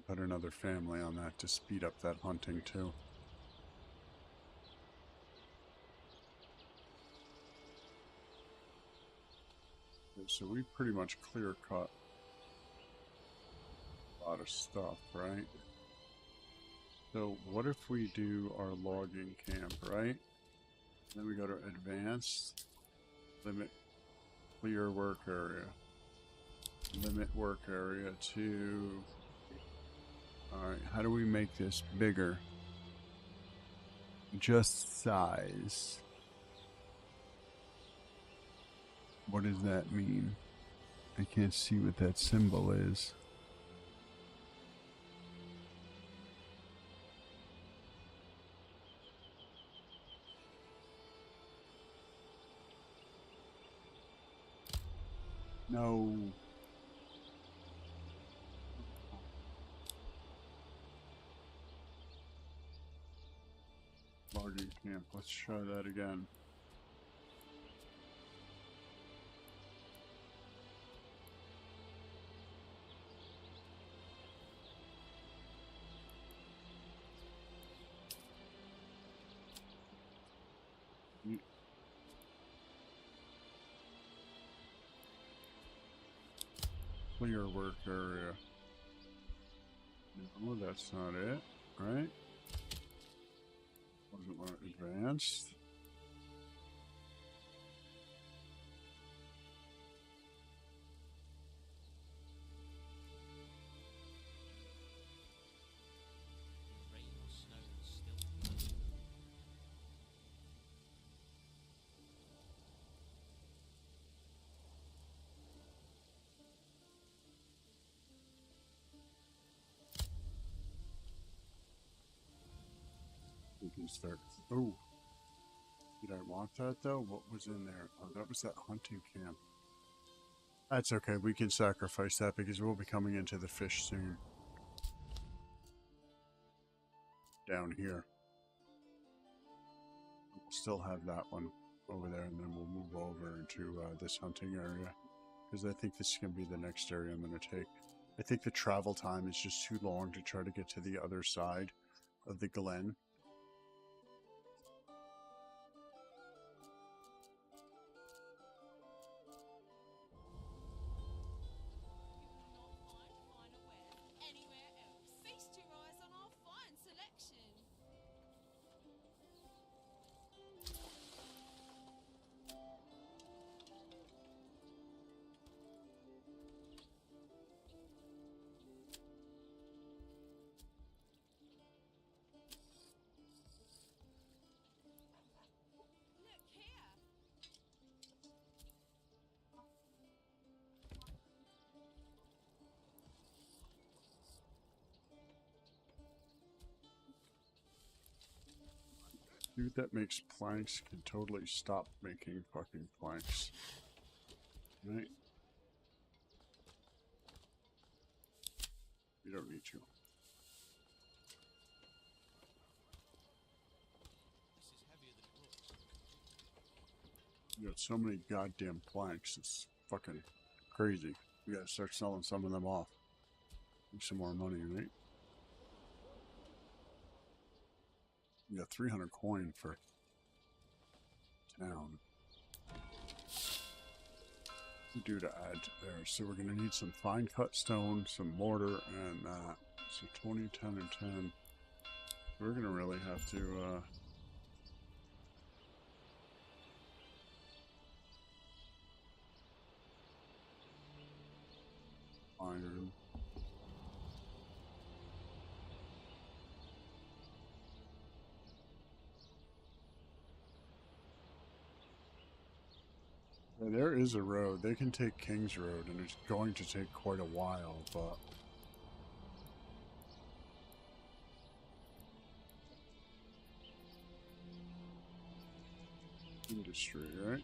Put another family on that to speed up that hunting too. Okay, so we pretty much clear cut a lot of stuff, right? So what if we do our logging camp, right? Then we go to advanced, limit clear work area, limit work area to, all right, how do we make this bigger? Just size. What does that mean? I can't see what that symbol is. No. Logging camp. Let's try that again. Clear work area. No, that's not it, right? Wasn't want advanced. We can start. Oh, did I want that though? What was in there? Oh, that was that hunting camp. That's okay. We can sacrifice that because we'll be coming into the fish soon. Down here. We'll still have that one over there, and then we'll move over into this hunting area because I think this is going to be the next area I'm going to take. I think the travel time is just too long to try to get to the other side of the glen. Dude that makes planks can totally stop making fucking planks. Right? We don't need you. This is heavier than it looks. You got so many goddamn planks, it's fucking crazy. We gotta start selling some of them off. Make some more money, right? We got 300 coin for town. To do to add to there. So we're gonna need some fine cut stone, some mortar, and that. So 20, 10, and 10. We're gonna really have to iron. Yeah, there is a road. They can take King's Road, and it's going to take quite a while, but industry, right?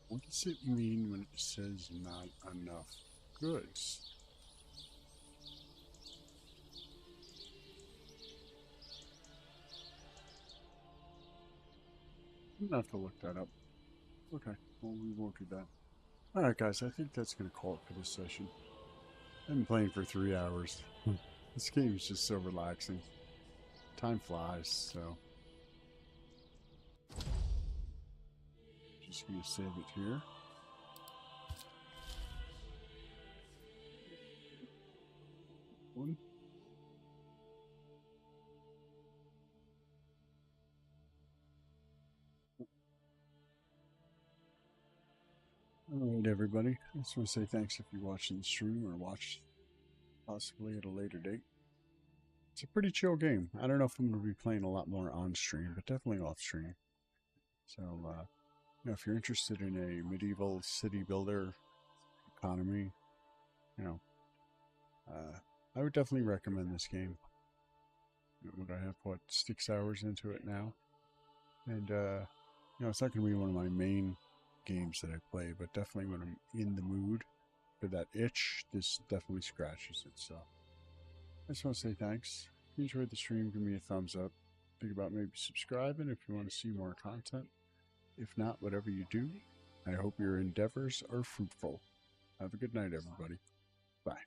What does it mean when it says not enough goods? I'm gonna have to look that up. Okay, well, we won't do that. Alright, guys, I think that's gonna call it for this session. I've been playing for 3 hours. This game is just so relaxing. Time flies, so. Just gonna save it here. One. Alright, everybody. I just want to say thanks if you're watching the stream or watched possibly at a later date. It's a pretty chill game. I don't know if I'm going to be playing a lot more on stream, but definitely off stream. So, you know, if you're interested in a medieval city builder economy, you know, I would definitely recommend this game. Would I have, what, 6 hours into it now? And, you know, it's not going to be one of my main games that I play, but definitely when I'm in the mood for that itch, this definitely scratches it. So I just want to say thanks. If you enjoyed the stream, give me a thumbs up. Think about maybe subscribing if you want to see more content. If not, whatever you do, I hope your endeavors are fruitful. Have a good night, everybody. Bye.